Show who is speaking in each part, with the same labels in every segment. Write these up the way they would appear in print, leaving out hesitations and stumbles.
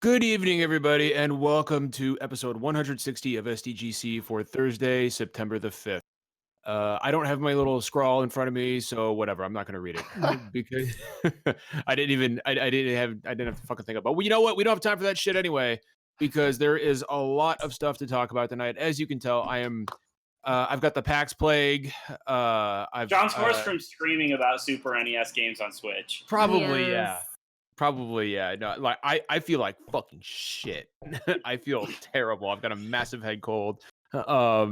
Speaker 1: Good evening, everybody, and welcome to episode 160 of SDGC for Thursday, September the 5th. I don't have my little scrawl in front of me, so whatever. I'm not going to read it because I didn't have to fucking think about. Well, you know what? We don't have time for that shit anyway because there is a lot of stuff to talk about tonight. As you can tell, I've got the PAX plague.
Speaker 2: John's forced from screaming about Super NES games on Switch.
Speaker 1: Probably, yeah. Probably, yeah. No, like I feel like fucking shit. I feel terrible. I've got a massive head cold. I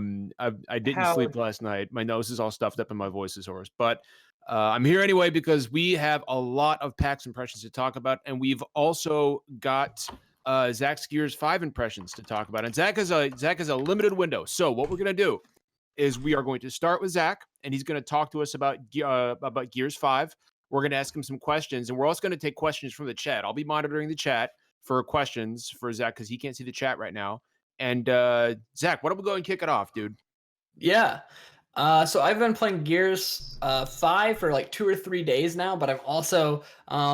Speaker 1: didn't sleep last night. My nose is all stuffed up and my voice is hoarse. But I'm here anyway because we have a lot of PAX impressions to talk about, and we've also got Zach's Gears 5 impressions to talk about. And Zach has a limited window. So what we're gonna do is we are going to start with Zach, and he's going to talk to us about Gears 5. We're going to ask him some questions, and we're also going to take questions from the chat. I'll be monitoring the chat for questions for Zach because he can't see the chat right now. And Zach, why don't we go and kick it off, dude?
Speaker 3: Yeah. So I've been playing Gears 5 for like 2 or 3 days now, but I've also,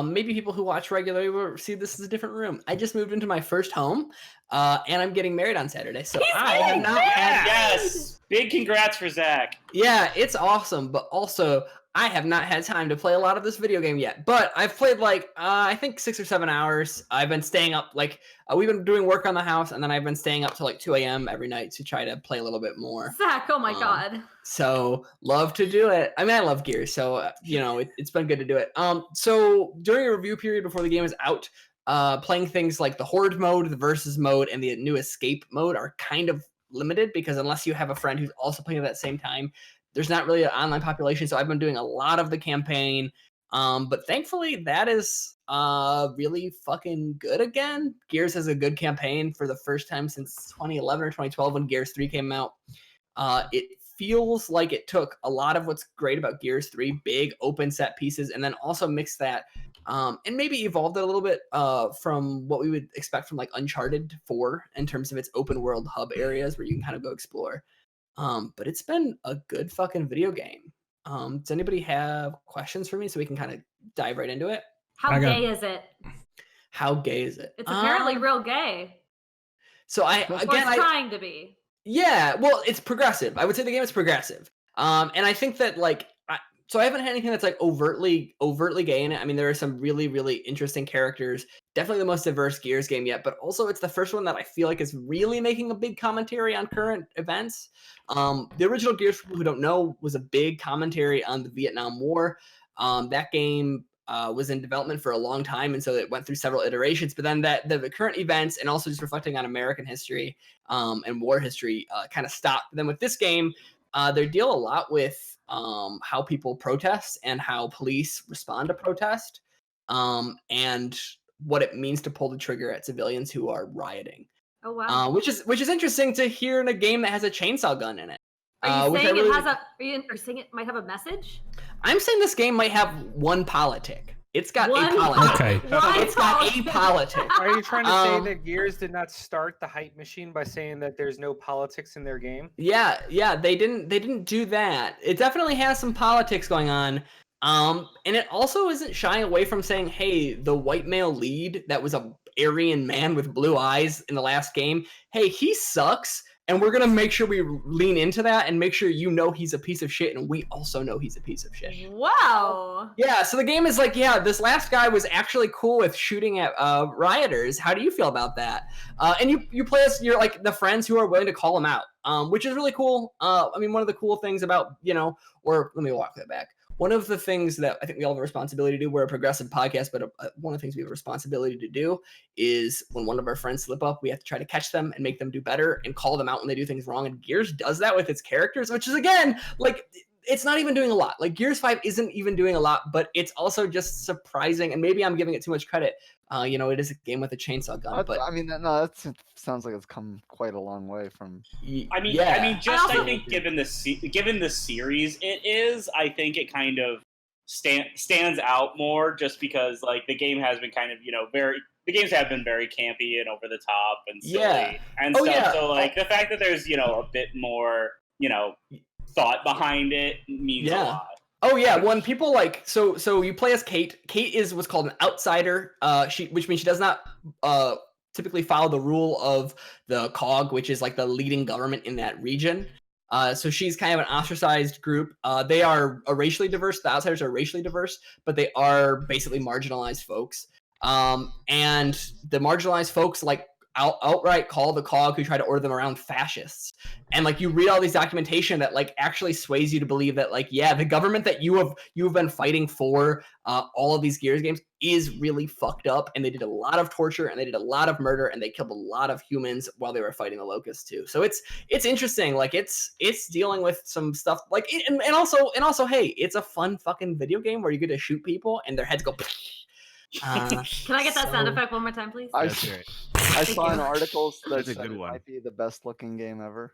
Speaker 3: maybe people who watch regularly will see this as a different room. I just moved into my first home, and I'm getting married on Saturday. So I have not had...
Speaker 2: Yes! Big congrats for Zach.
Speaker 3: Yeah, it's awesome, but also I have not had time to play a lot of this video game yet. But I've played like, I think 6 or 7 hours. I've been staying up, like, we've been doing work on the house, and then I've been staying up till like 2 a.m. every night to try to play a little bit more.
Speaker 4: Zach, oh my God.
Speaker 3: So love to do it. I mean, I love Gears, so, it's been good to do it. So during a review period before the game is out, playing things like the Horde mode, the Versus mode, and the new Escape mode are kind of limited because unless you have a friend who's also playing at that same time, there's not really an online population. So I've been doing a lot of the campaign. But thankfully that is really fucking good again. Gears has a good campaign for the first time since 2011 or 2012 when Gears 3 came out. It feels like it took a lot of what's great about Gears 3, big open set pieces, and then also mixed that and maybe evolved it a little bit from what we would expect from like Uncharted 4 in terms of its open world hub areas where you can kind of go explore. But it's been a good fucking video game. Does anybody have questions for me so we can kind of dive right into it?
Speaker 4: How gay is it?
Speaker 3: How gay is it?
Speaker 4: It's apparently real gay.
Speaker 3: So
Speaker 4: it's trying to be.
Speaker 3: Yeah, well, it's progressive. I would say the game is progressive. And I think that like, so I haven't had anything that's like overtly gay in it. I mean, there are some really, really interesting characters. Definitely the most diverse Gears game yet, but also it's the first one that I feel like is really making a big commentary on current events. The original Gears, for people who don't know, was a big commentary on the Vietnam War. That game was in development for a long time, and so it went through several iterations. But then the current events and also just reflecting on American history and war history kind of stopped. But then with this game, they deal a lot with how people protest and how police respond to protest, and what it means to pull the trigger at civilians who are rioting.
Speaker 4: Oh wow!
Speaker 3: Which is interesting to hear in a game that has a chainsaw gun in it.
Speaker 4: Are you saying Are you saying it might have a message?
Speaker 3: I'm saying this game might have one politic. It's got a politic.
Speaker 5: Okay.
Speaker 3: It's got a politic.
Speaker 6: Are you trying to say that Gears did not start the hype machine by saying that there's no politics in their game?
Speaker 3: Yeah, they didn't do that. It definitely has some politics going on. And it also isn't shying away from saying, hey, the white male lead that was a Aryan man with blue eyes in the last game, hey, he sucks. And we're going to make sure we lean into that and make sure he's a piece of shit, and we also know he's a piece of shit.
Speaker 4: Wow.
Speaker 3: Yeah, so the game is like, yeah, this last guy was actually cool with shooting at rioters. How do you feel about that? And you play as you're like the friends who are willing to call him out, which is really cool. I mean, one of the cool things about, or let me walk that back. One of the things that I think we all have a responsibility to do, we're a progressive podcast, but one of the things we have a responsibility to do is when one of our friends slip up, we have to try to catch them and make them do better and call them out when they do things wrong. And Gears does that with its characters, which is, again, like, it's not even doing a lot. Like, Gears 5 isn't even doing a lot, but it's also just surprising. And maybe I'm giving it too much credit. It is a game with a chainsaw gun. But
Speaker 5: I mean, no, that sounds like it's come quite a long way from.
Speaker 2: I think given the series it is, I think it kind of stands out more just because like the game has been kind of the games have been very campy and over the top and silly and stuff. Yeah. So like the fact that there's a bit more thought behind it means a lot.
Speaker 3: Oh yeah, when people like so you play as Kate. Kate is what's called an outsider. Which means she does not typically follow the rule of the COG, which is like the leading government in that region. So she's kind of an ostracized group. They are racially diverse. The outsiders are racially diverse, but they are basically marginalized folks. And the marginalized folks like outright call the COG who try to order them around fascists. And like you read all these documentation that like actually sways you to believe that like, yeah, the government that you've been fighting for all of these Gears games is really fucked up, and they did a lot of torture and they did a lot of murder and they killed a lot of humans while they were fighting the Locusts too. So it's interesting. Like it's dealing with some stuff like and also hey, it's a fun fucking video game where you get to shoot people and their heads go.
Speaker 4: Can I get that sound effect one more time, please?
Speaker 5: I
Speaker 4: Thank
Speaker 5: saw an
Speaker 4: you.
Speaker 5: article that
Speaker 1: That's a
Speaker 5: said
Speaker 1: good
Speaker 5: it
Speaker 1: one.
Speaker 5: might be the best looking game ever.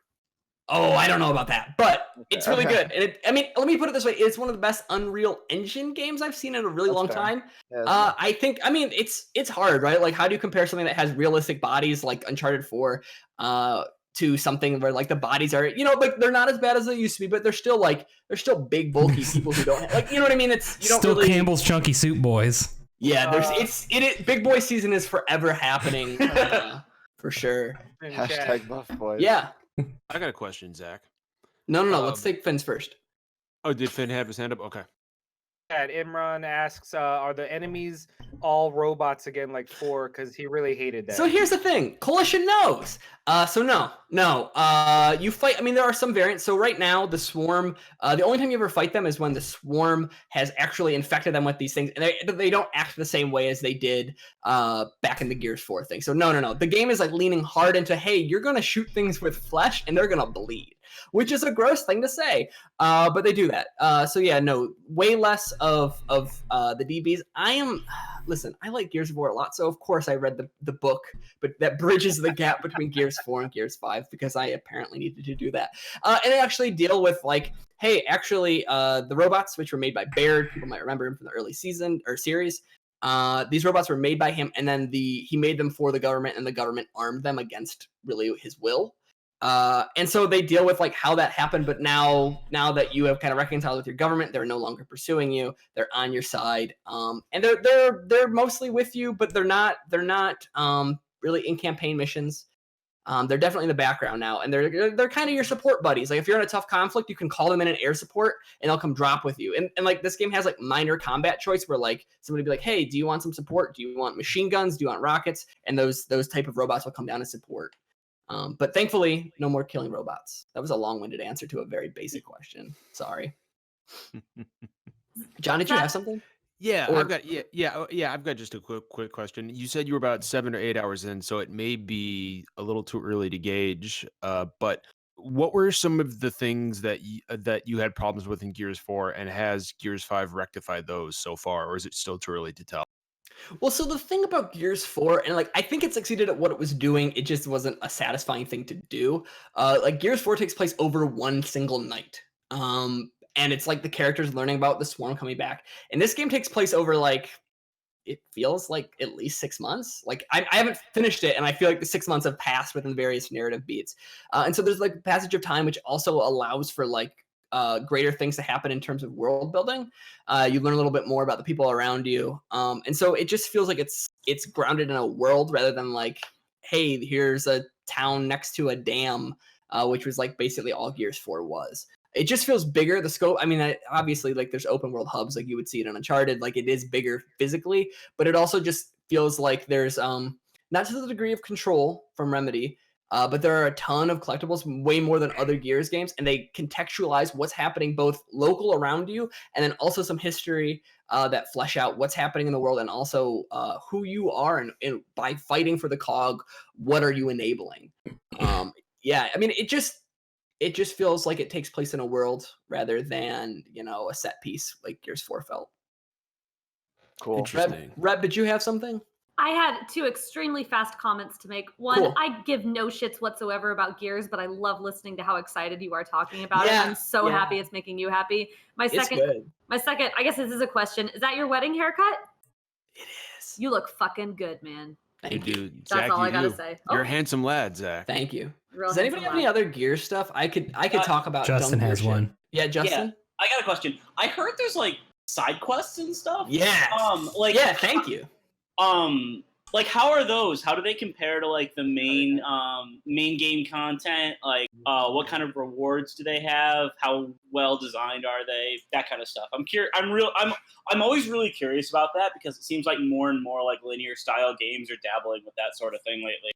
Speaker 3: Oh, I don't know about that, but it's really
Speaker 5: Okay.
Speaker 3: good. And I mean, let me put it this way: it's one of the best Unreal Engine games I've seen in a really
Speaker 5: That's
Speaker 3: long
Speaker 5: fair.
Speaker 3: time.
Speaker 5: Yeah,
Speaker 3: I think, I mean, it's hard, right? Like, how do you compare something that has realistic bodies like Uncharted 4 to something where like the bodies are, you know, like they're not as bad as they used to be, but they're still big, bulky people who don't like, you know what I mean? It's you don't
Speaker 7: Still
Speaker 3: really.
Speaker 7: Campbell's Chunky Soup Boys.
Speaker 3: Yeah, big boy season is forever happening for sure.
Speaker 6: In chat.
Speaker 5: Hashtag buff boys.
Speaker 3: Yeah,
Speaker 1: I got a question, Zach.
Speaker 3: no. Let's take Finn's first.
Speaker 1: Oh, did Finn have his hand up? Okay.
Speaker 6: Imran asks, are the enemies all robots again like 4? Because he really hated that.
Speaker 3: So here's the thing, Coalition knows. So no. You fight. I mean, there are some variants. So right now, the Swarm. The only time you ever fight them is when the Swarm has actually infected them with these things, and they don't act the same way as they did back in the Gears 4 thing. So no. The game is like leaning hard into, hey, you're gonna shoot things with flesh, and they're gonna bleed, which is a gross thing to say, but they do that. So yeah, no, way less of the DBs. Listen, I like Gears of War a lot, so of course I read the book, but that bridges the gap between Gears 4 and Gears 5 because I apparently needed to do that. And they actually deal with like, hey, actually, the robots, which were made by Baird, people might remember him from the early season or series. These robots were made by him, and then he made them for the government, and the government armed them against really his will. And so they deal with like how that happened, but now that you have kind of reconciled with your government, they're no longer pursuing you. They're on your side, and they're mostly with you, but they're not really in campaign missions. They're definitely in the background now, and they're kind of your support buddies. Like if you're in a tough conflict, you can call them in an air support, and they'll come drop with you. And like this game has like minor combat choice where like somebody be like, hey, do you want some support? Do you want machine guns? Do you want rockets? And those type of robots will come down and support. But thankfully, no more killing robots. That was a long-winded answer to a very basic question. Sorry. John, did you have something?
Speaker 1: Yeah,
Speaker 3: Or-
Speaker 1: I've got just a quick question. You said you were about 7 or 8 hours in, so it may be a little too early to gauge. But what were some of the things that you had problems with in Gears 4, and has Gears 5 rectified those so far, or is it still too early to tell?
Speaker 3: Well, so the thing about Gears 4, and like I think it succeeded at what it was doing, it just wasn't a satisfying thing to do. Like Gears 4 takes place over one single night. And it's like the characters learning about the Swarm coming back. And this game takes place over like, it feels like at least 6 months. Like I haven't finished it, and I feel like the 6 months have passed within various narrative beats. And so there's like passage of time, which also allows for like greater things to happen in terms of world building. You learn a little bit more about the people around you. And so it just feels like it's grounded in a world rather than like, hey, here's a town next to a dam, which was like basically all Gears 4 was. It just feels bigger. The scope, I mean, obviously like there's open world hubs like you would see it in Uncharted, like it is bigger physically, but it also just feels like there's not to the degree of control from Remedy, but there are a ton of collectibles, way more than other Gears games, and they contextualize what's happening both local around you and then also some history that flesh out what's happening in the world and also who you are and by fighting for the COG, what are you enabling? Yeah, I mean, it just feels like it takes place in a world rather than, you know, a set piece like Gears 4 felt.
Speaker 5: Cool.
Speaker 1: Interesting.
Speaker 3: Reb, did you have something?
Speaker 4: I had 2 extremely fast comments to make. One,
Speaker 3: Cool.
Speaker 4: I give no shits whatsoever about Gears, but I love listening to how excited you are talking about it.
Speaker 3: Yeah,
Speaker 4: I'm so
Speaker 3: yeah.
Speaker 4: happy it's making you happy.
Speaker 3: It's good.
Speaker 4: My second, I guess this is a question. Is that your wedding haircut?
Speaker 3: It is.
Speaker 4: You look fucking good, man.
Speaker 1: You
Speaker 3: Thank you.
Speaker 1: do.
Speaker 4: That's
Speaker 1: Zach,
Speaker 4: all
Speaker 1: you
Speaker 4: I gotta
Speaker 1: do.
Speaker 4: say.
Speaker 1: You're a
Speaker 4: Okay.
Speaker 1: handsome lad, Zach.
Speaker 3: Thank you.
Speaker 4: Real
Speaker 3: Does anybody have
Speaker 4: handsome
Speaker 3: any
Speaker 4: lad.
Speaker 3: other Gear stuff? I could talk about.
Speaker 7: Justin
Speaker 3: dumb
Speaker 7: has
Speaker 3: Gear shit.
Speaker 7: one.
Speaker 3: Yeah, Justin.
Speaker 2: I got a question. I heard there's like side quests and stuff.
Speaker 3: Yeah.
Speaker 2: Like
Speaker 3: Yeah. Thank you.
Speaker 2: Like, how are those? How do they compare to like the main game content? Like, what kind of rewards do they have? How well designed are they? That kind of stuff. I'm always really curious about that because it seems like more and more like linear style games are dabbling with that sort of thing lately.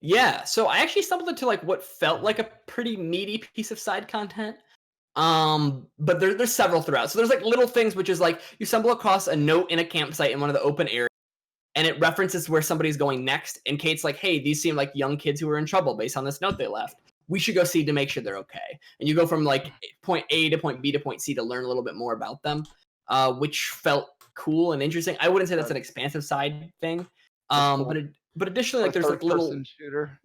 Speaker 3: Yeah, so I actually stumbled into like what felt like a pretty meaty piece of side content. But there's several throughout. So there's like little things, which is like you stumble across a note in a campsite in one of the open areas, and it references where somebody's going next. And Kate's like, "Hey, these seem like young kids who are in trouble based on this note they left. We should go see to make sure they're okay." And you go from like point A to point B to point C to learn a little bit more about them, which felt cool and interesting. I wouldn't say that's an expansive side thing,
Speaker 5: cool.
Speaker 3: but additionally, like there's like little
Speaker 5: shooter.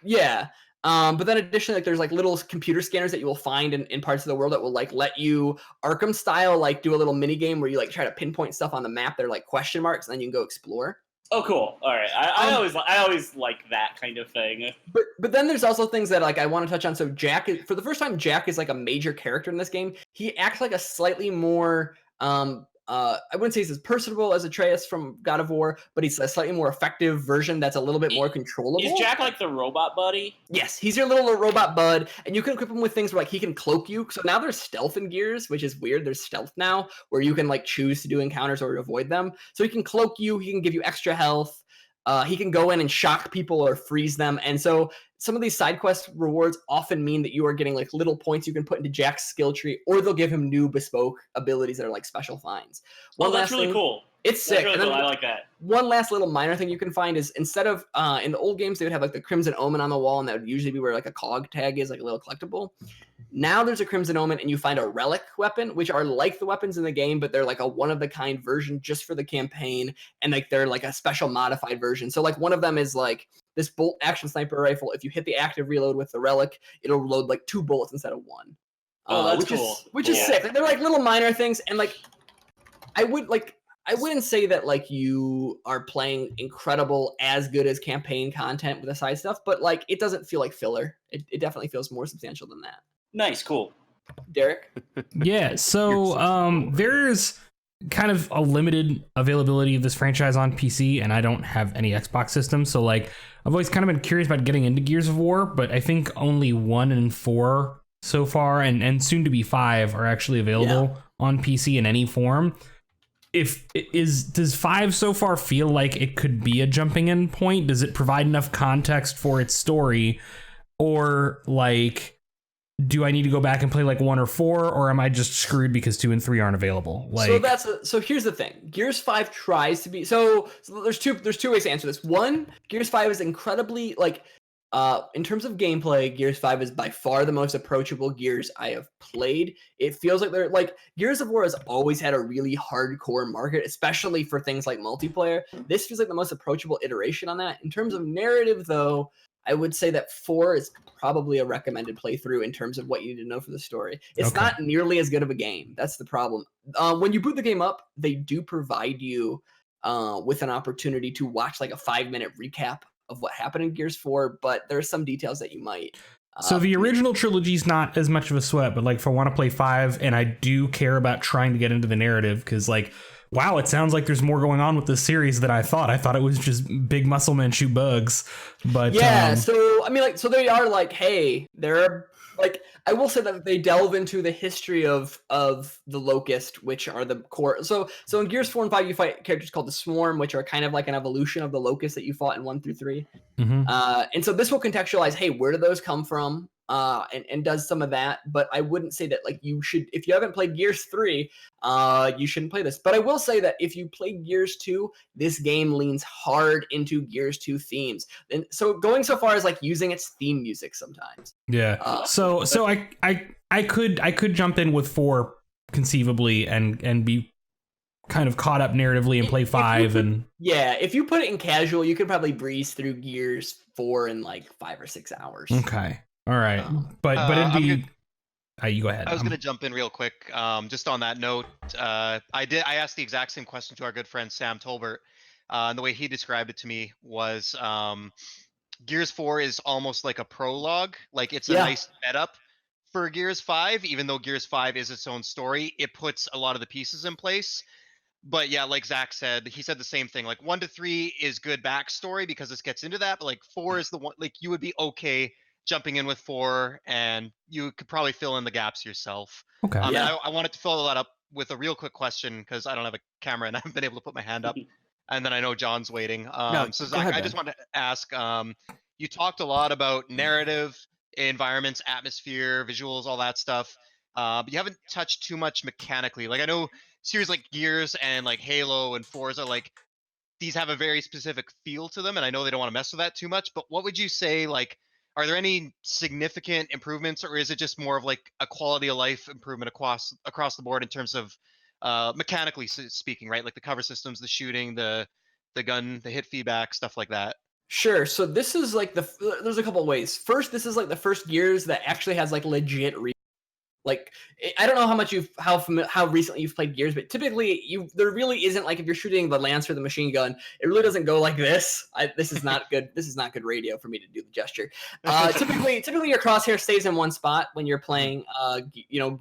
Speaker 3: yeah. But then additionally, like there's like little computer scanners that you will find in parts of the world that will like let you Arkham style like do a little mini game where you like try to pinpoint stuff on the map. They're like question marks, and then you can go explore.
Speaker 2: Oh, cool. All right. I always like that kind of thing.
Speaker 3: But then there's also things that like I want to touch on. So Jack is, for the first time, Jack is like a major character in this game. He acts like a slightly more I wouldn't say he's as personable as Atreus from God of War, but he's a slightly more effective version that's a little bit more controllable.
Speaker 2: Is Jack like the robot buddy?
Speaker 3: Yes, he's your little robot bud, and you can equip him with things where like he can cloak you. So now there's stealth in Gears, which is weird. There's stealth now where you can like choose to do encounters or avoid them. So he can cloak you, he can give you extra health. He can go in and shock people or freeze them. And so some of these side quest rewards often mean that you are getting like little points you can put into Jack's skill tree, or they'll give him new bespoke abilities that are like special finds.
Speaker 2: That's really cool.
Speaker 3: It's sick.
Speaker 2: Really cool. I like that.
Speaker 3: One last little minor thing you can find is instead of in the old games, they would have like the Crimson Omen on the wall, and that would usually be where like a cog tag is, like a little collectible. Now there's a Crimson Omen, and you find a relic weapon, which are like the weapons in the game, but they're like a one-of-the-kind version just for the campaign, and like they're like a special modified version. So like one of them is like this bolt action sniper rifle. If you hit the active reload with the relic, it'll load like 2 bullets instead of 1.
Speaker 2: Oh, that's cool.
Speaker 3: Which is sick. Like, they're like little minor things, and like I wouldn't say that like you are playing incredible, as good as campaign content with the side stuff, but like it doesn't feel like filler. It definitely feels more substantial than that.
Speaker 2: Nice, cool.
Speaker 3: Derek?
Speaker 7: Yeah, so there's kind of a limited availability of this franchise on PC, and I don't have any Xbox systems, so like I've always kind of been curious about getting into Gears of War, but I think only 1 and 4 so far, and soon to be 5 are actually available on PC in any form. Does 5 so far feel like it could be a jumping in point? Does it provide enough context for its story, or like do I need to go back and play like 1 or 4, or am I just screwed because 2 and 3 aren't available? Like,
Speaker 3: so here's the thing. Gears 5 tries to be so there's two ways to answer this. One, Gears 5 is incredibly like in terms of gameplay, Gears 5 is by far the most approachable Gears I have played. It feels like they're like Gears of War has always had a really hardcore market, especially for things like multiplayer. This feels like the most approachable iteration on that. In terms of narrative, though, I would say that 4 is probably a recommended playthrough in terms of what you need to know for the story. It's not nearly as good of a game. That's the problem. When you boot the game up, they do provide you with an opportunity to watch like a 5-minute recap of what happened in Gears 4, but there's some details that you might.
Speaker 7: So the original trilogy's not as much of a sweat, but like if I want to play 5 and I do care about trying to get into the narrative, because like, wow, it sounds like there's more going on with this series than I thought. I thought it was just big muscle men shoot bugs, but
Speaker 3: yeah. So I mean, like, so they are like, hey, they're like, I will say that they delve into the history of the Locust, which are the core. So in Gears 4 and 5, you fight characters called the Swarm, which are kind of like an evolution of the Locust that you fought in 1 through 3.
Speaker 7: Mm-hmm.
Speaker 3: And so this will contextualize, hey, where do those come from? And does some of that, but I wouldn't say that like you should, if you haven't played Gears 3, you shouldn't play this. But I will say that if you play Gears 2, this game leans hard into Gears 2 themes. And so going so far as like using its theme music sometimes.
Speaker 7: Yeah. So I could jump in with 4 conceivably and be kind of caught up narratively and play 5
Speaker 3: if you put it in casual, you could probably breeze through Gears 4 in like 5 or 6 hours.
Speaker 7: Okay. All right, but it'd be. You go ahead.
Speaker 8: I was going to jump in real quick. Just on that note, I asked the exact same question to our good friend Sam Tolbert, and the way he described it to me was Gears 4 is almost like a prologue. Like it's a nice setup for Gears 5, even though Gears 5 is its own story. It puts a lot of the pieces in place. But yeah, like Zach said, he said the same thing. Like 1 to 3 is good backstory because this gets into that. But like 4 is the one, like you would be okay jumping in with 4, and you could probably fill in the gaps yourself.
Speaker 7: Okay.
Speaker 8: And
Speaker 3: Yeah.
Speaker 8: I wanted to fill that up with a real quick question because I don't have a camera and I haven't been able to put my hand up. And then I know John's waiting. So
Speaker 1: go
Speaker 8: Zach,
Speaker 1: ahead,
Speaker 8: I just
Speaker 1: Ben.
Speaker 8: wanted to ask. You talked a lot about narrative, environments, atmosphere, visuals, all that stuff. But you haven't touched too much mechanically. Like I know series like Gears and like Halo and Forza, like these have a very specific feel to them, and I know they don't want to mess with that too much. But what would you say? Like, are there any significant improvements, or is it just more of like a quality of life improvement across the board in terms of mechanically speaking, right? Like the cover systems, the shooting, the gun, the hit feedback, stuff like that.
Speaker 3: Sure. So this is like there's a couple of ways. First, this is like the first Gears that actually has like legit like I don't know how much how recently you've played Gears, but typically there really isn't like if you're shooting the lance or the machine gun, it really doesn't go like this. This is not good. This is not good radio for me to do the gesture. Typically your crosshair stays in one spot when you're playing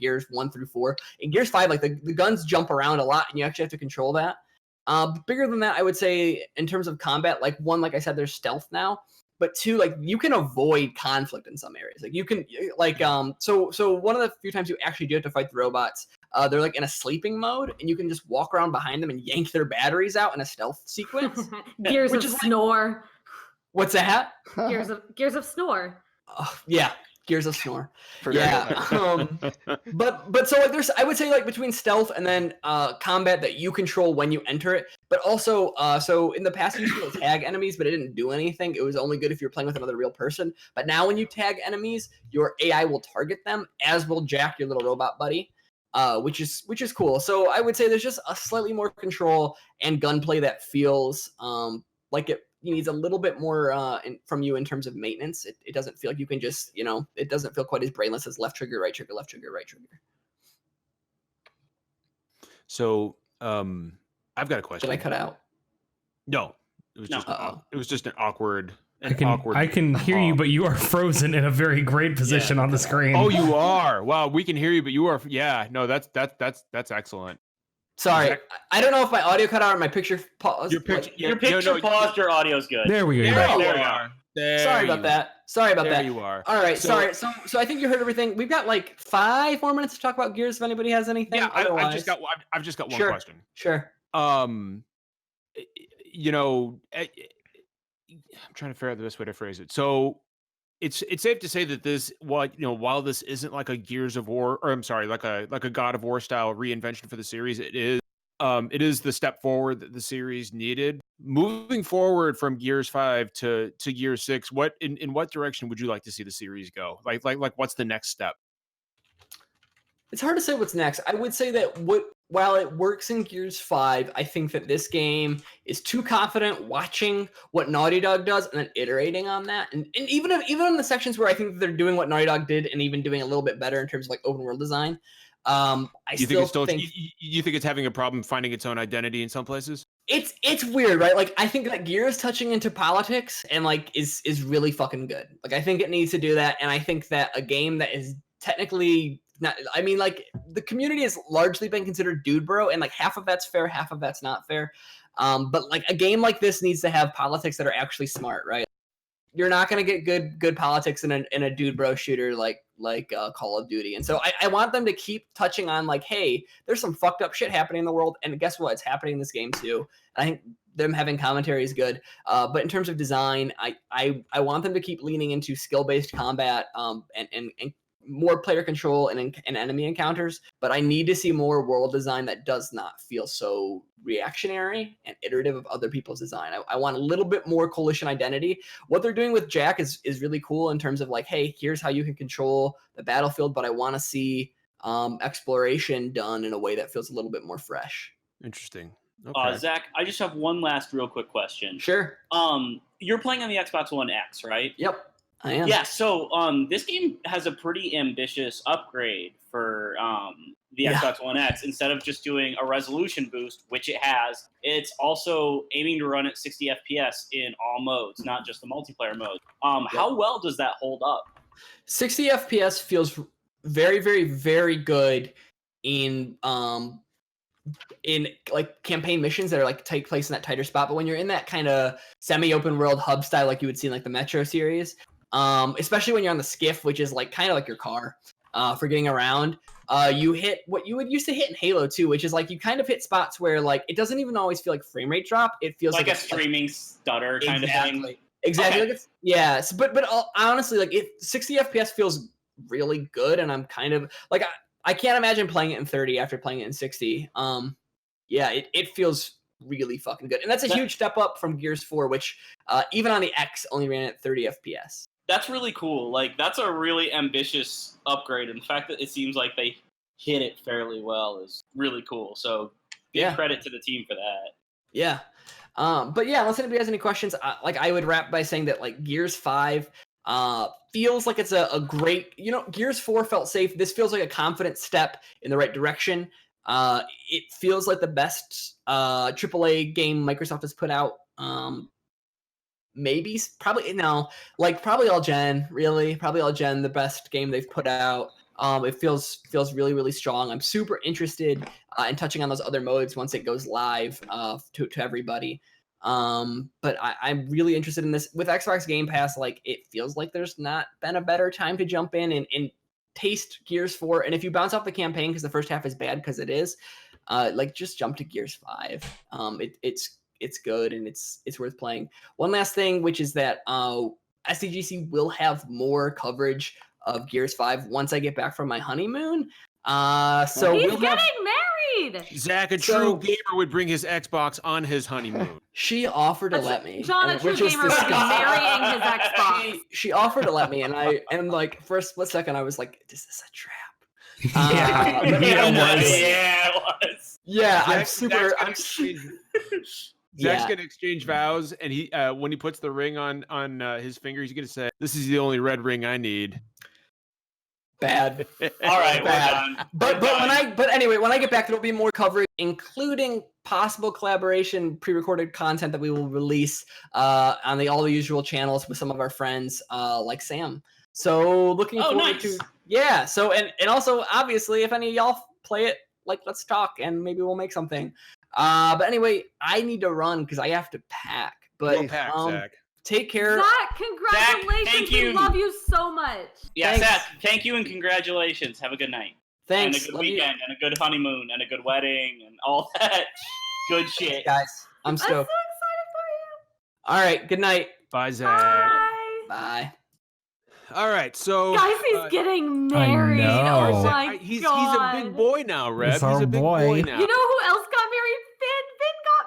Speaker 3: Gears 1 through 4. In Gears 5, like the guns jump around a lot and you actually have to control that. Bigger than that, I would say in terms of combat, like 1, like I said, there's stealth now. But 2, like you can avoid conflict in some areas. Like you can, like so one of the few times you actually do have to fight the robots, they're like in a sleeping mode, and you can just walk around behind them and yank their batteries out in a stealth sequence.
Speaker 4: Gears of Snore.
Speaker 3: What's that?
Speaker 4: Gears of Snore.
Speaker 3: Yeah, Gears of Snore.
Speaker 5: Pretty
Speaker 3: Yeah. But so like I would say like between stealth and then combat that you control when you enter it, but also so in the past you used to tag enemies, but it didn't do anything. It was only good if you're playing with another real person. But now when you tag enemies, your AI will target them, as will Jack, your little robot buddy. Which is cool. So I would say there's just a slightly more control and gunplay that feels like it needs a little bit more from you in terms of maintenance. It doesn't feel like you can just, it doesn't feel quite as brainless as left trigger, right trigger, left trigger, right trigger.
Speaker 1: So I've got a question.
Speaker 3: Did I cut out?
Speaker 1: No, it was just it was just an awkward.
Speaker 7: I can hear you, but you are frozen in a very great position on the screen.
Speaker 1: Oh, you are. Wow, we can hear you, but you are. Yeah, no, that's excellent.
Speaker 3: Sorry, I don't know if my audio cut out or my picture paused.
Speaker 2: Your picture paused. Your audio's good.
Speaker 7: There we go.
Speaker 1: There you are.
Speaker 3: Sorry about that. There
Speaker 1: you are.
Speaker 3: All right, sorry. So I think you heard everything. We've got like 5 more minutes to talk about Gears. If anybody has anything,
Speaker 1: Yeah, I've just got one question.
Speaker 3: Sure.
Speaker 1: I'm trying to figure out the best way to phrase it. So it's safe to say that this, while this isn't like a Gears of War, or I'm sorry, like a God of War style reinvention for the series, it is the step forward that the series needed. Moving forward from Gears 5 to Gears 6, in what direction would you like to see the series go? Like what's the next step?
Speaker 3: It's hard to say what's next. I would say that while it works in Gears 5, I think that this game is too confident watching what Naughty Dog does and then iterating on that. And even in the sections where I think they're doing what Naughty Dog did and even doing a little bit better in terms of like open world design, you think it's having a problem finding its own identity in some places? It's weird, right? Like I think that Gears touching into politics and like is really fucking good. Like I think it needs to do that, and I think that a game that is technically not, I mean, like the community has largely been considered dude bro, and like half of that's fair, half of that's not fair. But like a game like this needs to have politics that are actually smart, right? You're not gonna get good politics in a dude bro shooter like Call of Duty, and so I want them to keep touching on like, hey, there's some fucked up shit happening in the world, and guess what? It's happening in this game too. And I think them having commentary is good, but in terms of design, I want them to keep leaning into skill-based combat and more player control and enemy encounters, but I need to see more world design that does not feel so reactionary and iterative of other people's design. I want a little bit more coalition identity. What they're doing with Jack is really cool in terms of like, hey, here's how you can control the battlefield, but I want to see exploration done in a way that feels a little bit more fresh.
Speaker 1: Interesting. Okay.
Speaker 2: Zach, I just have one last real quick question.
Speaker 3: Sure.
Speaker 2: You're playing on the Xbox One X, right?
Speaker 3: Yep. I am.
Speaker 2: Yeah, so this game has a pretty ambitious upgrade for the Xbox One X. Instead of just doing a resolution boost, which it has, it's also aiming to run at 60 FPS in all modes, not just the multiplayer mode. How well does that hold up?
Speaker 3: 60 FPS feels very, very, very good in in like campaign missions that are like take place in that tighter spot. But when you're in that kind of semi-open world hub style, like you would see in like the Metro series, especially when you're on the skiff, which is like kind of like your car for getting around, you hit what you would used to hit in Halo 2, which is like you kind of hit spots where like it doesn't even always feel like frame rate drop. It feels
Speaker 2: like
Speaker 3: like
Speaker 2: a streaming stutter kind of thing.
Speaker 3: Exactly.
Speaker 2: Okay.
Speaker 3: Like yeah. So, but honestly, like 60 FPS feels really good, and I'm kind of like I can't imagine playing it in 30 after playing it in 60. Yeah, it feels really fucking good, and that's a huge step up from Gears 4, which even on the X only ran at 30 FPS.
Speaker 2: That's really cool. Like that's a really ambitious upgrade, and the fact that it seems like they hit it fairly well is really cool. So give credit to the team for that.
Speaker 3: Yeah. But yeah, unless anybody has any questions, I would wrap by saying that like Gears 5 feels like it's a great, Gears 4 felt safe. This feels like a confident step in the right direction. It feels like the best AAA game Microsoft has put out. Probably all gen, really. Probably all gen, the best game they've put out. It feels really, really strong. I'm super interested in touching on those other modes once it goes live to everybody. But I'm really interested in this with Xbox Game Pass. Like it feels like there's not been a better time to jump in and taste Gears 4. And if you bounce off the campaign because the first half is bad, because it is, like just jump to Gears 5. It's good and it's worth playing. One last thing, which is that SDGC will have more coverage of Gears 5 once I get back from my honeymoon. So
Speaker 4: he's getting married.
Speaker 1: Zach, a true gamer, would bring his Xbox on his honeymoon.
Speaker 3: She offered to let me.
Speaker 4: John, a true gamer, would be marrying his Xbox.
Speaker 3: She offered to let me, and like for a split second, I was like, "Is this a trap?"
Speaker 2: Yeah, it was.
Speaker 3: Yeah,
Speaker 1: Zach's gonna exchange vows, and he when he puts the ring on his finger, he's gonna say, "This is the only red ring I need."
Speaker 3: Bad.
Speaker 2: All right,
Speaker 3: bad. But anyway, when I get back, there'll be more coverage, including possible collaboration, pre-recorded content that we will release on all the usual channels with some of our friends, like Sam. So looking forward to So and also obviously, if any of y'all play it, like let's talk and maybe we'll make something. But anyway, I need to run because I have to pack. But
Speaker 1: Zach.
Speaker 3: Take care.
Speaker 4: Zach, congratulations.
Speaker 2: Zach, thank you.
Speaker 4: We love you so much.
Speaker 2: Yeah, Zach, thank you and congratulations. Have a good night.
Speaker 3: Thanks.
Speaker 2: And a good weekend and a good honeymoon and a good wedding and all that good shit.
Speaker 3: Guys, I'm stoked.
Speaker 4: I'm so excited for you.
Speaker 3: All right, good night.
Speaker 1: Bye, Zach.
Speaker 4: Bye.
Speaker 3: Bye.
Speaker 1: All right, so
Speaker 4: guys, he's getting married.
Speaker 7: know.
Speaker 4: Oh my
Speaker 1: he's
Speaker 4: god.
Speaker 1: a big boy now, Rev.
Speaker 7: It's
Speaker 1: He's
Speaker 7: our
Speaker 1: a big
Speaker 7: boy.
Speaker 1: boy now.
Speaker 4: You know who else got married? Finn. Finn got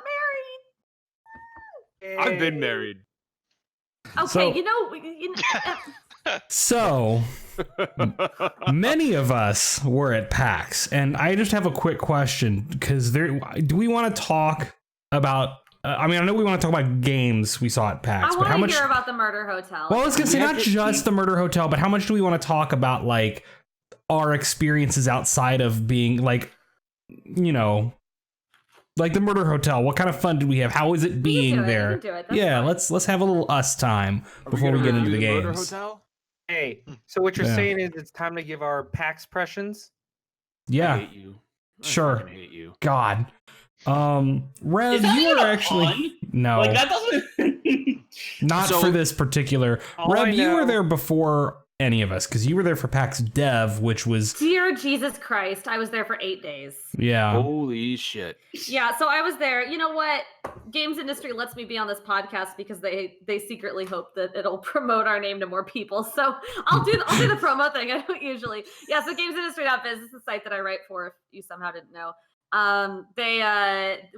Speaker 4: married.
Speaker 1: I've been married.
Speaker 4: Okay,
Speaker 7: So, many of us were at PAX, and I just have a quick question because do we want to talk about? I know we want to talk about games we saw at PAX,
Speaker 4: I
Speaker 7: but how
Speaker 4: want
Speaker 7: much?
Speaker 4: to hear about the murder hotel.
Speaker 7: Well, I was gonna say not just the murder hotel, but how much do we want to talk about like our experiences outside of being like, like the murder hotel? What kind of fun did we have? How is it being there?
Speaker 4: We can do it. That's
Speaker 7: Yeah,
Speaker 4: fine.
Speaker 7: let's have a little us time before we get into the
Speaker 1: Murder
Speaker 7: games.
Speaker 1: Hotel?
Speaker 6: Hey, so what you're
Speaker 7: Yeah.
Speaker 6: saying is it's time to give our PAX impressions?
Speaker 1: I
Speaker 7: Yeah,
Speaker 1: hate you. I
Speaker 7: sure.
Speaker 1: fucking hate you.
Speaker 7: God. Rev,
Speaker 2: Is that
Speaker 7: you
Speaker 2: even
Speaker 7: were
Speaker 2: a
Speaker 7: actually
Speaker 2: pun?
Speaker 7: no,
Speaker 2: Like that doesn't.
Speaker 7: not
Speaker 1: So-
Speaker 7: for this particular.
Speaker 6: All I
Speaker 7: Rev, you were
Speaker 6: know-
Speaker 7: there before any of us because you were there for PAX Dev, which was
Speaker 4: Dear Jesus Christ, I was there for 8 days.
Speaker 7: yeah.
Speaker 1: Holy shit.
Speaker 4: Yeah, so I was there. You know what? Games industry lets me be on this podcast because they secretly hope that it'll promote our name to more people. So I'll do the promo thing. I don't usually. Yeah, so gamesindustry.biz is the site that I write for. If you somehow didn't know,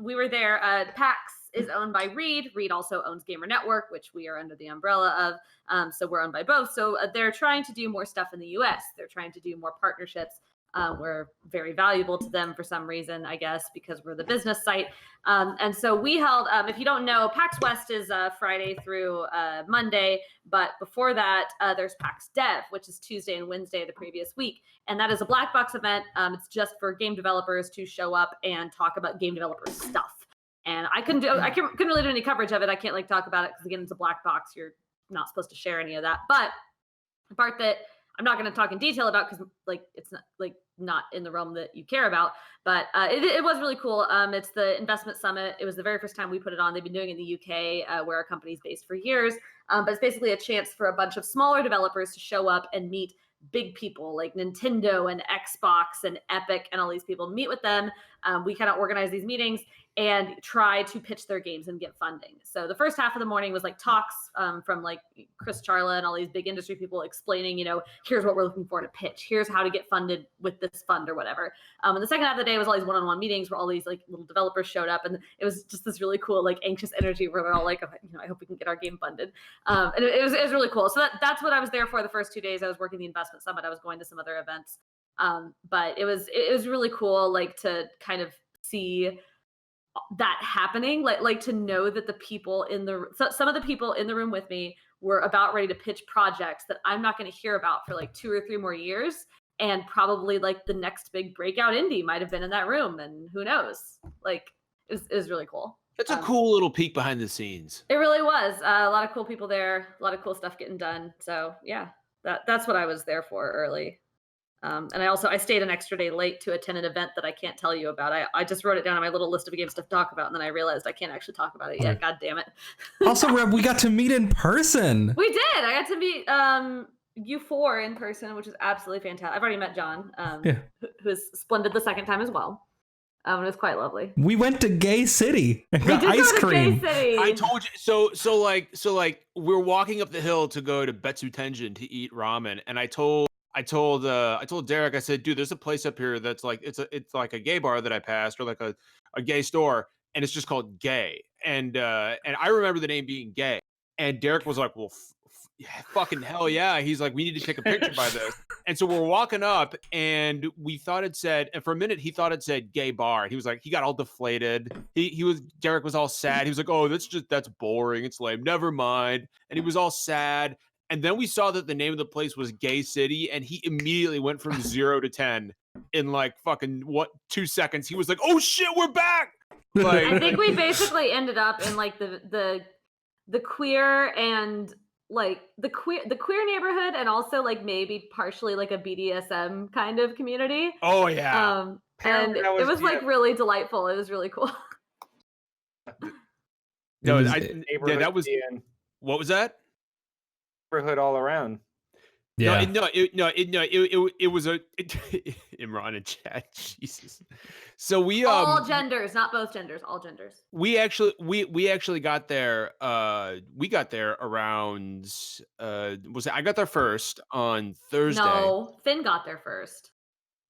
Speaker 4: we were there. PAX is owned by Reed. Reed also owns Gamer Network, which we are under the umbrella of. So we're owned by both. So they're trying to do more stuff in the US. They're trying to do more partnerships. We're very valuable to them for some reason, I guess, because we're the business site. And so we held, if you don't know, PAX West is Friday through Monday. But before that, there's PAX Dev, which is Tuesday and Wednesday of the previous week. And that is a black box event. It's just for game developers to show up and talk about game developer stuff. And I couldn't really do any coverage of it. I can't talk about it because again, it's a black box. You're not supposed to share any of that. But the part that I'm not going to talk in detail about because like it's not like not in the realm that you care about. But it was really cool. It's the investment summit. It was the very first time we put it on. They've been doing it in the UK, where our company's based for years. But it's basically a chance for a bunch of smaller developers to show up and meet big people like Nintendo and Xbox and Epic and all these people. Meet with them. We kind of organize these meetings and try to pitch their games and get funding. So the first half of the morning was like talks from like Chris Charla and all these big industry people explaining, you know, here's what we're looking for to pitch. Here's how to get funded with this fund or whatever. And the second half of the day was all these one-on-one meetings where all these like little developers showed up, and it was just this really cool like anxious energy where they're all like, oh, you know, I hope we can get our game funded. And it was really cool. So that's what I was there for the first 2 days. I was working the investment summit. I was going to some other events. But it was really cool, like to kind of see that happening, like to know that the people some of the people in the room with me were about ready to pitch projects that I'm not going to hear about for like 2 or 3 more years, and probably like the next big breakout indie might have been in that room, and who knows? Like it was really cool.
Speaker 1: That's a cool little peek behind the scenes.
Speaker 4: It really was. A lot of cool people there, a lot of cool stuff getting done. So yeah, that's what I was there for early. And I stayed an extra day late to attend an event that I can't tell you about. I just wrote it down on my little list of games to talk about, and then I realized I can't actually talk about it yet. God damn it.
Speaker 7: Also, Reb, we got to meet in person.
Speaker 4: We did. I got to meet U4 in person, which is absolutely fantastic. I've already met John, who is splendid the second time as well. It was quite lovely.
Speaker 7: We went to Gay City and got ice cream.
Speaker 4: Gay City.
Speaker 1: I told you. So like we're walking up the hill to go to Betsu Tenjin to eat ramen, and I told Derek, I said, dude, there's a place up here that's like it's like a gay bar that I passed, or like a gay store, and it's just called Gay. And I remember the name being Gay. And Derek was like, well, fucking hell yeah. He's like, we need to take a picture by this. And so we're walking up, and we thought it said, and for a minute he thought it said gay bar. He was like, he got all deflated. Derek was all sad. He was like, oh, that's boring. It's lame. Never mind. And he was all sad. And then we saw that the name of the place was Gay City, and he immediately went from 0 to 10 in like fucking 2 seconds. He was like, "Oh shit, we're back!" Like,
Speaker 4: I think we basically ended up in like the queer and like the queer neighborhood, and also like maybe partially like a BDSM kind of community.
Speaker 1: Oh yeah.
Speaker 4: And it was like really delightful. It was really cool.
Speaker 1: That was. What was that?
Speaker 6: Neighborhood all around.
Speaker 7: Yeah.
Speaker 1: It was Imran in chat. Jesus. So we
Speaker 4: all genders, not both genders, all genders.
Speaker 1: We actually got there. We got there around. I got there first on Thursday.
Speaker 4: No, Finn got there first.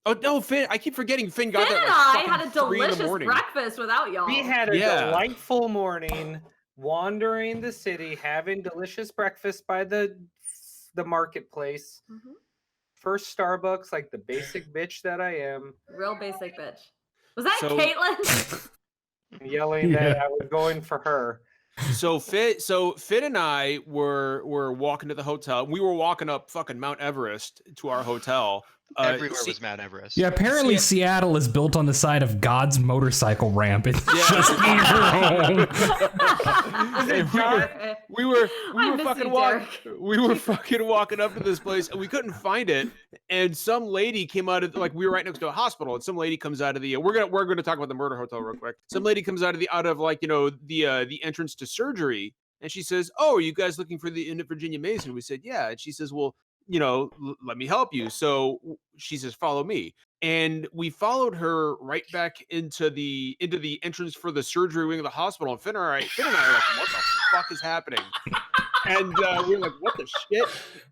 Speaker 1: Oh no, Finn! I keep forgetting Finn got there.
Speaker 4: Finn and I had a delicious breakfast without y'all.
Speaker 6: We had a delightful morning. Wandering the city, having delicious breakfast by the marketplace. Mm-hmm. First Starbucks, like the basic bitch that I am.
Speaker 4: Real basic bitch. Was that Caitlin?
Speaker 6: Yelling that I was going for her.
Speaker 1: So Finn and I were walking to the hotel. We were walking up fucking Mount Everest to our hotel.
Speaker 8: Everywhere was Mount Everest.
Speaker 7: Yeah, apparently Seattle is built on the side of God's motorcycle ramp. It's just
Speaker 1: we were fucking walking up to this place, and we couldn't find it. And some lady came out of we were right next to a hospital, and some lady comes out of the we're gonna talk about the murder hotel real quick. Some lady comes out of the entrance to surgery, and she says, "Oh, are you guys looking for the Virginia Mason?" We said, "Yeah." And she says, "Well, let me help you." So she says, "Follow me." And we followed her right back into the entrance for the surgery wing of the hospital. And Finn and I are like, what the fuck is happening? And we're like, what the shit?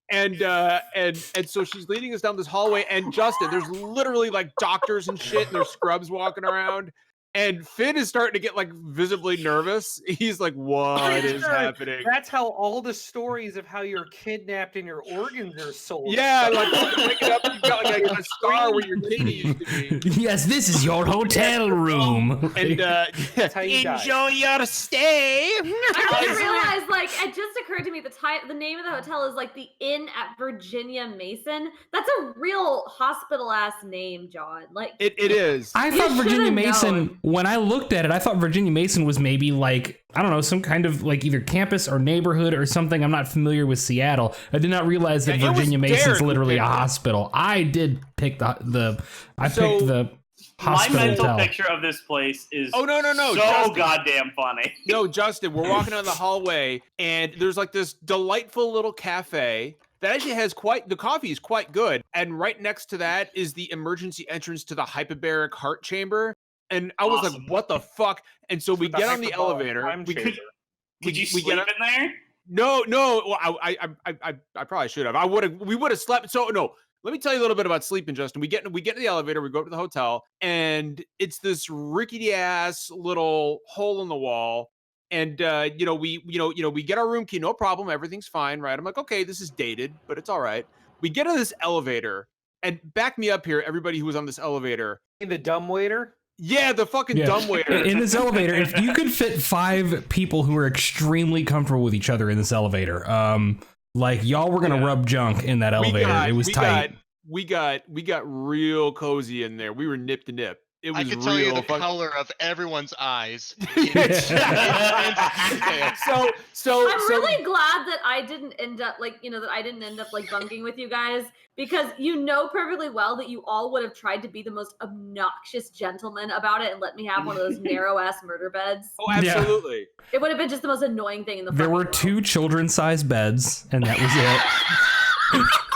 Speaker 1: And so she's leading us down this hallway. And Justin, there's literally like doctors and shit, and there's scrubs walking around. And Finn is starting to get like visibly nervous. He's like, what is happening?
Speaker 6: That's how all the stories of how you're kidnapped and your organs are sold.
Speaker 1: Yeah, like wake it up and you've got like a scar where your kidney used to be.
Speaker 7: Yes, this is your hotel room.
Speaker 1: And enjoy your stay.
Speaker 4: I just realized, like, it just occurred to me the name of the hotel is like the Inn at Virginia Mason. That's a real hospital ass name, John. Like
Speaker 1: it is.
Speaker 7: I thought Virginia Mason when I looked at it, I thought Virginia Mason was maybe like, I don't know, some kind of like either campus or neighborhood or something. I'm not familiar with Seattle. I did not realize that Virginia Mason's literally a hospital. I did pick the hospital
Speaker 2: my mental
Speaker 7: hotel.
Speaker 2: picture of this place is
Speaker 1: no,
Speaker 2: so
Speaker 1: Justin.
Speaker 2: goddamn funny.
Speaker 1: No, Justin, we're walking down the hallway and there's like this delightful little cafe that actually has the coffee is quite good. And right next to that is the emergency entrance to the hyperbaric heart chamber. And I was like, what the fuck? And so we get on the elevator.
Speaker 2: Did you sleep in there?
Speaker 1: No. Well, I probably should have. We would have slept. So no, let me tell you a little bit about sleeping, Justin. We get in the elevator, we go up to the hotel, and it's this rickety ass little hole in the wall. And we get our room key, no problem, everything's fine, right? I'm like, okay, this is dated, but it's all right. We get on this elevator, and back me up here, everybody who was on this elevator.
Speaker 6: The dumb waiter?
Speaker 1: Yeah, the fucking dumb waiter.
Speaker 7: In this elevator, if you could fit 5 people who are extremely comfortable with each other in this elevator, like y'all were gonna rub junk in that elevator. It was tight.
Speaker 1: We got real cozy in there. We were nip to nip. It was
Speaker 8: I can tell you the color of everyone's eyes.
Speaker 1: So
Speaker 4: I'm really glad that I didn't end up bunking with you guys, because you know perfectly well that you all would have tried to be the most obnoxious gentleman about it and let me have one of those narrow ass murder beds.
Speaker 1: Oh, absolutely.
Speaker 4: Yeah. It would have been just the most annoying thing in the
Speaker 7: There were
Speaker 4: world.
Speaker 7: 2 children-sized beds, and that was it.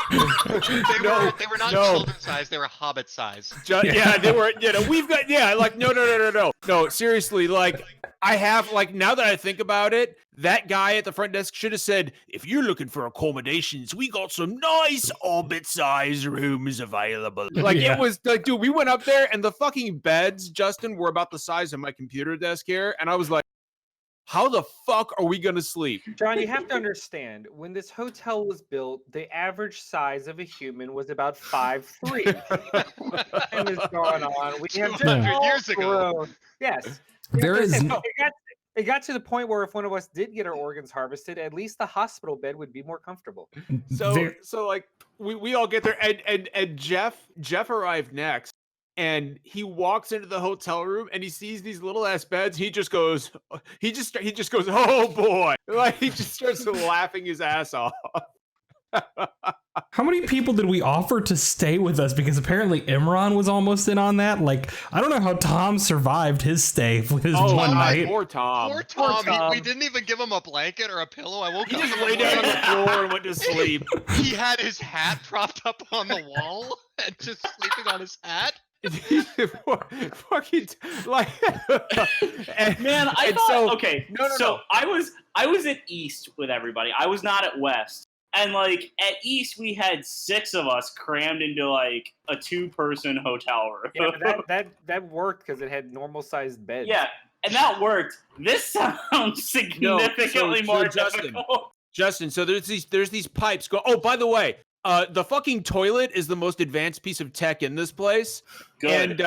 Speaker 8: They were not children size, they were hobbit size.
Speaker 1: Yeah, they were, we've got, no, seriously, like, I have, like, now that I think about it, that guy at the front desk should have said, if you're looking for accommodations, we got some nice hobbit-sized rooms available. Like, It was, like, dude, we went up there, and the fucking beds, Justin, were about the size of my computer desk here, and I was like, how the fuck are we going to sleep?
Speaker 6: John, you have to understand, when this hotel was built, the average size of a human was about 5'3". And is going on. We have
Speaker 8: 200 years ago.
Speaker 6: Yes. It got to the point where if one of us did get our organs harvested, at least the hospital bed would be more comfortable.
Speaker 1: So like we all get there, and Jeff arrived next. And he walks into the hotel room and he sees these little ass beds. He just goes, oh boy. Like, he just starts laughing his ass off.
Speaker 7: How many people did we offer to stay with us? Because apparently Imran was almost in on that. Like, I don't know how Tom survived his stay with his one night.
Speaker 1: Poor Tom.
Speaker 8: Poor Tom. We didn't even give him a blanket or a pillow. I woke up.
Speaker 1: He just lay down on the floor and went to sleep.
Speaker 8: He had his hat propped up on the wall and just sleeping on his hat.
Speaker 1: Fucking like
Speaker 2: man, I thought no. I was at East with everybody. I was not at West. And like at East we had 6 of us crammed into like a 2-person hotel room.
Speaker 6: Yeah, that worked because it had normal sized beds.
Speaker 2: Yeah, and that worked. This sounds significantly more difficult.
Speaker 1: Justin, so there's these pipes go. Oh, by the way, the fucking toilet is the most advanced piece of tech in this place.
Speaker 2: Good.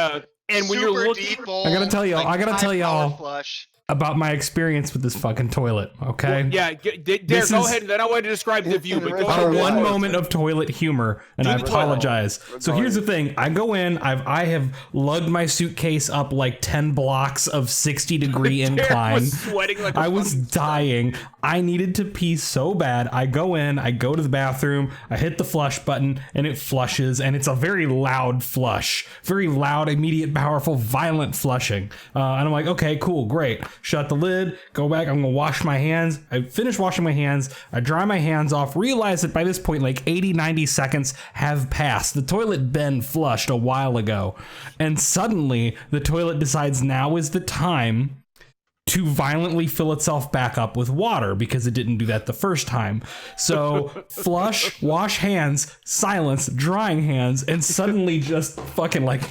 Speaker 1: And when you're looking,
Speaker 7: I gotta tell y'all about my experience with this fucking toilet. Okay.
Speaker 1: Well, yeah, Derek, go ahead. Then I want to describe the view. But go
Speaker 7: our
Speaker 1: ahead.
Speaker 7: One moment of toilet humor, and I apologize. So here's the thing: I go in. I have lugged my suitcase up like 10 blocks of 60-degree incline.
Speaker 1: Was sweating like
Speaker 7: I was dying. I needed to pee so bad. I go in. I go to the bathroom. I hit the flush button, and it flushes. And it's a very loud flush, very loud, immediate, powerful, violent flushing. And I'm like, okay, cool, great. Shut the lid, go back, I'm gonna wash my hands. I finish washing my hands, I dry my hands off, realize that by this point like 80-90 seconds have passed. The toilet been flushed a while ago, and suddenly the toilet decides now is the time to violently fill itself back up with water because it didn't do that the first time. So flush, wash hands, silence, drying hands, and suddenly just fucking like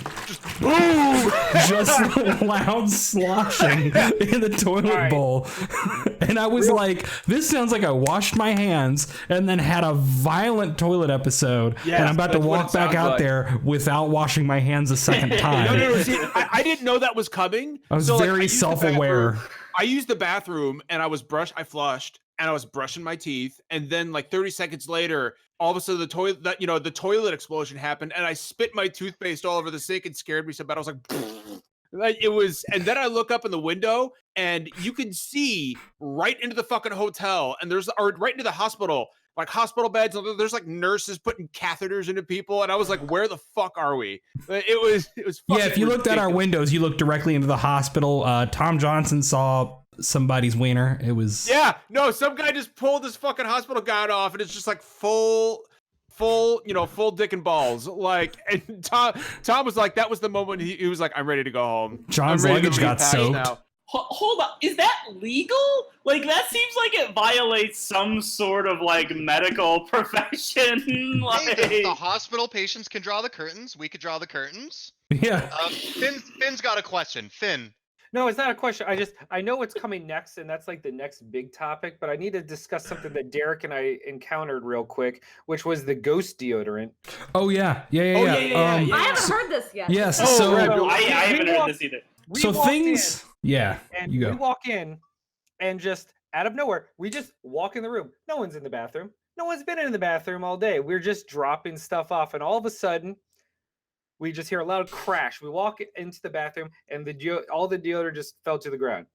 Speaker 7: boom, just loud sloshing in the toilet bowl. And I was like, this sounds like I washed my hands and then had a violent toilet episode, and I'm about to walk back out there without washing my hands a second time.
Speaker 1: No. See, I didn't know that was coming.
Speaker 7: I was very self-aware.
Speaker 1: I used the bathroom and I flushed and I was brushing my teeth, and then like 30 seconds later, all of a sudden the toilet explosion happened, and I spit my toothpaste all over the sink and scared me so bad. I was like, Like it was, and then I look up in the window and you can see right into the fucking hotel, and right into the hospital, like hospital beds. And there's like nurses putting catheters into people, and I was like, where the fuck are we? It was.
Speaker 7: Yeah, if you looked at our windows, you looked directly into the hospital. Tom Johnson saw somebody's wiener. It was.
Speaker 1: Yeah, no, some guy just pulled this fucking hospital gown off, and it's just like full, full dick and balls. Like, and Tom was like, that was the moment he was like, I'm ready to go home.
Speaker 7: John's luggage got soaked.
Speaker 2: Now. Hold on, is that legal? Like, that seems like it violates some sort of like medical profession. Like,
Speaker 8: hey, the hospital patients can draw the curtains. We could draw the curtains.
Speaker 7: Yeah.
Speaker 8: Finn's got a question. Finn.
Speaker 6: No, it's not a question. I know what's coming next, and that's like the next big topic, but I need to discuss something that Derek and I encountered real quick, which was the ghost deodorant.
Speaker 7: Oh yeah.
Speaker 4: I haven't heard this yet.
Speaker 7: Yes.
Speaker 2: I haven't heard this either.
Speaker 6: We walk in, and just out of nowhere, we just walk in the room. No one's in the bathroom. No one's been in the bathroom all day. We're just dropping stuff off, and all of a sudden, we just hear a loud crash. We walk into the bathroom, and all the deodorant just fell to the ground.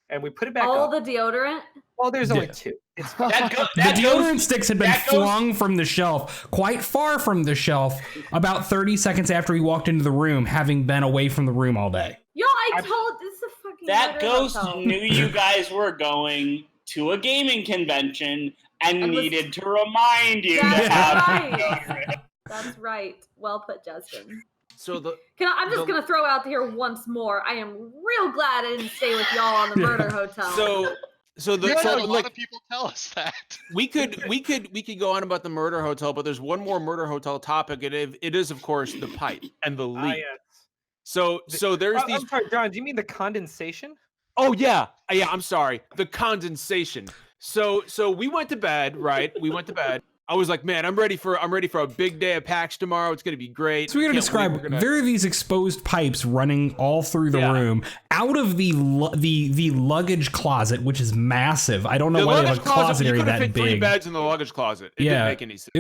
Speaker 6: And we put it back
Speaker 4: all
Speaker 6: up.
Speaker 4: the deodorant?
Speaker 6: Well, there's only two.
Speaker 7: The deodorant sticks had been flung from the shelf, quite far from the shelf, about 30 seconds after he walked into the room, having been away from the room all day.
Speaker 4: Yo, this is a fucking
Speaker 2: that ghost knew you guys were going to a gaming convention and needed to remind you.
Speaker 4: That's right. Well put, Justin.
Speaker 1: So
Speaker 4: I'm just gonna throw out here once more. I am real glad I didn't stay with y'all on the murder hotel.
Speaker 8: A lot of people tell us that.
Speaker 1: We could go on about the murder hotel, but there's one more murder hotel topic, and it is of course the pipe and the leak. So there's these.
Speaker 6: I'm sorry, John. Do you mean the condensation?
Speaker 1: Oh yeah. I'm sorry. The condensation. So we went to bed, right? We went to bed. I was like, man, I'm ready for a big day of PAX tomorrow. It's gonna be great.
Speaker 7: So we're gonna describe. There are these exposed pipes running all through the room, out of the luggage closet, which is massive. I don't know why they have a closet area that big.
Speaker 1: 3 beds in the luggage closet. It didn't make any sense.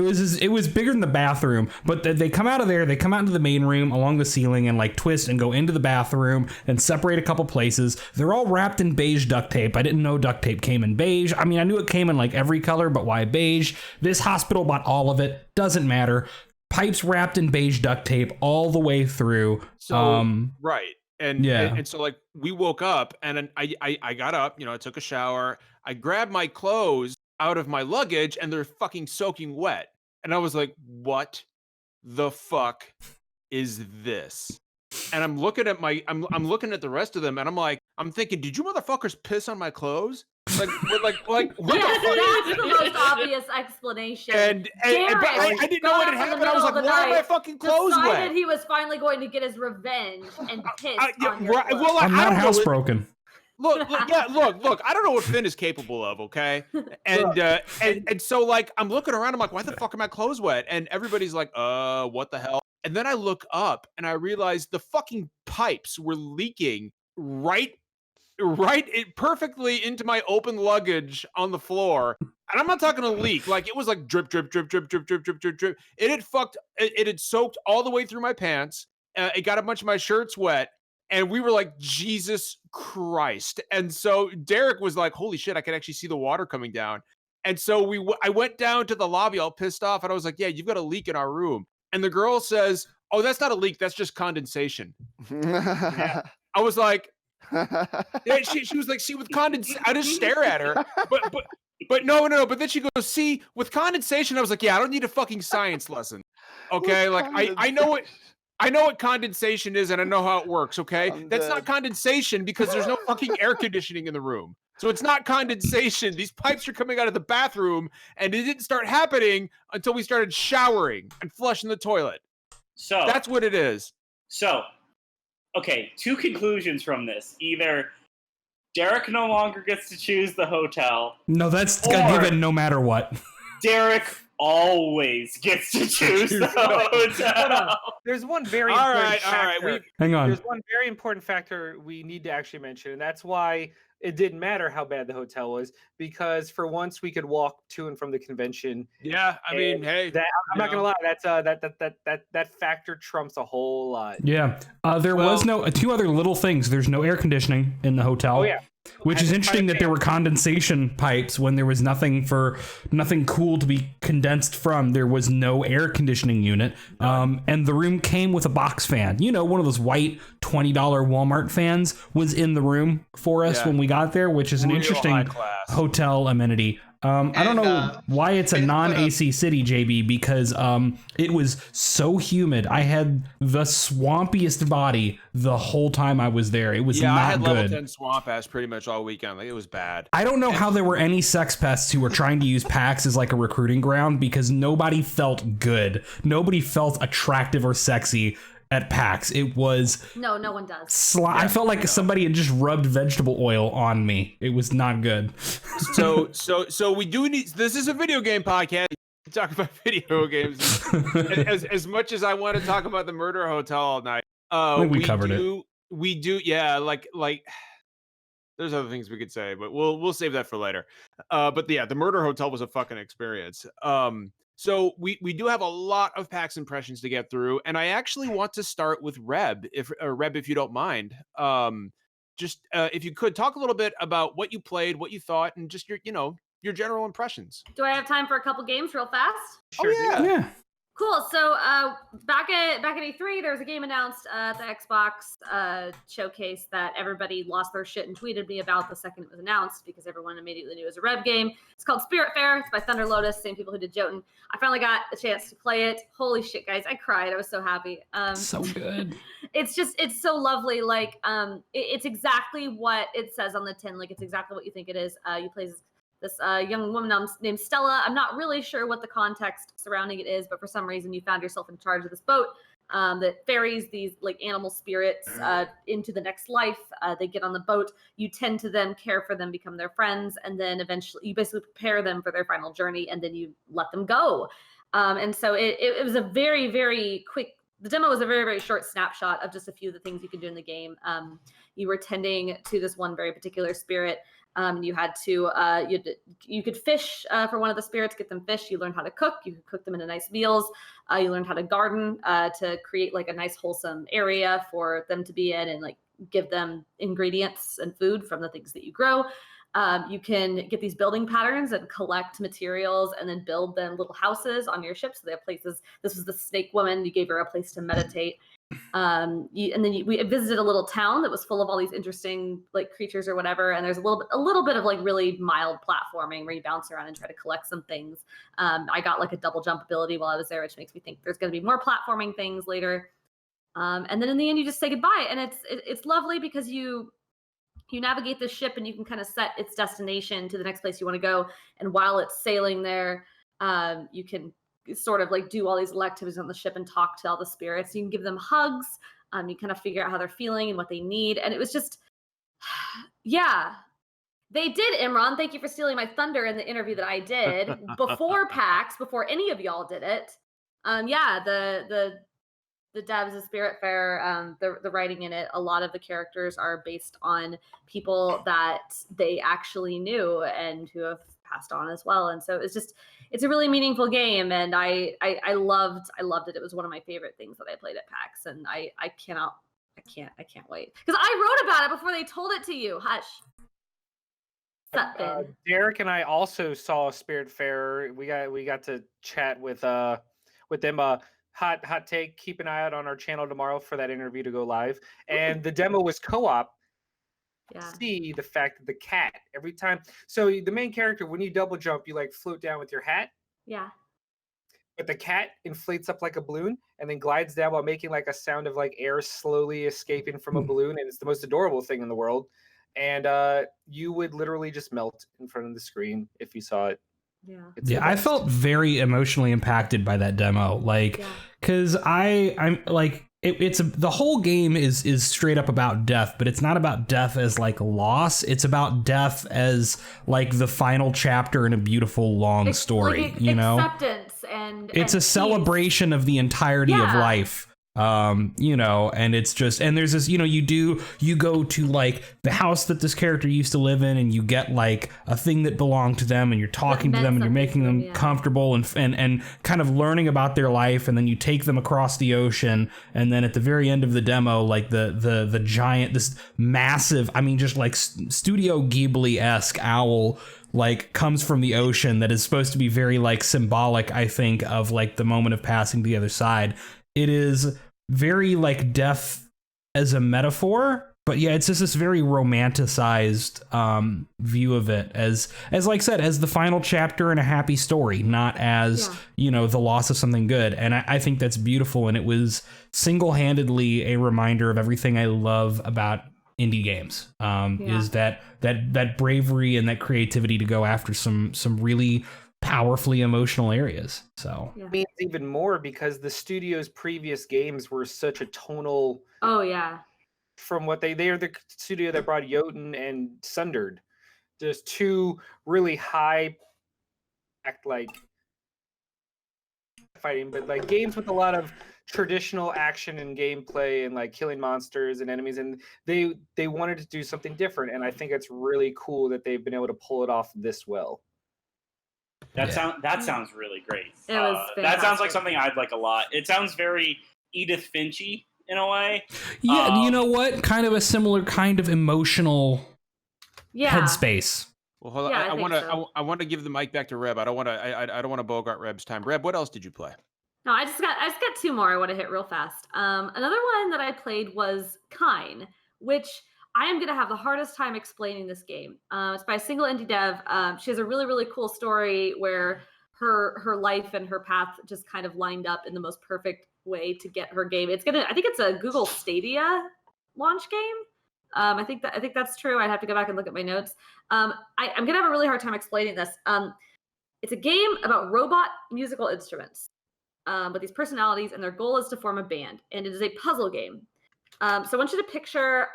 Speaker 7: It was bigger than the bathroom, but they come out of there. They come out into the main room along the ceiling and like twist and go into the bathroom and separate a couple places. They're all wrapped in beige duct tape. I didn't know duct tape came in beige. I mean, I knew it came in like every color, but why beige? This hospital bought all of it. Doesn't matter. Pipes wrapped in beige duct tape all the way through.
Speaker 1: Right. And so like we woke up and I got up, I took a shower. I grabbed my clothes out of my luggage and they're fucking soaking wet. And I was like, what the fuck is this? And I'm looking at I'm looking at the rest of them and I'm thinking, did you motherfuckers piss on my clothes? Like what
Speaker 4: that's the most obvious explanation.
Speaker 1: And but I didn't know what had happened. I was like, why are my fucking clothes wet?
Speaker 4: He was finally going to get his revenge and pissed on your clothes.
Speaker 1: Well,
Speaker 7: I'm not housebroken.
Speaker 1: Look. I don't know what Finn is capable of, okay? And so like I'm looking around. I'm like, why the fuck are my clothes wet? And everybody's like, what the hell? And then I look up and I realize the fucking pipes were leaking right perfectly into my open luggage on the floor. And I'm not talking a leak. Like it was like drip, drip, drip, drip, drip, drip, drip, drip, drip. It had soaked all the way through my pants. It got a bunch of my shirts wet. And we were like, Jesus Christ. And so Derek was like, holy shit, I can actually see the water coming down. And so I went down to the lobby all pissed off. And I was like, yeah, you've got a leak in our room. And the girl says, oh, that's not a leak. That's just condensation. I was like, yeah, she was like, see, with condensation, I just stare at her, but no. But then she goes, see, with condensation, I was like, yeah, I don't need a fucking science lesson. Okay, like I know what condensation is and I know how it works. Okay, that's not condensation because there's no fucking air conditioning in the room, so it's not condensation. These pipes are coming out of the bathroom, and it didn't start happening until we started showering and flushing the toilet. So that's what it is.
Speaker 2: So. Okay, 2 conclusions from this. Either Derek no longer gets to choose the hotel.
Speaker 7: No, that's a given no matter what.
Speaker 2: Derek always gets to choose the hotel.
Speaker 6: There's one very
Speaker 1: All
Speaker 6: important
Speaker 1: right.
Speaker 6: factor.
Speaker 7: Hang on.
Speaker 6: There's one very important factor we need to actually mention, and that's why it didn't matter how bad the hotel was, because for once we could walk to and from the convention.
Speaker 1: Yeah, I mean, hey,
Speaker 6: I'm not gonna lie, that's that factor trumps a whole lot.
Speaker 7: Yeah, there was no two other little things. There's no air conditioning in the hotel.
Speaker 6: Oh yeah.
Speaker 7: Which is interesting that there were condensation pipes when there was nothing cool to be condensed from. There was no air conditioning unit. And the room came with a box fan. You know, one of those white $20 Walmart fans was in the room for us when we got there, which is an interesting hotel amenity. I don't know why it's a non-AC city, JB, because it was so humid. I had the swampiest body the whole time I was there. It was not good.
Speaker 1: I had level 10 swamp ass pretty much all weekend. Like, it was bad.
Speaker 7: I don't know how there were any sex pests who were trying to use PAX as like a recruiting ground, because nobody felt good. Nobody felt attractive or sexy at PAX. It was
Speaker 4: no one does.
Speaker 7: I felt like somebody had just rubbed vegetable oil on me. It was not good.
Speaker 1: So we do need. This is a video game podcast. We talk about video games as much as I want to talk about the Murder Hotel all night.
Speaker 7: I think we covered it.
Speaker 1: We do, yeah. Like. There's other things we could say, but we'll save that for later. But yeah, the Murder Hotel was a fucking experience. So we do have a lot of PAX impressions to get through, and I actually want to start with Reb, if you don't mind. If you could talk a little bit about what you played, what you thought, and just your general impressions.
Speaker 4: Do I have time for a couple games real fast?
Speaker 6: Sure.
Speaker 7: Yeah.
Speaker 4: Cool. So back at E3, there was a game announced at the Xbox showcase that everybody lost their shit and tweeted me about the second it was announced, because everyone immediately knew it was a Rev game. It's called Spiritfarer. It's by Thunder Lotus, same people who did Jotun. I finally got a chance to play it. Holy shit, guys! I cried. I was so happy.
Speaker 7: So good.
Speaker 4: It's so lovely. Like it's exactly what it says on the tin. Like, it's exactly what you think it is. You play this young woman named Stella. I'm not really sure what the context surrounding it is, but for some reason you found yourself in charge of this boat that ferries these like animal spirits into the next life. They get on the boat. You tend to them, care for them, become their friends, and then eventually you basically prepare them for their final journey, and then you let them go. And so it was a very, very quick. The demo was a very, very short snapshot of just a few of the things you can do in the game. You were tending to this one very particular spirit. You had to you could fish for one of the spirits, get them fish. You learned how to cook. You could cook them into nice meals. You learned how to garden to create like a nice wholesome area for them to be in, and like give them ingredients and food from the things that you grow. You can get these building patterns and collect materials and then build them little houses on your ship. So they have places. This was the snake woman. You gave her a place to meditate. We visited a little town that was full of all these interesting like creatures or whatever, and there's a little bit of like really mild platforming where you bounce around and try to collect some things. I got like a double jump ability while I was there, which makes me think there's going to be more platforming things later. And then in the end you just say goodbye, and it's lovely because you navigate the ship and you can kind of set its destination to the next place you want to go, and while it's sailing there, you can sort of like do all these little activities on the ship and talk to all the spirits. You can give them hugs. You kind of figure out how they're feeling and what they need. And it was just, yeah, they did. Imran, thank you for stealing my thunder in the interview that I did before PAX, before any of y'all did it. The devs of Spiritfarer, the writing in it, a lot of the characters are based on people that they actually knew and who have passed on as well. And so it's a really meaningful game, and I loved it. It was one of my favorite things that I played at PAX, and I can't wait, because I wrote about it before they told it to you. Hush.
Speaker 6: Derek and I also saw Spiritfarer. We got to chat with them. Hot take. Keep an eye out on our channel tomorrow for that interview to go live. And the demo was co-op.
Speaker 4: Yeah.
Speaker 6: See the fact that the cat every time. So the main character, when you double jump, you like float down with your hat.
Speaker 4: Yeah.
Speaker 6: But the cat inflates up like a balloon and then glides down while making like a sound of like air slowly escaping from a balloon, and it's the most adorable thing in the world. And you would literally just melt in front of the screen if you saw it.
Speaker 4: Yeah.
Speaker 7: I felt very emotionally impacted by that demo, like, because I'm like, it's the whole game is straight up about death, but it's not about death as like loss. It's about death as like the final chapter in a beautiful long story,
Speaker 4: like
Speaker 7: you know?
Speaker 4: Acceptance. and
Speaker 7: it's
Speaker 4: and
Speaker 7: a
Speaker 4: peace.
Speaker 7: celebration of the entirety of life. You know, and it's just, and there's this, you know, you go to like the house that this character used to live in, and you get like a thing that belonged to them, and you're talking to them, and you're making them comfortable, and kind of learning about their life, and then you take them across the ocean, and then at the very end of the demo, like the giant, this massive, I mean, just like Studio Ghibli-esque owl like comes from the ocean that is supposed to be very like symbolic, I think, of like the moment of passing to the other side. It is very like death as a metaphor, but yeah, it's just this very romanticized view of it as like I said, as the final chapter in a happy story, not as, you know, the loss of something good. And I think that's beautiful. And it was single-handedly a reminder of everything I love about indie games, is that bravery and that creativity to go after some really powerfully emotional areas. So
Speaker 6: it means even more because the studio's previous games were such a tonal.
Speaker 4: Oh yeah.
Speaker 6: From what they are the studio that brought Jotun and Sundered. Just two really high act like fighting, but like games with a lot of traditional action and gameplay and like killing monsters and enemies, and they wanted to do something different, and I think it's really cool that they've been able to pull it off this well.
Speaker 2: That sounds really great.
Speaker 4: That
Speaker 2: sounds like something I'd like a lot. It sounds very Edith Finchy in a way.
Speaker 7: Yeah, you know what? Kind of a similar kind of emotional headspace.
Speaker 1: Well, hold on. I want to give the mic back to Reb. I don't want to bogart Reb's time. Reb, what else did you play?
Speaker 4: No, I just got two more I want to hit real fast. Another one that I played was Kine, which I am going to have the hardest time explaining this game. It's by a single indie dev. She has a really, really cool story where her life and her path just kind of lined up in the most perfect way to get her game. I think it's a Google Stadia launch game. I think that's true. I'd have to go back and look at my notes. I'm going to have a really hard time explaining this. It's a game about robot musical instruments with these personalities, and their goal is to form a band. And it is a puzzle game. So I want you to picture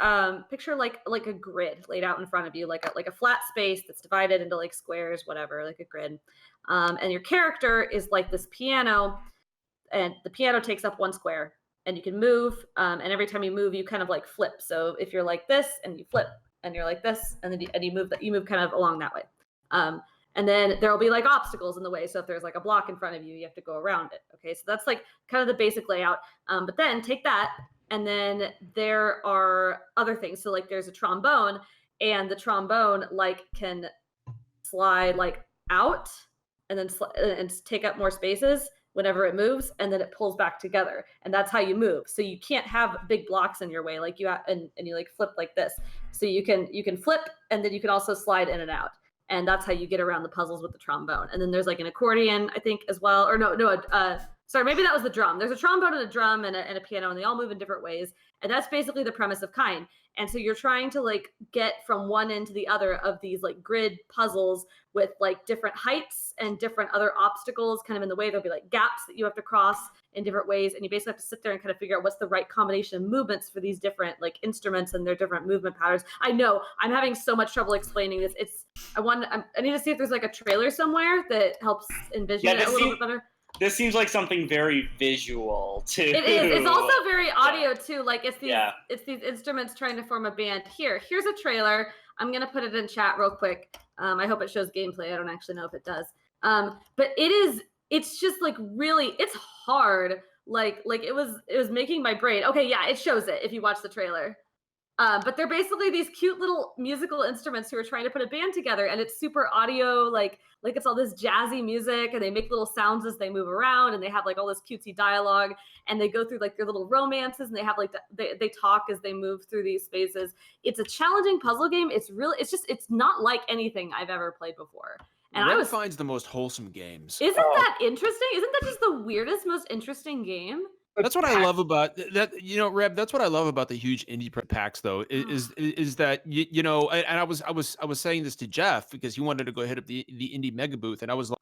Speaker 4: like a grid laid out in front of you, like a flat space that's divided into like squares, whatever, like a grid. And your character is like this piano, and the piano takes up one square, and you can move. And every time you move, you kind of like flip. So if you're like this, and you flip, and you're like this, and then you move kind of along that way. And then there will be like obstacles in the way. So if there's like a block in front of you, you have to go around it. Okay, so that's like kind of the basic layout. But then take that. And then there are other things. So like there's a trombone, and the trombone like can slide like out and then and take up more spaces whenever it moves, and then it pulls back together. And that's how you move. So you can't have big blocks in your way, like you and you like flip like this. So you can flip, and then you can also slide in and out. And that's how you get around the puzzles with the trombone. And then there's like an accordion, I think, as well. Or sorry, maybe that was the drum. There's a trombone and a drum and a piano, and they all move in different ways. And that's basically the premise of Kine. And so you're trying to like get from one end to the other of these like grid puzzles with like different heights and different other obstacles kind of in the way. There'll be like gaps that you have to cross in different ways. And you basically have to sit there and kind of figure out what's the right combination of movements for these different like instruments and their different movement patterns. I know I'm having so much trouble explaining this. I need to see if there's like a trailer somewhere that helps envision it a little bit better.
Speaker 2: This seems like something very visual too.
Speaker 4: It is. It's also very audio too. Like it's these instruments trying to form a band. Here's a trailer. I'm gonna put it in chat real quick. I hope it shows gameplay. I don't actually know if it does. But it's just like really, it's hard. Like it was making my brain. Okay, yeah, it shows it if you watch the trailer. But they're basically these cute little musical instruments who are trying to put a band together, and it's super audio, like it's all this jazzy music, and they make little sounds as they move around, and they have like all this cutesy dialogue, and they go through like their little romances, and they have like they talk as they move through these spaces. It's a challenging puzzle game. It's not like anything I've ever played before. And
Speaker 1: Red finds the most wholesome games.
Speaker 4: Isn't that interesting? Isn't that just the weirdest, most interesting game?
Speaker 1: That's what I love about that. Reb, that's what I love about the huge indie PAX, though, is that and I was saying this to Jeff because he wanted to go hit up the indie mega booth, and I was like,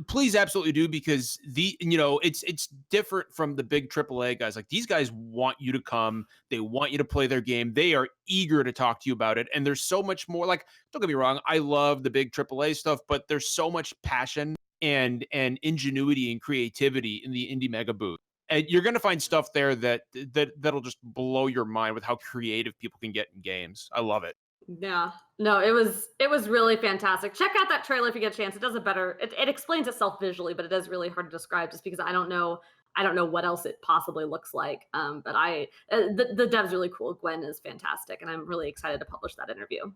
Speaker 1: please, absolutely do, because it's different from the big AAA guys. Like, these guys want you to come, they want you to play their game, they are eager to talk to you about it, and there's so much more. Like, don't get me wrong, I love the big AAA stuff, but there's so much passion and ingenuity and creativity in the indie mega booth. And you're going to find stuff there that'll just blow your mind with how creative people can get in games. I love it.
Speaker 4: Yeah, no, it was really fantastic. Check out that trailer if you get a chance. It does it better. It explains itself visually, but it is really hard to describe just because I don't know what else it possibly looks like. But the dev's really cool. Gwen is fantastic, and I'm really excited to publish that interview.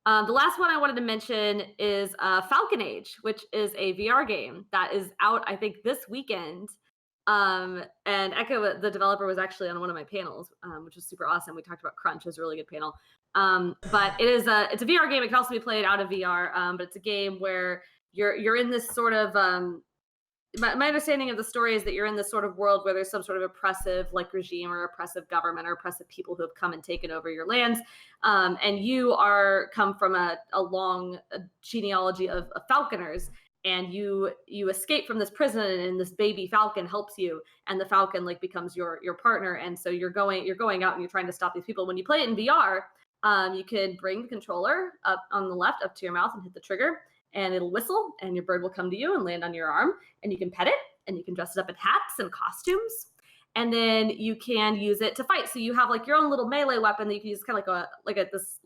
Speaker 4: The last one I wanted to mention is Falcon Age, which is a VR game that is out, I think, this weekend. And Echo, the developer, was actually on one of my panels, which was super awesome. We talked about Crunch. It was a really good panel. But it's a VR game. It can also be played out of VR. But it's a game where you're in this sort of my understanding of the story is that you're in this sort of world where there's some sort of oppressive regime or oppressive government or oppressive people who have come and taken over your lands. And you come from a long genealogy of falconers. And you escape from this prison, and this baby falcon helps you, and the falcon becomes your partner. And so you're going out and you're trying to stop these people. When you play it in VR, you can bring the controller up on the left up to your mouth and hit the trigger, and it'll whistle, and your bird will come to you and land on your arm, and you can pet it, and you can dress it up in hats and costumes, and then you can use it to fight. So you have your own little melee weapon that you can use, kind of this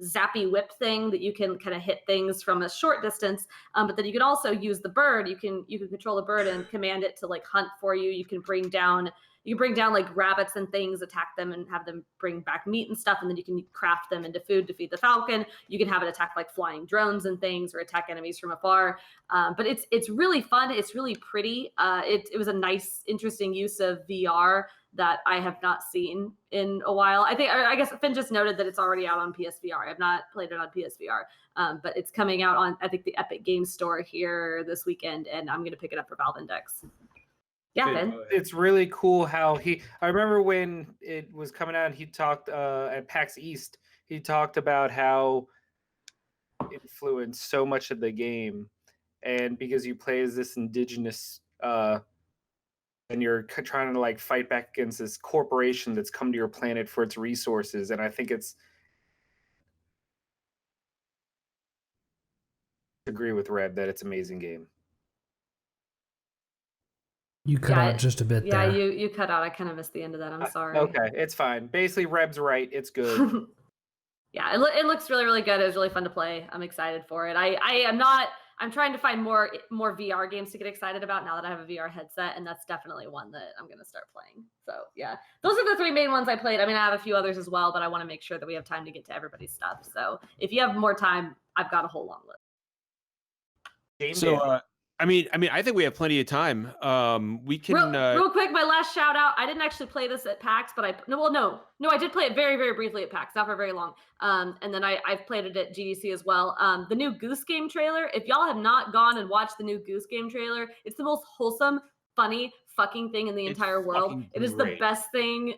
Speaker 4: zappy whip thing that you can kind of hit things from a short distance. But then you can also use the bird. You can control the bird and command it to hunt for you. You can bring down rabbits and things, attack them, and have them bring back meat and stuff. And then you can craft them into food to feed the falcon. You can have it attack flying drones and things, or attack enemies from afar. But it's really fun. It's really pretty. It was a nice, interesting use of VR that I have not seen in a while. I guess Finn just noted that it's already out on PSVR. I've not played it on PSVR, but it's coming out on, I think, the Epic Games Store here this weekend, and I'm going to pick it up for Valve Index. Yeah, Finn.
Speaker 6: It's really cool how I remember when it was coming out, he talked at PAX East, he talked about how it influenced so much of the game. And because you play as this indigenous and you're trying to fight back against this corporation that's come to your planet for its resources. And I think agree with Reb that it's an amazing game.
Speaker 7: You cut out just a bit there.
Speaker 4: Yeah, you cut out. I kind of missed the end of that. I'm sorry.
Speaker 6: Okay, it's fine. Basically, Reb's right. It's good.
Speaker 4: Yeah, it looks really, really good. It was really fun to play. I'm excited for it. I'm trying to find more VR games to get excited about now that I have a VR headset, and that's definitely one that I'm going to start playing. So yeah, those are the three main ones I played. I mean, I have a few others as well, but I want to make sure that we have time to get to everybody's stuff. So if you have more time, I've got a whole long list.
Speaker 1: So, I mean, I think we have plenty of time. We can
Speaker 4: real quick. My last shout out. I didn't actually play this at PAX, but I did play it very, very briefly at PAX, not for very long. And then I've played it at GDC as well. The new Goose Game trailer. If y'all have not gone and watched the new Goose Game trailer, it's the most wholesome, funny fucking thing in the entire world. It is the best thing.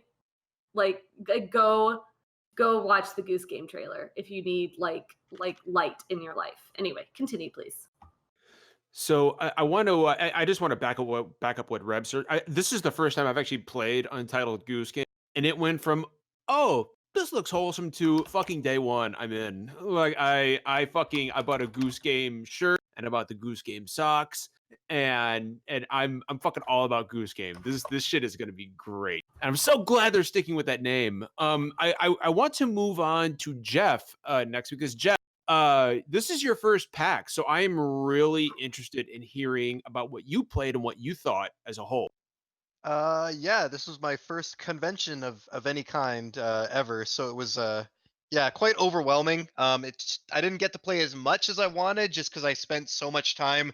Speaker 4: Go watch the Goose Game trailer if you need light in your life. Anyway, continue, please.
Speaker 1: So I just want to back up what Reb said. This is the first time I've actually played Untitled Goose Game, and it went from, oh, this looks wholesome, to fucking day one I'm in. I bought a Goose Game shirt, and I bought the Goose Game socks, and I'm fucking all about Goose Game. This shit is gonna be great, and I'm so glad they're sticking with that name. I want to move on to Jeff next, because Jeff, this is your first PAX, so I am really interested in hearing about what you played and what you thought as a whole.
Speaker 8: Yeah, this was my first convention of any kind ever, so it was quite overwhelming. I didn't get to play as much as I wanted, just because I spent so much time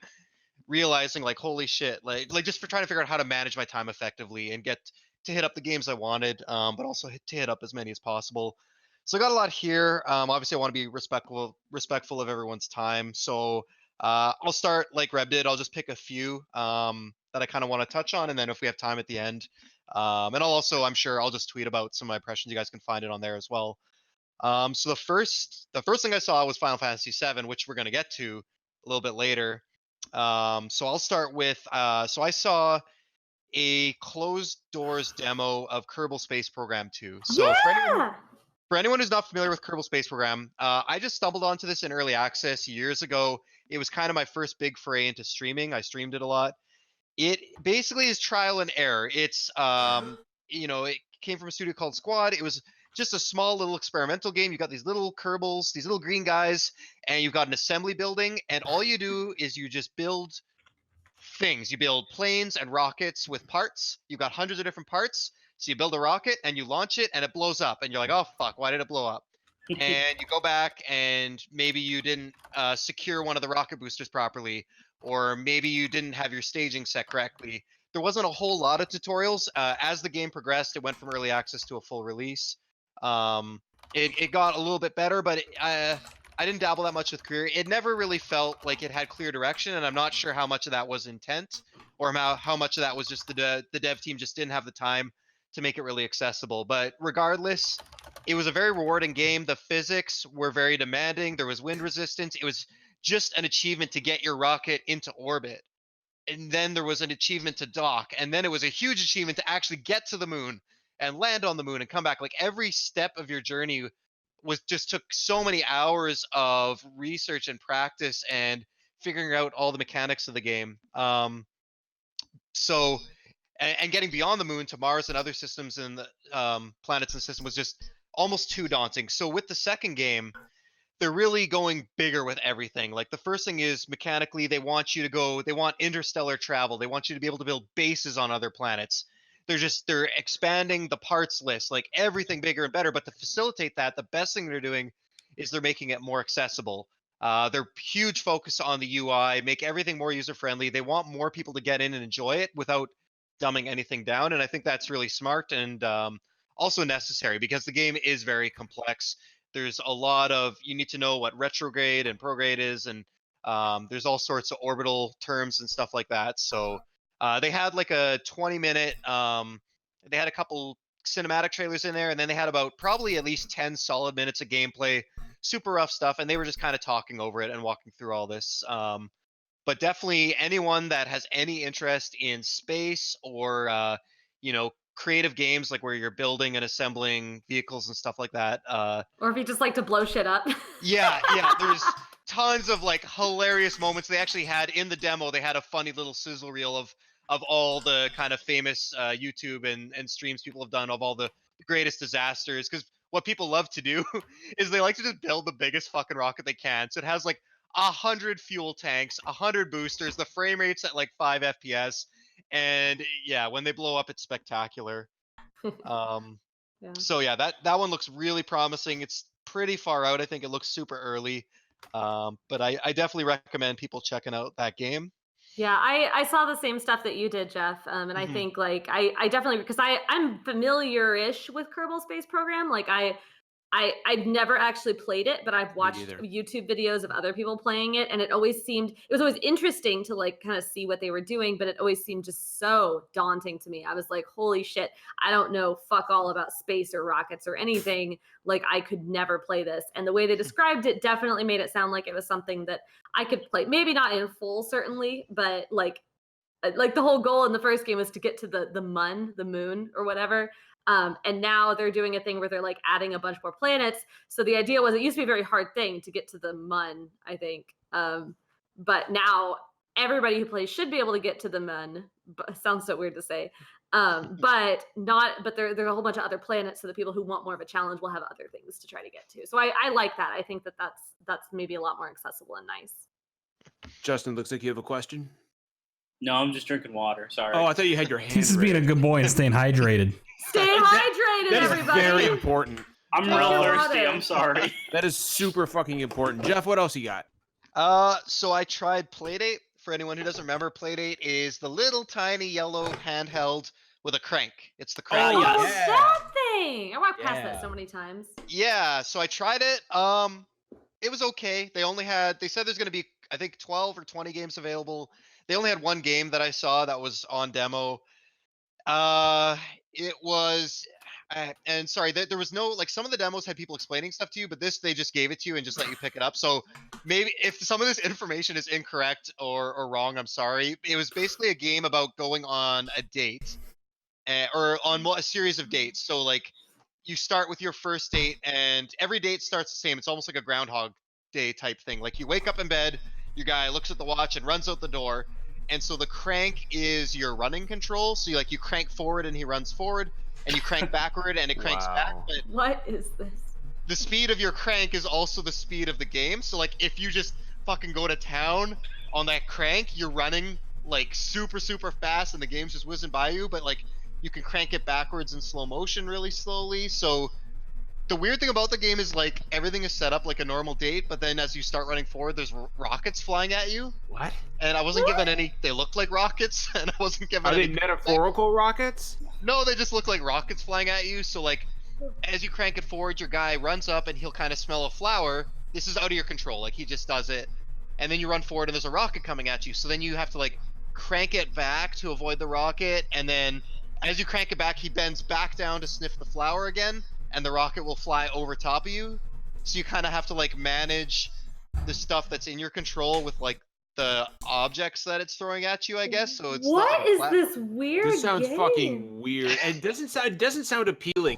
Speaker 8: realizing holy shit, just for trying to figure out how to manage my time effectively and get to hit up the games I wanted, but also to hit up as many as possible. So I got a lot here. Obviously, I want to be respectful of everyone's time. So I'll start like Reb did. I'll just pick a few that I kind of want to touch on, and then if we have time at the end, and I'm sure I'll just tweet about some of my impressions. You guys can find it on there as well. So the first thing I saw was Final Fantasy VII, which we're gonna get to a little bit later. So I'll start with. So I saw a closed doors demo of Kerbal Space Program 2. So
Speaker 4: yeah!
Speaker 8: For anyone who's not familiar with Kerbal Space Program, I just stumbled onto this in early access years ago. It was kind of my first big foray into streaming. I streamed it a lot. It basically is trial and error. It's it came from a studio called Squad. It was just a small little experimental game. You got these little Kerbals, these little green guys, and you've got an assembly building, and all you do is you just build things. You build planes and rockets with parts. You've got hundreds of different parts. So you build a rocket and you launch it and it blows up, and you're like, oh fuck, why did it blow up? And you go back and maybe you didn't secure one of the rocket boosters properly, or maybe you didn't have your staging set correctly. There wasn't a whole lot of tutorials. As the game progressed, it went from early access to a full release. It got a little bit better, but I didn't dabble that much with career. It never really felt like it had clear direction, and I'm not sure how much of that was intent, or how much of that was just the dev team just didn't have the time to make it really accessible. But regardless, it was a very rewarding game. The physics were very demanding. There was wind resistance. It was just an achievement to get your rocket into orbit. And then there was an achievement to dock. And then it was a huge achievement to actually get to the moon and land on the moon and come back. Like every step of your journey took so many hours of research and practice and figuring out all the mechanics of the game. And getting beyond the moon to Mars and other systems in the planets in the system was just almost too daunting. So with the second game, they're really going bigger with everything. Like the first thing is mechanically, they want interstellar travel. They want you to be able to build bases on other planets. They're expanding the parts list, like everything bigger and better. But to facilitate that, the best thing they're doing is they're making it more accessible. They're huge focus on the UI, make everything more user friendly. They want more people to get in and enjoy it without dumbing anything down, and I think that's really smart and also necessary, because the game is very complex. There's a lot of, you need to know what retrograde and prograde is, and there's all sorts of orbital terms and stuff like that. So they had like a 20-minute, they had a couple cinematic trailers in there, and then they had about probably at least 10 solid minutes of gameplay, super rough stuff, and they were just kind of talking over it and walking through all this. But definitely anyone that has any interest in space or, creative games like where you're building and assembling vehicles and stuff like that.
Speaker 4: Or if you just like to blow shit up.
Speaker 8: Yeah, there's tons of like hilarious moments. They actually had in the demo, they had a funny little sizzle reel of all the kind of famous YouTube and streams people have done of all the greatest disasters. Because what people love to do is they like to just build the biggest fucking rocket they can. So it has like 100 fuel tanks, 100 boosters, the frame rate's at like 5 FPS, and yeah, when they blow up, it's spectacular. So yeah, that one looks really promising. It's pretty far out. I think it looks super early, but I definitely recommend people checking out that game.
Speaker 4: Yeah, I saw the same stuff that you did, Jeff, and I think like I definitely, because I'm familiar-ish with Kerbal Space Program. Like I've never actually played it, but I've watched YouTube videos of other people playing it, and it was always interesting to like kind of see what they were doing, but it always seemed just so daunting to me. I was like, holy shit, I don't know fuck all about space or rockets or anything. Like I could never play this. And the way they described it definitely made it sound like it was something that I could play. Maybe not in full, certainly, but like the whole goal in the first game was to get to the moon or whatever. And now they're doing a thing where they're like adding a bunch more planets. So the idea was, it used to be a very hard thing to get to the mun, I think. But now everybody who plays should be able to get to the mun. Sounds so weird to say. But there's a whole bunch of other planets, so the people who want more of a challenge will have other things to try to get to. So I like that. I think that's maybe a lot more accessible and nice.
Speaker 1: Justin, looks like you have a question.
Speaker 2: No, I'm just drinking water. Sorry.
Speaker 1: Oh, I thought you had your hand.
Speaker 7: This is being a good boy and staying hydrated.
Speaker 4: Stay hydrated,
Speaker 1: that is
Speaker 4: everybody.
Speaker 1: very important.
Speaker 2: I'm real thirsty. I'm sorry.
Speaker 1: That is super fucking important. Jeff, what else you got?
Speaker 8: So I tried Playdate. For anyone who doesn't remember, Playdate is the little tiny yellow handheld with a crank. It's the crank.
Speaker 4: Oh, yeah. That thing! I walked past that so many times.
Speaker 8: Yeah, so I tried it. It was okay. They said there's going to be, I think, 12 or 20 games available. They only had one game that I saw that was on demo. It was, and sorry, there was no, like, some of the demos had people explaining stuff to you, but this, they just gave it to you and just let you pick it up. So maybe if some of this information is incorrect or wrong, I'm sorry. It was basically a game about going on a date, or on a series of dates. So like, you start with your first date, and every date starts the same. It's almost like a Groundhog Day type thing. Like you wake up in bed, your guy looks at the watch and runs out the door. And so the crank is your running control. So you crank forward and he runs forward, and you crank backward and it cranks back.
Speaker 1: Wow.
Speaker 8: But
Speaker 4: What is this?
Speaker 8: the speed of your crank is also the speed of the game. So like if you just fucking go to town on that crank, you're running like super fast and the game's just whizzing by you, but like you can crank it backwards in slow motion really slowly. So the weird thing about the game is like everything is set up like a normal date, but then as you start running forward, there's rockets flying at you.
Speaker 1: What?
Speaker 8: And I wasn't given any. They look like rockets, and I wasn't given.
Speaker 1: Are
Speaker 8: any
Speaker 1: they metaphorical rockets?
Speaker 8: No, they just look like rockets flying at you. So like, as you crank it forward, your guy runs up and he'll kind of smell a flower. This is out of your control. Like he just does it, and then you run forward and there's a rocket coming at you. So then you have to like crank it back to avoid the rocket, and then as you crank it back, he bends back down to sniff the flower again, and the rocket will fly over top of you. So you kind of have to like manage the stuff that's in your control with like the objects that it's throwing at you, I guess. So it's not
Speaker 4: What
Speaker 8: like a
Speaker 4: is this weird
Speaker 1: This sounds
Speaker 4: game?
Speaker 1: fucking weird. And it doesn't sound appealing.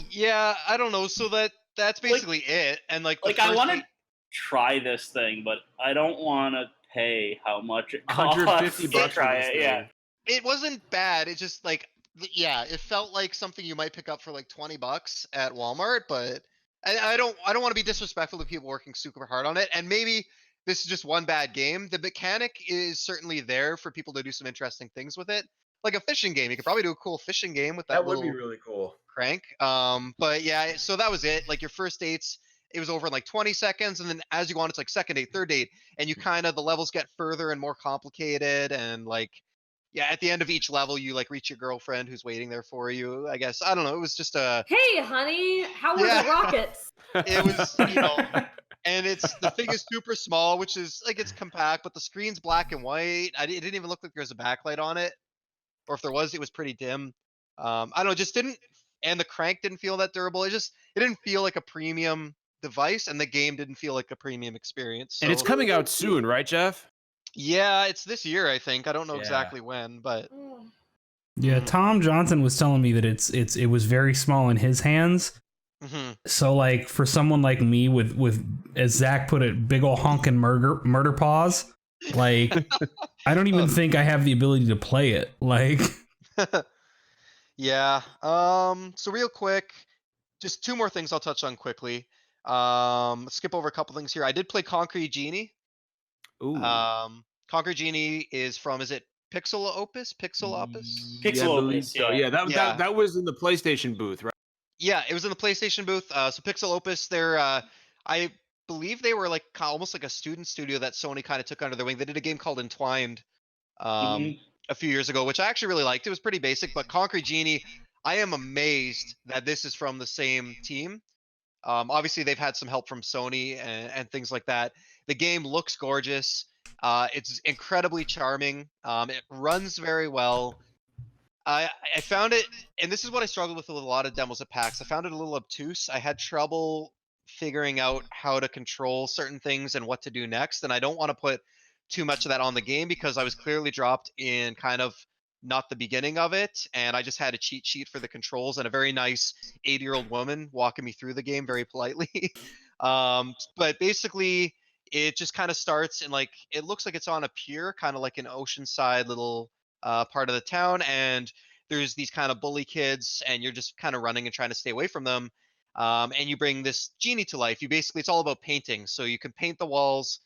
Speaker 8: Yeah, I don't know. So that's basically it. And like the
Speaker 2: I
Speaker 8: first
Speaker 2: want to
Speaker 8: thing-
Speaker 2: try this thing, but I don't want to pay how much it costs.
Speaker 1: $150
Speaker 2: to
Speaker 1: bucks for
Speaker 2: try
Speaker 1: this
Speaker 2: it.
Speaker 1: thing.
Speaker 2: Yeah.
Speaker 8: it wasn't bad. It just like yeah, it felt like something you might pick up for like $20 at Walmart, but I don't want to be disrespectful to people working super hard on it. And maybe this is just one bad game. The mechanic is certainly there for people to do some interesting things with it. Like a fishing game. You could probably do a cool fishing game with that,
Speaker 1: That would
Speaker 8: little
Speaker 1: be really cool.
Speaker 8: crank. But yeah, so that was it. Like your first dates, it was over in like 20 seconds, and then as you go on, it's like second date, third date, and you kind of the levels get further and more complicated, and like yeah, at the end of each level, you like reach your girlfriend who's waiting there for you. I guess I don't know. It was just a
Speaker 4: Hey, honey, how were
Speaker 8: Yeah.
Speaker 4: the rockets?
Speaker 8: it was and it's the thing is super small, which is like it's compact, but the screen's black and white. It didn't even look like there was a backlight on it, or if there was, it was pretty dim. I don't know, just didn't, and the crank didn't feel that durable. It didn't feel like a premium device, and the game didn't feel like a premium experience.
Speaker 1: And it's
Speaker 8: So,
Speaker 1: coming out soon, right, Jeff?
Speaker 8: yeah, it's this year, I think. I don't know
Speaker 1: Yeah.
Speaker 8: exactly when, but
Speaker 7: Yeah, Tom Johnson was telling me that it was very small in his hands.
Speaker 8: mhm.
Speaker 7: So like for someone like me with as Zach put it, big ol' honkin' murder paws, like I don't even think I have the ability to play it. Like
Speaker 8: Yeah. So real quick, just two more things I'll touch on quickly. Skip over a couple things here. I did play Concrete Genie.
Speaker 1: Ooh.
Speaker 8: Concrete Genie is from, is it Pixel Opus? Pixel Opus?
Speaker 2: Pixel
Speaker 1: Yeah, I believe
Speaker 2: Opus,
Speaker 1: so.
Speaker 2: yeah.
Speaker 1: Yeah, that,
Speaker 8: Yeah.
Speaker 1: that was in the PlayStation booth, right?
Speaker 8: Yeah, it was in the PlayStation booth. So Pixel Opus, they're I believe they were like almost like a student studio that Sony kind of took under their wing. They did a game called Entwined
Speaker 2: Mhm.
Speaker 8: a few years ago, which I actually really liked. It was pretty basic, but Concrete Genie, I am amazed that this is from the same team. Obviously, they've had some help from Sony and things like that. The game looks gorgeous. It's incredibly charming. It runs very well. I found it, and this is what I struggled with a lot of demos at PAX. I found it a little obtuse. I had trouble figuring out how to control certain things and what to do next. And I don't want to put too much of that on the game because I was clearly dropped in kind of not the beginning of it, and I just had a cheat sheet for the controls and a very nice 80-year-old woman walking me through the game very politely. But basically, it just kind of starts and like it looks like it's on a pier, kind of like an oceanside little part of the town, and there's these kind of bully kids, and you're just kind of running and trying to stay away from them. And you bring this genie to life. It's all about painting, so you can paint the walls.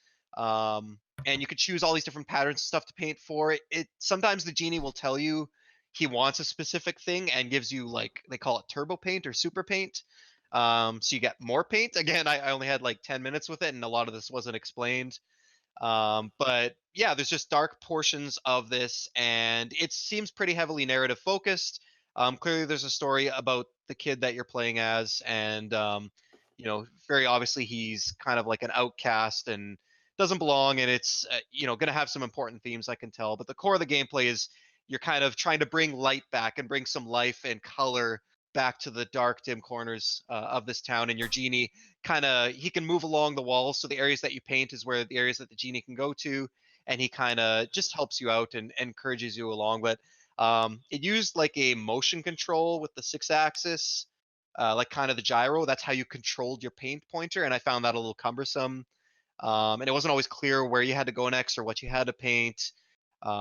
Speaker 8: And you could choose all these different patterns and stuff to paint for it. Sometimes the genie will tell you he wants a specific thing and gives you like they call it turbo paint or super paint. So you get more paint. Again, I only had like 10 minutes with it, and a lot of this wasn't explained. But yeah, there's just dark portions of this, and it seems pretty heavily narrative focused. Clearly, there's a story about the kid that you're playing as, and very obviously he's kind of like an outcast and doesn't belong, and it's going to have some important themes, I can tell. But the core of the gameplay is you're kind of trying to bring light back and bring some life and color back to the dark, dim corners of this town. And your genie he can move along the walls, so the areas that you paint is where the areas that the genie can go to, and he kind of just helps you out and encourages you along. But it used like a motion control with the 6-axis like kind of the gyro. That's how you controlled your paint pointer, and I found that a little cumbersome. And it wasn't always clear where you had to go next or what you had to paint.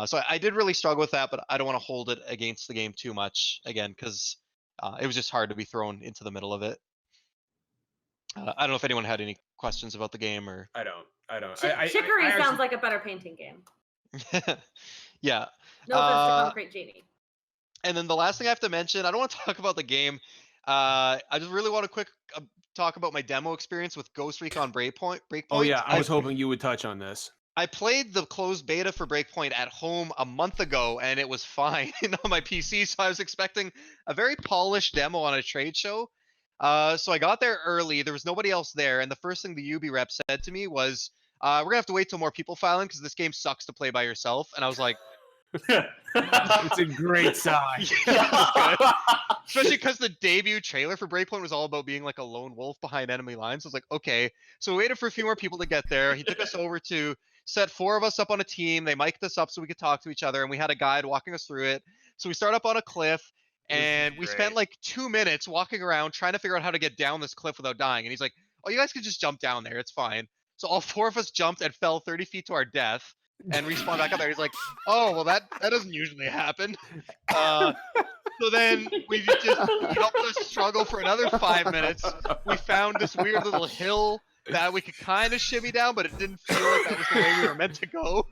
Speaker 8: So I did really struggle with that, but I don't want to hold it against the game too much again, because it was just hard to be thrown into the middle of it. I don't know if anyone had any questions about the game or.
Speaker 1: I don't.
Speaker 4: Chicory sounds
Speaker 1: actually...
Speaker 4: like a better painting game.
Speaker 8: Yeah.
Speaker 4: No offense to Concrete Genie.
Speaker 8: And then the last thing I have to mention, I don't want to talk about the game. I just really want to quick talk about my demo experience with Ghost Recon Breakpoint.
Speaker 1: Oh yeah, I was hoping you would touch on this.
Speaker 8: I played the closed beta for Breakpoint at home a month ago, and it was fine on my PC. So I was expecting a very polished demo on a trade show. So I got there early. There was nobody else there, and the first thing the UB rep said to me was, "We're gonna have to wait till more people file in because this game sucks to play by yourself." And I was like,
Speaker 1: "It's a great sign."
Speaker 8: Especially because the debut trailer for Breakpoint was all about being like a lone wolf behind enemy lines. I was like, okay. So we waited for a few more people to get there. He took us over to set 4 of us up on a team. They mic'd us up so we could talk to each other, and we had a guide walking us through it. So we start up on a cliff, and we spent like 2 minutes walking around trying to figure out how to get down this cliff without dying. And he's like, "Oh, you guys could just jump down there. It's fine." So all 4 of us jumped and fell 30 feet to our death and respawned back up there. He's like, "Oh, well, that doesn't usually happen." So then he helped us struggle for another 5 minutes. We found this weird little hill that we could kind of shimmy down, but it didn't feel like that was the way we were meant to go.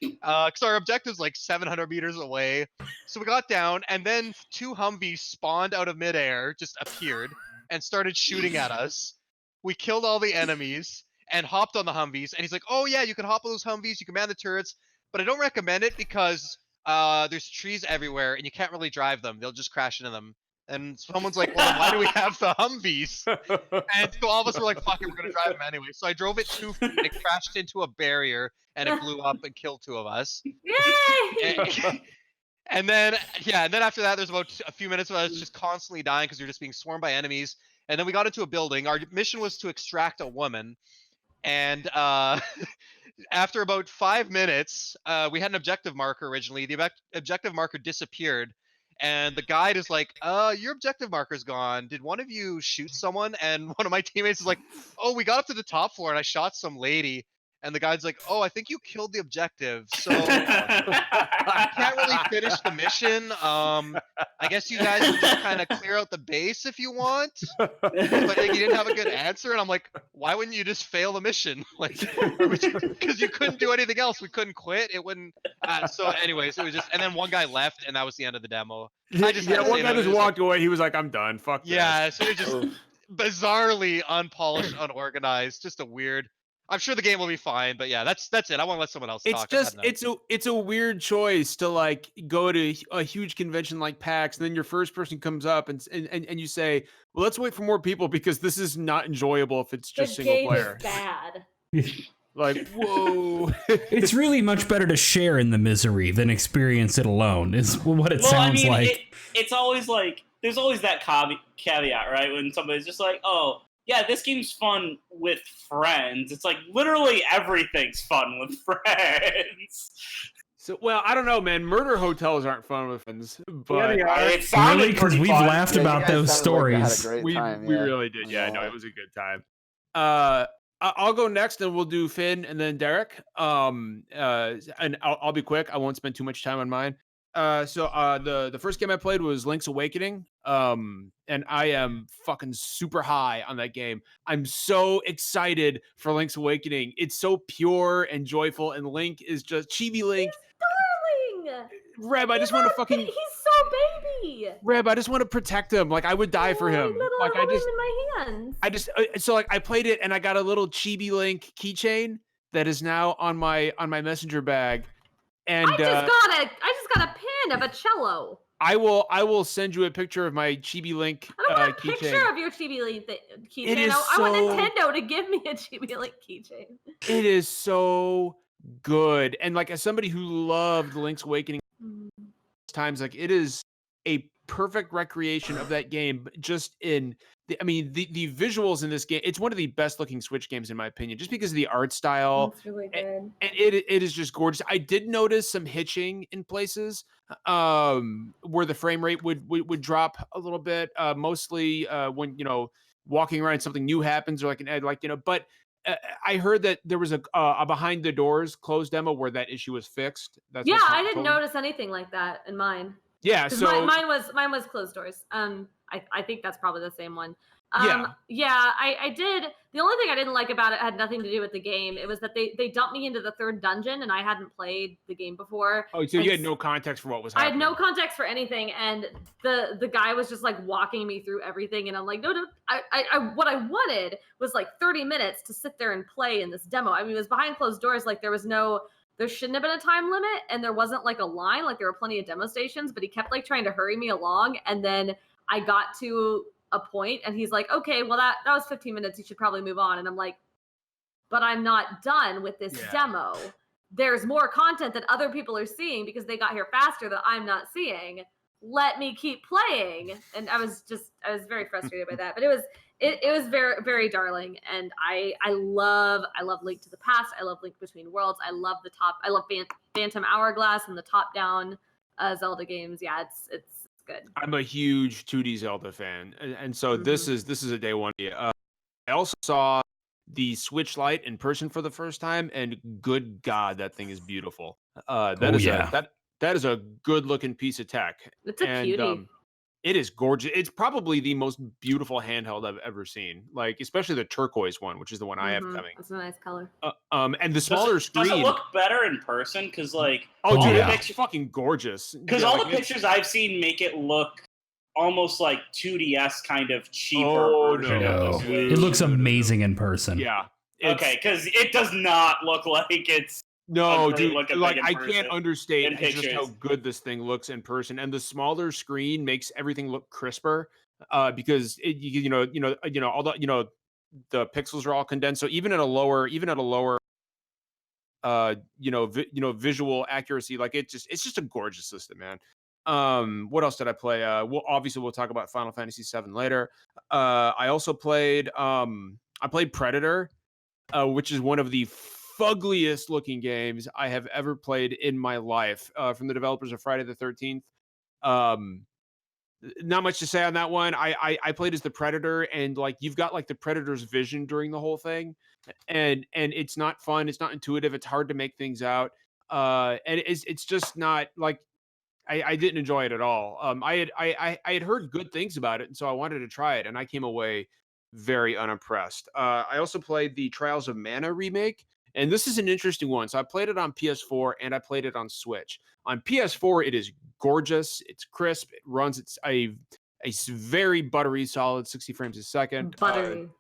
Speaker 8: Because our objective's like 700 meters away. So we got down, and then 2 Humvees spawned out of midair, just appeared, and started shooting at us. We killed all the enemies and hopped on the Humvees. And he's like, "Oh yeah, you can hop on those Humvees, you can man the turrets, but I don't recommend it because there's trees everywhere and you can't really drive them. They'll just crash into them." And someone's like, "Well, then why do we have the Humvees?" And so all of us were like, "Fuck it, we're gonna drive them anyway." So I drove it 2 feet and it crashed into a barrier and it blew up and killed 2 of us.
Speaker 4: Yay!
Speaker 8: And then after that, there's about a few minutes of us just constantly dying because you're just being swarmed by enemies. And then we got into a building. Our mission was to extract a woman. And after about 5 minutes, we had an objective marker originally. The objective marker disappeared. And the guide is like, "Your objective marker's gone. Did one of you shoot someone?" And one of my teammates is like, "Oh, we got up to the top floor and I shot some lady." And the guide's like, "Oh, I think you killed the objective. So you can't really finish the mission. I guess you guys can just kind of clear out the base if you want." But like, you didn't have a good answer. And I'm like, "Why wouldn't you just fail the mission?" Like, because you couldn't do anything else. We couldn't quit. It wouldn't. So anyways, it was just, and then one guy left and that was the end of the demo.
Speaker 1: One guy just walked away. He was like, "I'm done. Fuck this."
Speaker 8: Yeah, so it's just bizarrely unpolished, unorganized, just a weird. I'm sure the game will be fine, but yeah, that's it. I want to let someone else talk.
Speaker 1: It's a weird choice to like go to a huge convention like PAX, and then your first person comes up and you say, "Well, let's wait for more people because this is not enjoyable if it's just single player."
Speaker 4: Is bad.
Speaker 1: Like, whoa.
Speaker 7: It's really much better to share in the misery than experience it alone, is what it sounds like.
Speaker 2: It's always like, there's always that caveat, right? When somebody's just like, "Oh, yeah, this game's fun with friends." It's like, literally everything's fun with friends.
Speaker 1: So, well, I don't know, man. Murder hotels aren't fun with friends, but
Speaker 2: it's
Speaker 7: really, because we've laughed about those stories.
Speaker 1: We really did. Yeah, no, it was a good time. I'll go next, and we'll do Finn and then Derek. And I'll be quick. I won't spend too much time on mine. So the first game I played was Link's Awakening. And I am fucking super high on that game. I'm so excited for Link's Awakening. It's so pure and joyful, and Link is just chibi Link.
Speaker 4: He's darling.
Speaker 1: Reb, I just want to fucking.
Speaker 4: He's so baby.
Speaker 1: Reb, I just want to protect him. Like, I would die for him. Like,
Speaker 4: I just in my hands.
Speaker 1: So like I played it and I got a little chibi Link keychain that is now on my messenger bag. And
Speaker 4: I just got a pin of a cello.
Speaker 1: I will send you a picture of my Chibi Link
Speaker 4: I don't want a
Speaker 1: keychain.
Speaker 4: picture of your Chibi Link keychain.
Speaker 1: It is
Speaker 4: I want Nintendo to give me a Chibi Link keychain.
Speaker 1: It is so good. And like, as somebody who loved Link's Awakening times, like, it is a perfect recreation of that game, just in I mean, the visuals in this game. It's one of the best looking Switch games in my opinion, just because of the art style.
Speaker 4: It's really good.
Speaker 1: And it is just gorgeous. I did notice some hitching in places, where the frame rate would drop a little bit, mostly when walking around, something new happens, or like an but. I heard that there was a behind the doors closed demo where that issue was fixed. That's
Speaker 4: Yeah,
Speaker 1: what
Speaker 4: I
Speaker 1: Tom
Speaker 4: didn't
Speaker 1: told me.
Speaker 4: notice anything like that in mine.
Speaker 1: Yeah,
Speaker 4: 'Cause
Speaker 1: so
Speaker 4: mine was closed doors. I think that's probably the same one.
Speaker 1: Yeah.
Speaker 4: Yeah, I did. The only thing I didn't like about it had nothing to do with the game. It was that they dumped me into the third dungeon, and I hadn't played the game before.
Speaker 1: oh, so you had no context for what was
Speaker 4: I
Speaker 1: happening.
Speaker 4: had no context for anything, and the guy was just like walking me through everything, and I'm like, no, I what I wanted was like 30 minutes to sit there and play in this demo. I mean, it was behind closed doors, like there shouldn't have been a time limit, and there wasn't like a line, like there were plenty of demo stations, but he kept like trying to hurry me along, and then I got to a point, and he's like, okay, well that was 15 minutes, you should probably move on. And I'm like, but I'm not done with this demo. There's more content that other people are seeing because they got here faster that I'm not seeing. Let me keep playing. And I was very frustrated by that. But it was very, very darling. And I love Link to the Past. I love Link Between Worlds. I love Phantom Hourglass and the top-down Zelda games. Yeah, it's good.
Speaker 1: I'm a huge 2D Zelda fan, and so this is a day one. I also saw the Switch Lite in person for the first time, and good God, that thing is beautiful. That is a good looking piece of tech.
Speaker 4: It's a cutie.
Speaker 1: It is gorgeous. It's probably the most beautiful handheld I've ever seen. Like, especially the turquoise one, which is the one I have coming.
Speaker 4: It's a nice color.
Speaker 1: And the smaller screen.
Speaker 2: Does it look better in person? Because like,
Speaker 1: dude, it's fucking gorgeous.
Speaker 2: Because all the pictures I've seen make it look almost like 2DS kind of cheaper version of the Switch.
Speaker 9: It looks amazing in person.
Speaker 1: Yeah.
Speaker 2: Okay, because it does not look like it's.
Speaker 1: No, dude, like I can't understate just how good this thing looks in person, and the smaller screen makes everything look crisper, because all the pixels are all condensed. So even at a lower, visual accuracy, like it's just a gorgeous system, man. What else did I play? We'll talk about Final Fantasy VII later. I also played Predator, which is one of the fuggliest looking games I have ever played in my life, from the developers of Friday the 13th. Not much to say on that one. I played as the Predator, and like you've got like the Predator's vision during the whole thing, and it's not fun. It's not intuitive. It's hard to make things out. And it's just not like I didn't enjoy it at all. I had heard good things about it, and so I wanted to try it, and I came away very unimpressed. I also played the Trials of Mana remake, and this is an interesting one. So I played it on PS4 and I played it on Switch. On PS4, it is gorgeous. It's crisp. It runs. It's a very buttery, solid 60 frames a second.
Speaker 4: Buttery.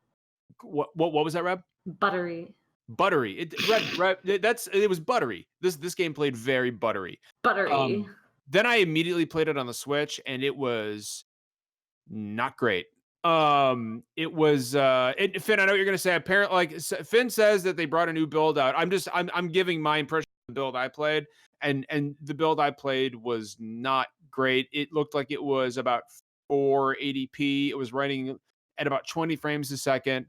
Speaker 1: What was that, Reb?
Speaker 4: Buttery.
Speaker 1: Buttery. It was buttery. This game played very buttery.
Speaker 4: Buttery.
Speaker 1: Then I immediately played it on the Switch, and it was not great. It was Finn, I know what you're gonna say. Apparently, like Finn says that they brought a new build out. I'm giving my impression of the build I played, and the build I played was not great. It looked like it was about 480p. It was running at about 20 frames a second.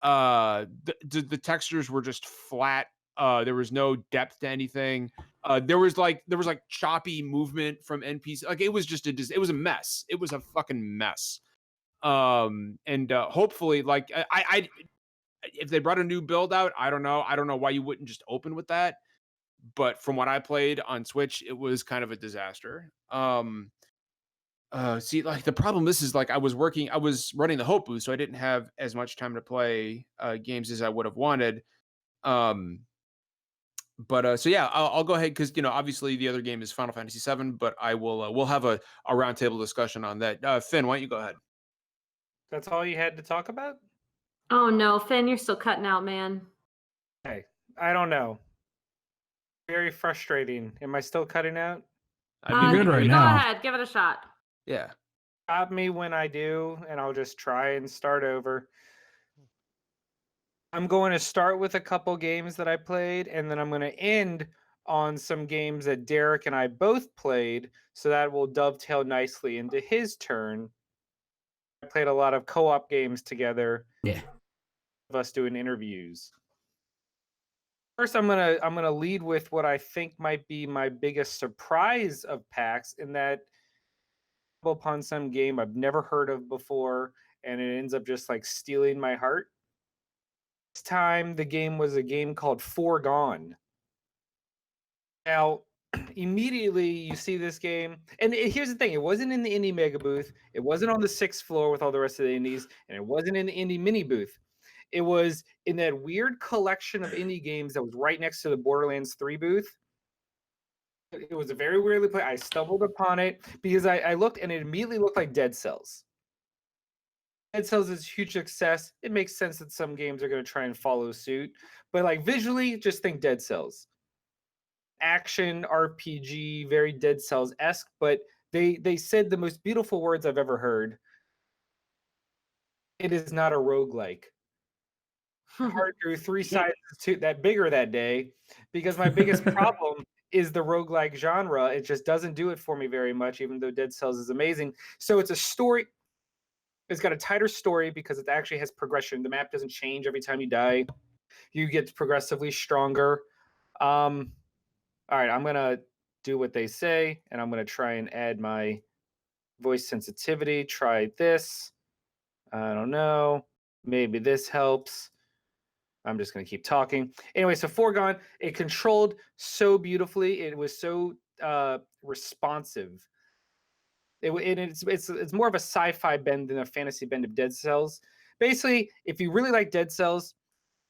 Speaker 1: The textures were just flat. There was no depth to anything. There was like choppy movement from NPC. Like it was just it was a mess. It was a fucking mess. And hopefully, like I if they brought a new build out, I don't know why you wouldn't just open with that. But from what I played on Switch, it was kind of a disaster. See, like the problem is like I was running the Hope booth, so I didn't have as much time to play games as I would have wanted. But so yeah, I'll go ahead because obviously the other game is Final Fantasy VII, but I will we'll have a roundtable discussion on that. Finn, why don't you go ahead?
Speaker 6: That's all you had to talk about?
Speaker 4: Oh no, Finn, you're still cutting out, man.
Speaker 6: Hey, I don't know. Very frustrating. Am I still cutting out?
Speaker 7: I'd be good right now.
Speaker 4: Go ahead, give it a shot.
Speaker 1: Yeah.
Speaker 6: Stop me when I do, and I'll just try and start over. I'm going to start with a couple games that I played, and then I'm going to end on some games that Derek and I both played, so that will dovetail nicely into his turn. I played a lot of co-op games together.
Speaker 7: Yeah.
Speaker 6: Of us doing interviews. First, I'm gonna lead with what I think might be my biggest surprise of PAX, in that upon some game I've never heard of before, and it ends up just like stealing my heart. This time, the game was a game called Foregone. Now, immediately you see this game, and here's the thing: it wasn't in the indie mega booth, it wasn't on the 6th floor with all the rest of the indies, and it wasn't in the indie mini booth. It was in that weird collection of indie games that was right next to the Borderlands 3 booth. It was a very weirdly played. I stumbled upon it because I looked, and it immediately looked like Dead Cells. Dead Cells is a huge success. It makes sense that some games are going to try and follow suit, but like visually, just think Dead Cells. Action RPG, very Dead Cells-esque, but they said the most beautiful words I've ever heard. It is not a roguelike. Heart grew 3 sizes that bigger that day, because my biggest problem is the roguelike genre. It just doesn't do it for me very much, even though Dead Cells is amazing. So it's a story. It's got a tighter story because it actually has progression. The map doesn't change every time you die. You get progressively stronger. All right, I'm going to do what they say, and I'm going to try and add my voice sensitivity. Try this. I don't know. Maybe this helps. I'm just going to keep talking. Anyway, so Foregone, it controlled so beautifully. It was so responsive. It's more of a sci-fi bend than a fantasy bend of Dead Cells. Basically, if you really like Dead Cells,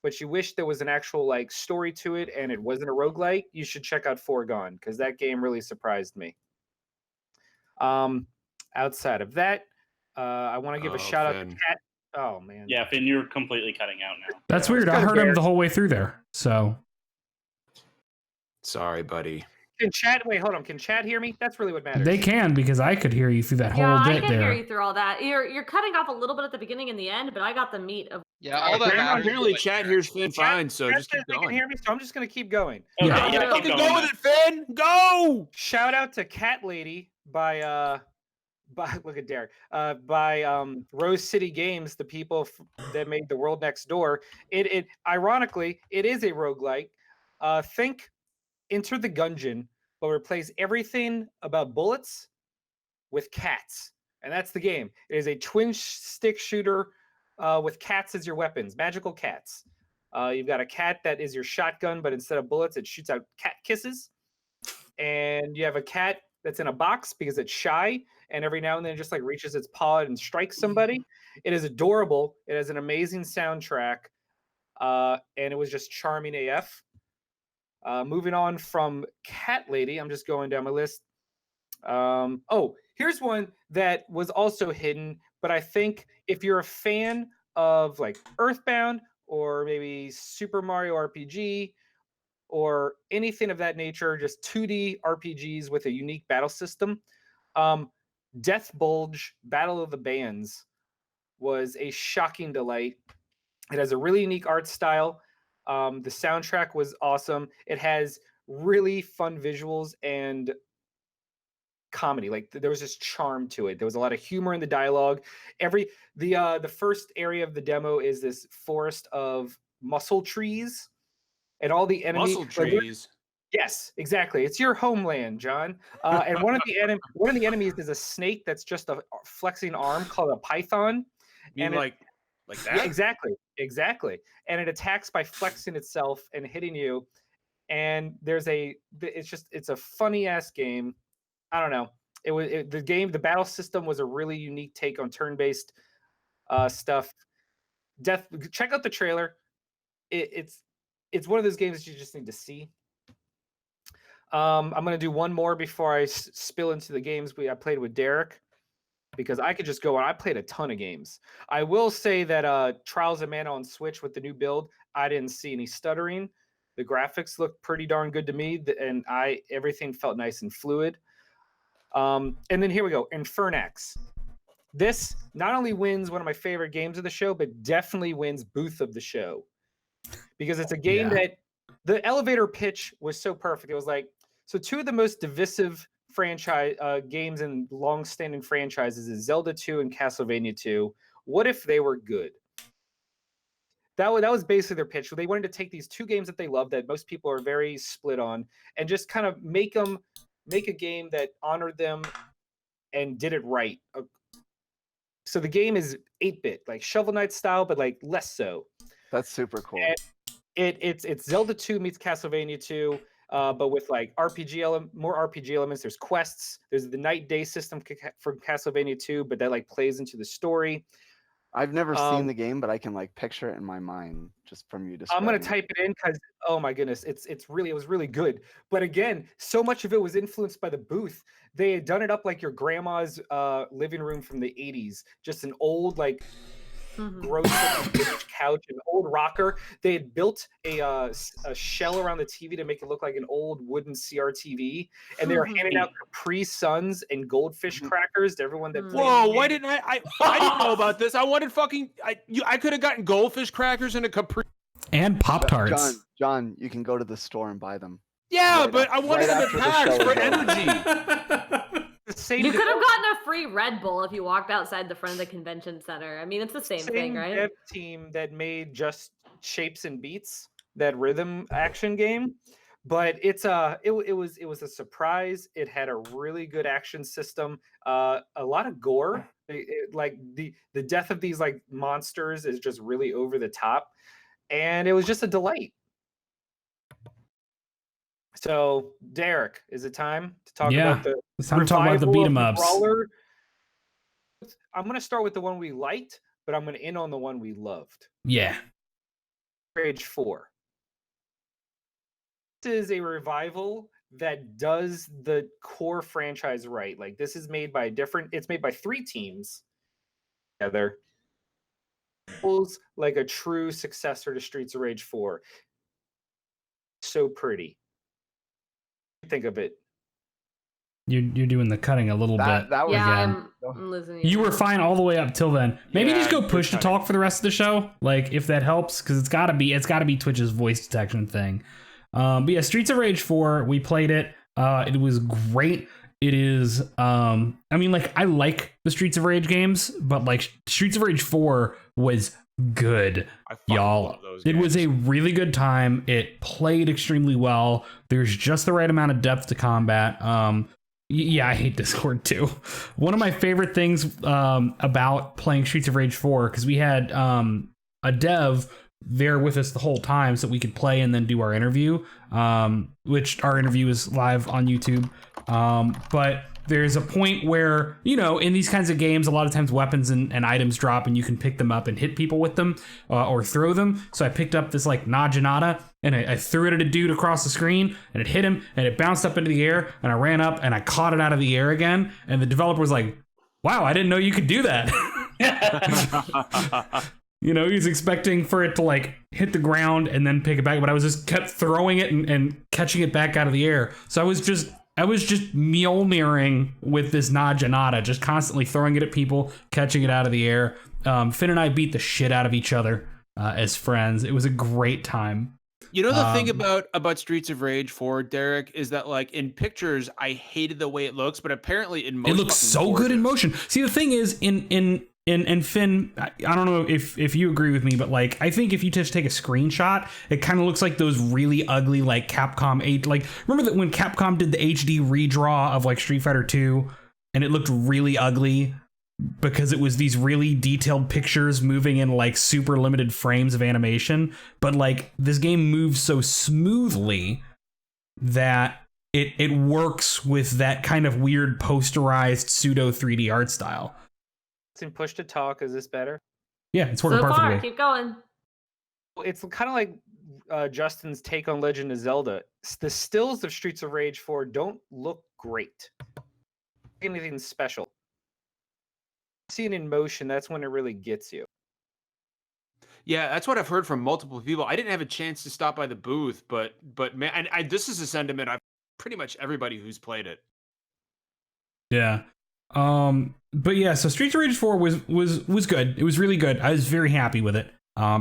Speaker 6: but you wish there was an actual like story to it and it wasn't a roguelike, you should check out Foregone, because that game really surprised me. Outside of that, I want to give a shout out to Cat. Oh man.
Speaker 2: Yeah, Finn, you're completely cutting out now.
Speaker 7: That's weird. I heard him the whole way through there. So
Speaker 1: sorry, buddy.
Speaker 6: Can chat? Wait, hold on. Can chat hear me? That's really what matters.
Speaker 7: They can, because I could hear you through that whole bit there.
Speaker 4: I can hear you through all that. You're cutting off a little bit at the beginning and the end, but I got the meat of.
Speaker 8: Yeah, all that matters.
Speaker 1: Apparently, chat hears Finn fine, so just keep going.
Speaker 6: They can hear me, so I'm just gonna keep going.
Speaker 2: Okay,
Speaker 1: Yeah, fucking go with it, Finn. Go.
Speaker 6: Shout out to Cat Lady by look at Derek by Rose City Games, the people that made The World Next Door. It ironically, it is a roguelike. Think Enter the Gungeon, but replace everything about bullets with cats, and that's the game. It is a twin stick shooter with cats as your weapons, magical cats. You've got a cat that is your shotgun, but instead of bullets, it shoots out cat kisses. And you have a cat that's in a box because it's shy, and every now and then it just like reaches its paw and strikes somebody. It is adorable. It has an amazing soundtrack, and it was just charming AF. Moving on from Cat Lady, I'm just going down my list. Here's one that was also hidden, but I think if you're a fan of like Earthbound or maybe Super Mario RPG or anything of that nature, just 2D RPGs with a unique battle system, Death Bulge Battle of the Bands was a shocking delight. It has a really unique art style. The soundtrack was awesome. It has really fun visuals and comedy. Like there was this charm to it. There was a lot of humor in the dialogue. The first area of the demo is this forest of muscle trees, and all the enemies.
Speaker 1: Muscle trees.
Speaker 6: Yes, exactly. It's your homeland, John. And one of the enemies is a snake that's just a flexing arm called a python.
Speaker 1: You mean like that?
Speaker 6: Yeah, exactly. And it attacks by flexing itself and hitting you. And it's a funny ass game. I don't know. The battle system was a really unique take on turn-based stuff. Check out the trailer. It's one of those games that you just need to see. I'm going to do one more before I spill into the games I played with Derek, because I could just go on. I played a ton of games. I will say that Trials of Mana on Switch with the new build, I didn't see any stuttering. The graphics looked pretty darn good to me, and everything felt nice and fluid. And then here we go, Infernax. This not only wins one of my favorite games of the show, but definitely wins Booth of the Show, because it's a game that the elevator pitch was so perfect. It was like, so two of the most divisive franchise games and long-standing franchises is Zelda 2 and Castlevania 2. What if they were good? That was basically their pitch. They wanted to take these two games that they love, that most people are very split on, and just kind of make a game that honored them and did it right. So the game is 8-bit, like Shovel Knight style, but like less so.
Speaker 5: That's super cool.
Speaker 6: And it's Zelda 2 meets Castlevania 2, but with like more RPG elements. There's quests. There's the night-day system from Castlevania 2, but that like plays into the story.
Speaker 5: I've never seen the game, but I can like picture it in my mind just from you describing.
Speaker 6: I'm gonna type it in because oh my goodness, it was really good. But again, so much of it was influenced by the booth. They had done it up like your grandma's living room from the 80s, just an old like gross couch, an old rocker. They had built a shell around the TV to make it look like an old wooden CRTV, and they were handing out Capri Suns and goldfish crackers to everyone that played.
Speaker 1: Whoa! Why didn't I didn't know about this. I wanted I could have gotten goldfish crackers and a Capri
Speaker 7: and Pop-Tarts.
Speaker 5: John, you can go to the store and buy them.
Speaker 1: Yeah, but I wanted them in packs for energy.
Speaker 4: You could have gotten a free Red Bull if you walked outside the front of the convention center. I mean, it's the same thing, right?
Speaker 6: Dev team that made just Shapes and Beats, that rhythm action game, but it was a surprise. It had a really good action system, a lot of gore. Like the death of these like monsters is just really over the top, and it was just a delight. So, Derek, is it time to talk about the
Speaker 7: it's time to talk about the beat 'em ups.
Speaker 6: I'm going to start with the one we liked, but I'm going to end on the one we loved.
Speaker 7: Yeah.
Speaker 6: Rage 4. This is a revival that does the core franchise right. Like this is made by it's made by 3 teams together. Like a true successor to Streets of Rage 4. So pretty. Think of it.
Speaker 7: You're doing the cutting a little bit.
Speaker 5: That was
Speaker 4: I'm listening.
Speaker 7: You were fine all the way up till then. Maybe just go push to talk for the rest of the show, like if that helps, because it's gotta be Twitch's voice detection thing. But yeah, Streets of Rage 4, we played it. It was great. It is I mean, like I like the Streets of Rage games, but like Streets of Rage 4 was good, y'all. It was a really good time. It played extremely well. There's just the right amount of depth to combat. Yeah, I hate Discord too. One of my favorite things about playing Streets of Rage 4, because we had a dev there with us the whole time so we could play and then do our interview, which our interview is live on YouTube. But there's a point where, you know, in these kinds of games, a lot of times weapons and items drop and you can pick them up and hit people with them or throw them. So I picked up this like Naginata and I threw it at a dude across the screen and it hit him and it bounced up into the air and I ran up and I caught it out of the air again. And the developer was like, wow, I didn't know you could do that. You know, he's expecting for it to like hit the ground and then pick it back, but I was just kept throwing it and catching it back out of the air. So I was just Mjolniring with this Naginata, just constantly throwing it at people, catching it out of the air. Finn and I beat the shit out of each other as friends. It was a great time.
Speaker 1: You know the thing about Streets of Rage 4, Derek, is that like in pictures, I hated the way it looks, but apparently in motion,
Speaker 7: it looks so good in motion. See, the thing is, and Finn, I don't know if you agree with me, but like I think if you just take a screenshot, it kind of looks like those really ugly like Capcom 8. Like remember that when Capcom did the HD redraw of like Street Fighter 2, and it looked really ugly because it was these really detailed pictures moving in like super limited frames of animation. But like this game moves so smoothly that it works with that kind of weird posterized pseudo 3D art style.
Speaker 6: In push to talk, is this better?
Speaker 7: Yeah, it's working perfectly.
Speaker 4: Far, keep going.
Speaker 6: It's kind of like Justin's take on Legend of Zelda. The stills of Streets of Rage 4 don't look great. Anything special. Seeing in motion, that's when it really gets you.
Speaker 1: Yeah, that's what I've heard from multiple people. I didn't have a chance to stop by the booth, but man, and this is a sentiment I've pretty much everybody who's played it.
Speaker 7: Yeah. But yeah, so Streets of Rage 4 was good. It was really good. I was very happy with it.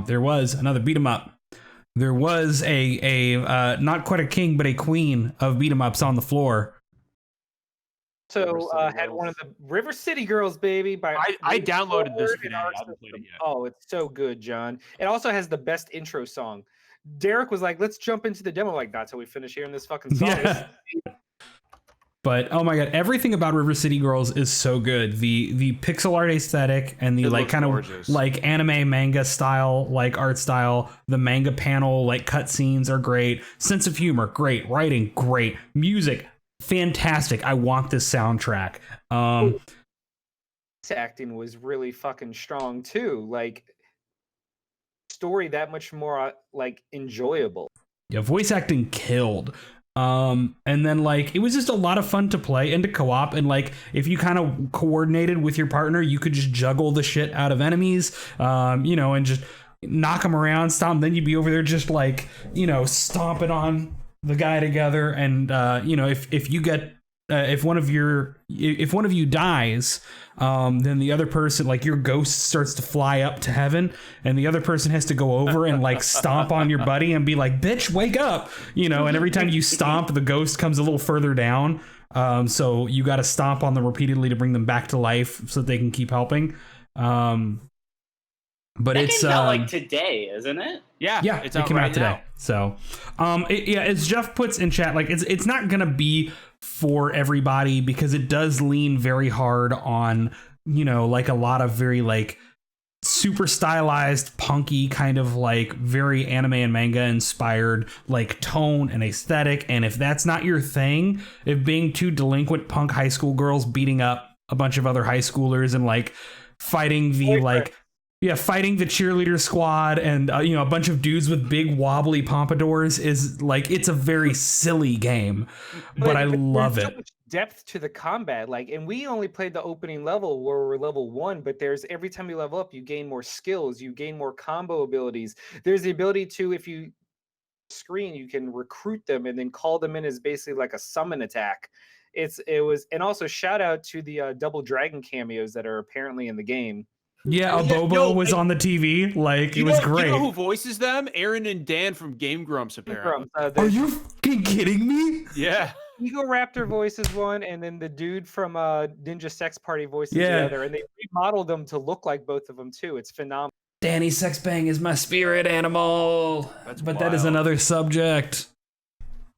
Speaker 7: There was another beat 'em up there was a not quite a king, but a queen of beat 'em ups on the floor.
Speaker 6: So had one of the River City Girls, baby.
Speaker 1: I downloaded this
Speaker 6: Forward
Speaker 1: today.
Speaker 6: and
Speaker 1: I
Speaker 6: Arc
Speaker 1: haven't played it
Speaker 6: System.
Speaker 1: yet.
Speaker 6: Oh, it's so good, John. It also has the best intro song. Derek was like, "Let's jump into the demo." Like, not till we finish hearing this fucking song.
Speaker 7: Yeah. But oh my god, everything about River City Girls is so good. The pixel art aesthetic and the
Speaker 1: It
Speaker 7: like
Speaker 1: looks
Speaker 7: kind
Speaker 1: gorgeous.
Speaker 7: of like anime manga style, like art style. The manga panel like cutscenes are great. Sense of humor, great. Writing, great. Music, fantastic. I want this soundtrack.
Speaker 6: Acting was really fucking strong too. Like, story that much more like enjoyable.
Speaker 7: Yeah, voice acting killed. And then like it was just a lot of fun to play and to co-op, and like if you kind of coordinated with your partner, you could just juggle the shit out of enemies, you know, and just knock them around, stomp. Then you'd be over there just like, you know, stomping on the guy together, and you know, if you get if one of you dies, then the other person, like your ghost starts to fly up to heaven, and the other person has to go over and like stomp on your buddy and be like, "Bitch, wake up!" You know, and every time you stomp, the ghost comes a little further down. So you got to stomp on them repeatedly to bring them back to life so that they can keep helping. But
Speaker 2: That
Speaker 7: it's
Speaker 2: game's out like today, isn't it?
Speaker 1: Yeah,
Speaker 7: it came out today. So, as Jeff puts in chat, like it's not gonna be for everybody because it does lean very hard on, you know, like a lot of very like super stylized, punky kind of like very anime and manga inspired like tone and aesthetic. And if that's not your thing, if being two delinquent punk high school girls beating up a bunch of other high schoolers and like fighting the fighting the cheerleader squad and you know, a bunch of dudes with big wobbly pompadours is like, it's a very silly game, but I love it.
Speaker 6: So much depth to the combat, like, and we only played the opening level where we're level 1, but there's every time you level up, you gain more skills, you gain more combo abilities. There's the ability to, if you screen, you can recruit them and then call them in as basically like a summon attack. And also shout out to the Double Dragon cameos that are apparently in the game.
Speaker 7: Yeah, Bobo was on the TV. Like, it was great.
Speaker 1: You know who voices them? Aaron and Dan from Game Grumps, apparently.
Speaker 7: Are you fucking kidding me?
Speaker 1: Yeah.
Speaker 6: Ego Raptor voices one, and then the dude from Ninja Sex Party voices the other. And they remodeled them to look like both of them, too. It's phenomenal.
Speaker 7: Danny Sexbang is my spirit animal. But that is another subject.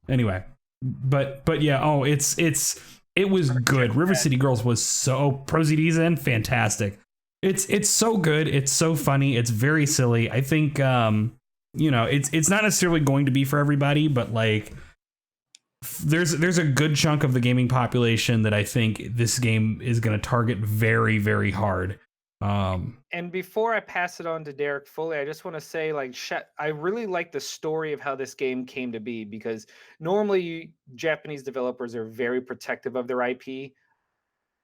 Speaker 7: Anyway. But yeah, it was good. River City Girls was so ProZD's in fantastic. It's so good. It's so funny. It's very silly. I think you know, it's not necessarily going to be for everybody, but like there's a good chunk of the gaming population that I think this game is going to target very, very hard.
Speaker 6: And before I pass it on to Derek fully, I just want to say, like, I really like the story of how this game came to be, because normally Japanese developers are very protective of their IP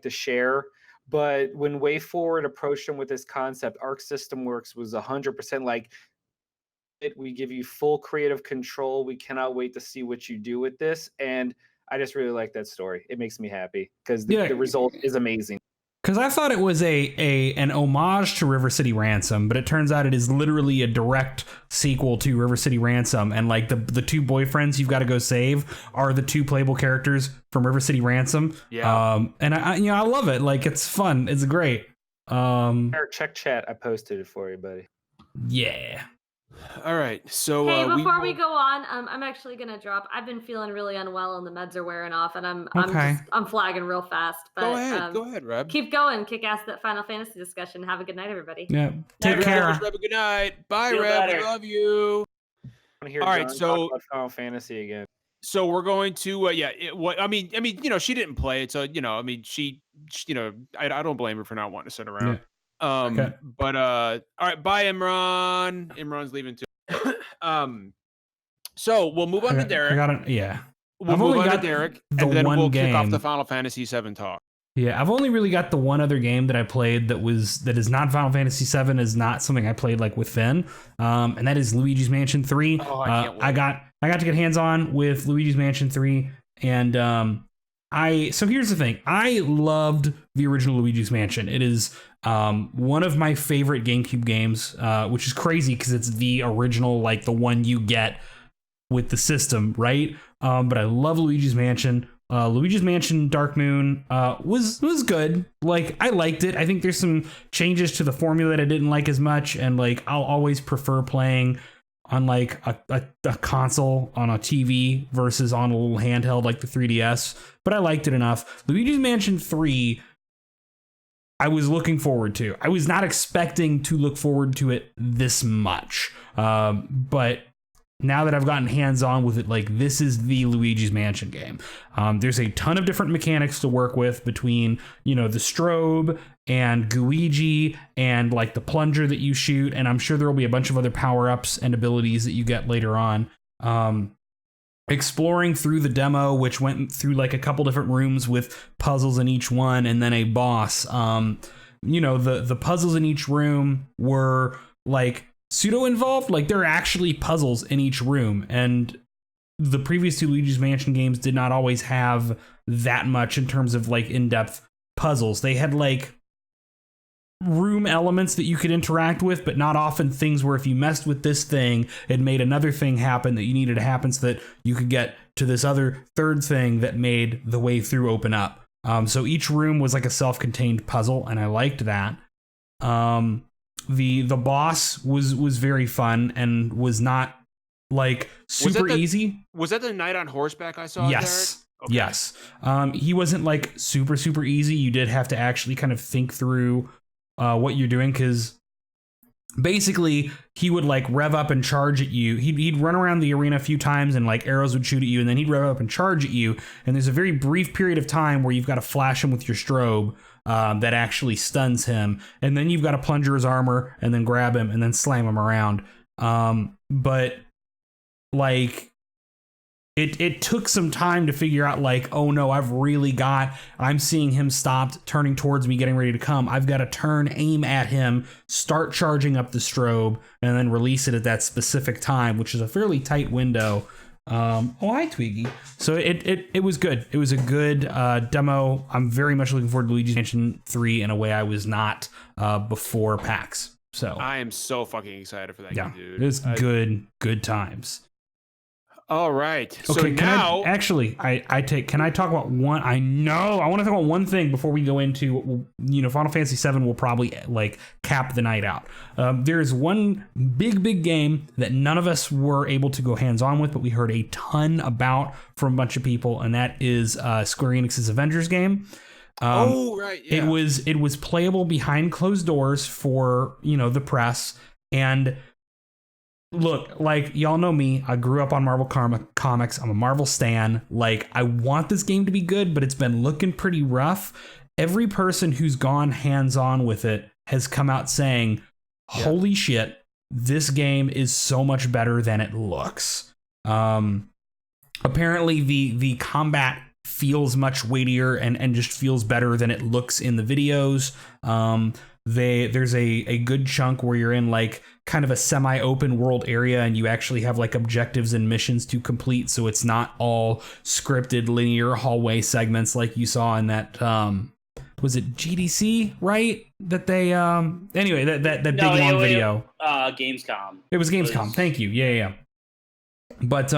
Speaker 6: to share. But when WayForward approached them with this concept, Arc System Works was 100% like, we give you full creative control. We cannot wait to see what you do with this. And I just really like that story. It makes me happy because the result is amazing.
Speaker 7: Because I thought it was an homage to River City Ransom, but it turns out it is literally a direct sequel to River City Ransom. And like the two boyfriends you've got to go save are the two playable characters from River City Ransom.
Speaker 1: Yeah.
Speaker 7: And I love it. Like, it's fun. It's great.
Speaker 6: Eric, check chat. I posted it for you, buddy.
Speaker 7: Yeah.
Speaker 1: All right. So
Speaker 4: hey, before we go on, I'm actually gonna drop. I've been feeling really unwell, and the meds are wearing off, and I'm flagging real fast. But
Speaker 1: go ahead, Reb.
Speaker 4: Keep going, kick ass that Final Fantasy discussion. Have a good night, everybody.
Speaker 7: Yeah. Take care.
Speaker 1: Reb, good night. Bye,
Speaker 2: Feel
Speaker 1: Reb.
Speaker 2: better.
Speaker 1: I love you.
Speaker 6: I hear
Speaker 1: All right,
Speaker 6: John
Speaker 1: so
Speaker 6: talk about Final Fantasy again.
Speaker 1: So we're going to I mean, you know, she didn't play it, so you know, I mean, she you know, I don't blame her for not wanting to sit around.
Speaker 7: Yeah.
Speaker 1: But all right, bye, Imran. Imran's leaving too. So we'll move on to Derek. We'll move on to Derek, and then we'll kick off the Final Fantasy VII talk.
Speaker 7: Yeah, I've only really got the one other game that I played that is not Final Fantasy VII, is not something I played like with Finn, and that is Luigi's Mansion 3.
Speaker 1: Oh, I can't wait.
Speaker 7: I got to get hands on with Luigi's Mansion 3, and so here's the thing. I loved the original Luigi's Mansion. It is One of my favorite GameCube games, which is crazy because it's the original, like the one you get with the system, right? But I love Luigi's Mansion. Luigi's Mansion Dark Moon was good. Like, I liked it. I think there's some changes to the formula that I didn't like as much, and like I'll always prefer playing on like a console on a TV versus on a little handheld like the 3DS. But I liked it enough. Luigi's Mansion 3, I was looking forward to. I was not expecting to look forward to it this much. But now that I've gotten hands-on with it, like, this is the Luigi's Mansion game. There's a ton of different mechanics to work with between, you know, the strobe and Gooigi and like the plunger that you shoot. And I'm sure there will be a bunch of other power-ups and abilities that you get later on. Exploring through the demo, which went through like a couple different rooms with puzzles in each one and then a boss. You know, the puzzles in each room were like pseudo involved. Like, there are actually puzzles in each room, and the previous two Luigi's Mansion games did not always have that much in terms of like in-depth puzzles. They had like room elements that you could interact with, but not often things where if you messed with this thing, it made another thing happen that you needed to happen so that you could get to this other third thing that made the way through open up. So each room was like a self-contained puzzle, and I liked that. The boss was very fun and was not like super easy.
Speaker 1: Was that the knight on horseback I saw?
Speaker 7: Yes.
Speaker 1: Okay.
Speaker 7: Yes. He wasn't like super easy. You did have to actually kind of think through what you're doing, because basically he would like rev up and charge at you. He'd run around the arena a few times and like arrows would shoot at you, and then he'd rev up and charge at you. And there's a very brief period of time where you've got to flash him with your strobe that actually stuns him. And then you've got to plunger his armor and then grab him and then slam him around. But like it took some time to figure out like, oh no, I'm seeing him stopped, turning towards me, getting ready to come. I've got to turn, aim at him, start charging up the strobe, and then release it at that specific time, which is a fairly tight window. Oh, hi, Twiggy. So it was good. It was a good demo. I'm very much looking forward to Luigi's Mansion 3 in a way I was not before PAX. So
Speaker 1: I am so fucking excited for that game, dude.
Speaker 7: It was good times.
Speaker 1: All right. So
Speaker 7: Okay,
Speaker 1: now,
Speaker 7: can I talk about one? I want to talk about one thing before we go into, you know, Final Fantasy VII will probably like cap the night out. There is one big game that none of us were able to go hands on with, but we heard a ton about from a bunch of people, and that is Square Enix's Avengers game.
Speaker 1: right. Yeah.
Speaker 7: It was playable behind closed doors for, you know, the press. And look, like, y'all know me. I grew up on Marvel comics. I'm a Marvel stan. Like, I want this game to be good, but it's been looking pretty rough. Every person who's gone hands-on with it has come out saying, holy shit, this game is so much better than it looks. Apparently, the combat feels much weightier and just feels better than it looks in the videos. There's a good chunk where you're in like kind of a semi-open world area, and you actually have like objectives and missions to complete, so it's not all scripted linear hallway segments like you saw in that was it GDC, right? That they anyway, that big long video.
Speaker 2: Gamescom.
Speaker 7: It was Gamescom. Thank you. Yeah. But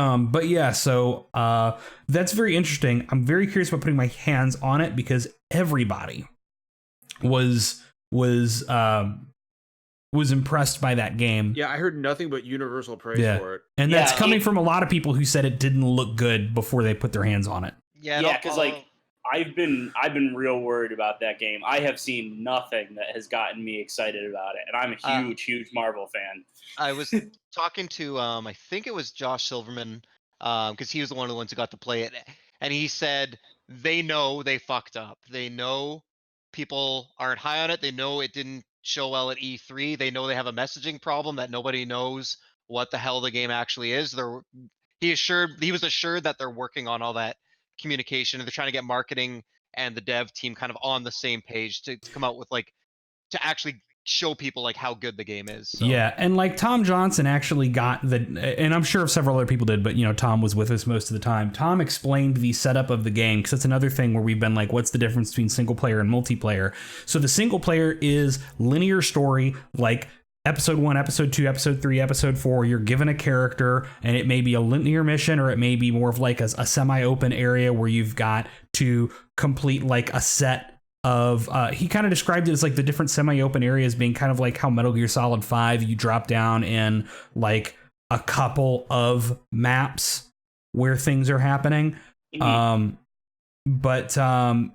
Speaker 7: yeah, so that's very interesting. I'm very curious about putting my hands on it, because everybody was impressed by that game.
Speaker 1: Yeah, I heard nothing but universal praise for it.
Speaker 7: And that's coming from a lot of people who said it didn't look good before they put their hands on it.
Speaker 2: Yeah, because like I've been real worried about that game. I have seen nothing that has gotten me excited about it, and I'm a huge Marvel fan.
Speaker 8: I was talking to I think it was Josh Silverman, because he was one of the ones who got to play it, and he said they know they fucked up. They know people aren't high on it. They know it didn't show well at E3. They know they have a messaging problem, that nobody knows what the hell the game actually is. He was assured that they're working on all that communication, and they're trying to get marketing and the dev team kind of on the same page to come out with like, to actually show people like how good the game is. So.
Speaker 7: Yeah, and like Tom Johnson actually got the, and I'm sure several other people did, but you know, Tom was with us most of the time. Tom explained the setup of the game, because that's another thing where we've been like, what's the difference between single player and multiplayer? So the single player is linear story, like episode 1, episode 2, episode 3, episode 4. You're given a character, and it may be a linear mission, or it may be more of like a semi-open area where you've got to complete like a set of he kind of described it as like the different semi-open areas being kind of like how Metal Gear Solid 5, you drop down in like a couple of maps where things are happening. And then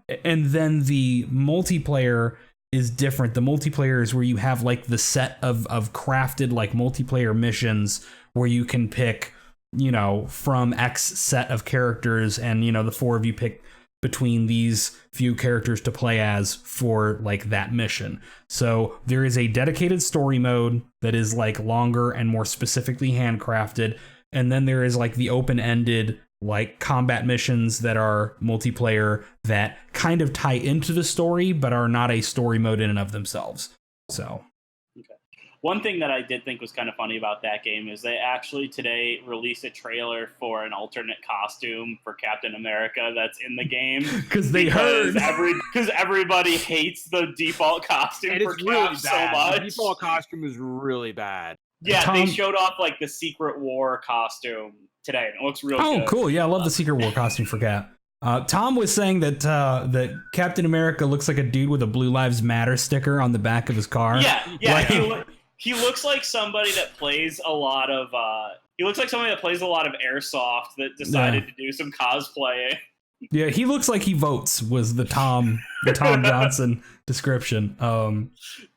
Speaker 7: the multiplayer is different. The multiplayer is where you have like the set of crafted like multiplayer missions where you can pick, you know, from X set of characters, and you know, the 4 of you pick between these few characters to play as for like that mission. So there is a dedicated story mode that is like longer and more specifically handcrafted, and then there is like the open-ended like combat missions that are multiplayer that kind of tie into the story but are not a story mode in and of themselves. So
Speaker 2: one thing that I did think was kind of funny about that game is they actually today released a trailer for an alternate costume for Captain America that's in the game.
Speaker 1: Because
Speaker 2: everybody hates the default costume
Speaker 1: and
Speaker 2: for
Speaker 1: it's really
Speaker 2: Cap so
Speaker 1: bad.
Speaker 2: much.
Speaker 1: The default costume is really bad.
Speaker 2: Yeah, they showed off like the Secret War costume today. It looks real good.
Speaker 7: Oh, cool. Yeah, I love the Secret War costume for Cap. Tom was saying that that Captain America looks like a dude with a Blue Lives Matter sticker on the back of his car.
Speaker 2: Yeah. He looks like somebody that plays a lot of airsoft that decided to do some cosplaying.
Speaker 7: Yeah, he looks like he votes was the Tom Johnson description.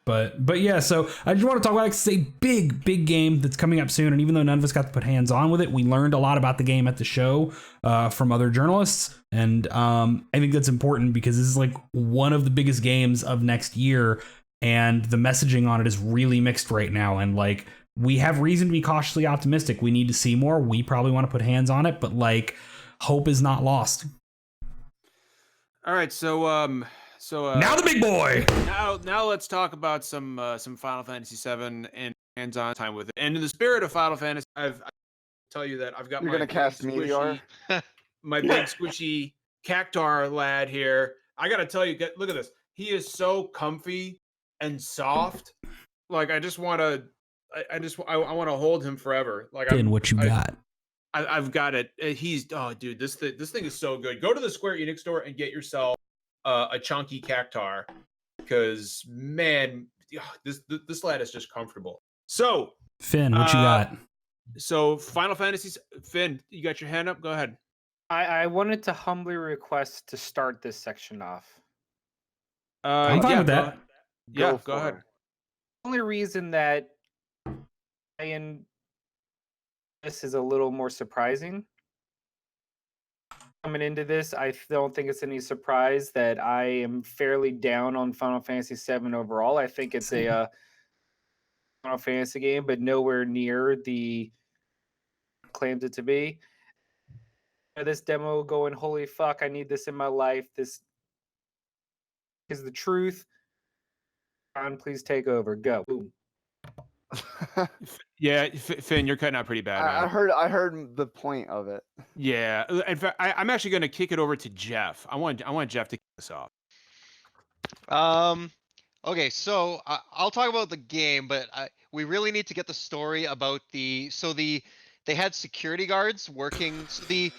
Speaker 7: But yeah, so I just want to talk about it's a big game that's coming up soon, and even though none of us got to put hands on with it, we learned a lot about the game at the show from other journalists, and I think that's important because this is like one of the biggest games of next year. And the messaging on it is really mixed right now. And like, we have reason to be cautiously optimistic. We need to see more. We probably want to put hands on it, but like, hope is not lost.
Speaker 1: All right. So
Speaker 7: now the big boy.
Speaker 1: Now let's talk about some Final Fantasy VII and hands-on time with it. And in the spirit of Final Fantasy, I tell you that I've got
Speaker 5: You're gonna cast Meteor.
Speaker 1: My big squishy cactar lad here. I gotta tell you, look at this. He is so comfy and soft. Like I want to hold him forever. Like
Speaker 7: Finn, what you got?
Speaker 1: I've got it. He's dude, this thing is so good. Go to the Square Enix store and get yourself a chunky cactar, because man, this lad is just comfortable. So
Speaker 7: Finn, what you got?
Speaker 1: So Final Fantasy, Finn, you got your hand up? Go ahead.
Speaker 6: I wanted to humbly request to start this section off.
Speaker 7: I'm fine with that.
Speaker 1: Go ahead.
Speaker 6: The only reason that this is a little more surprising coming into this, I don't think it's any surprise that I am fairly down on Final Fantasy VII overall. I think it's a Final Fantasy game, but nowhere near the claims it to be. This demo going, holy fuck, I need this in my life. This is the truth. John, please take over. Go. Boom.
Speaker 1: Yeah, Finn, you're cutting out pretty bad. Man.
Speaker 5: I heard the point of it.
Speaker 1: Yeah, in fact, I'm actually going to kick it over to Jeff. I want Jeff to kick this off.
Speaker 8: Okay, so I'll talk about the game, but we really need to get the story about they had security guards working. So the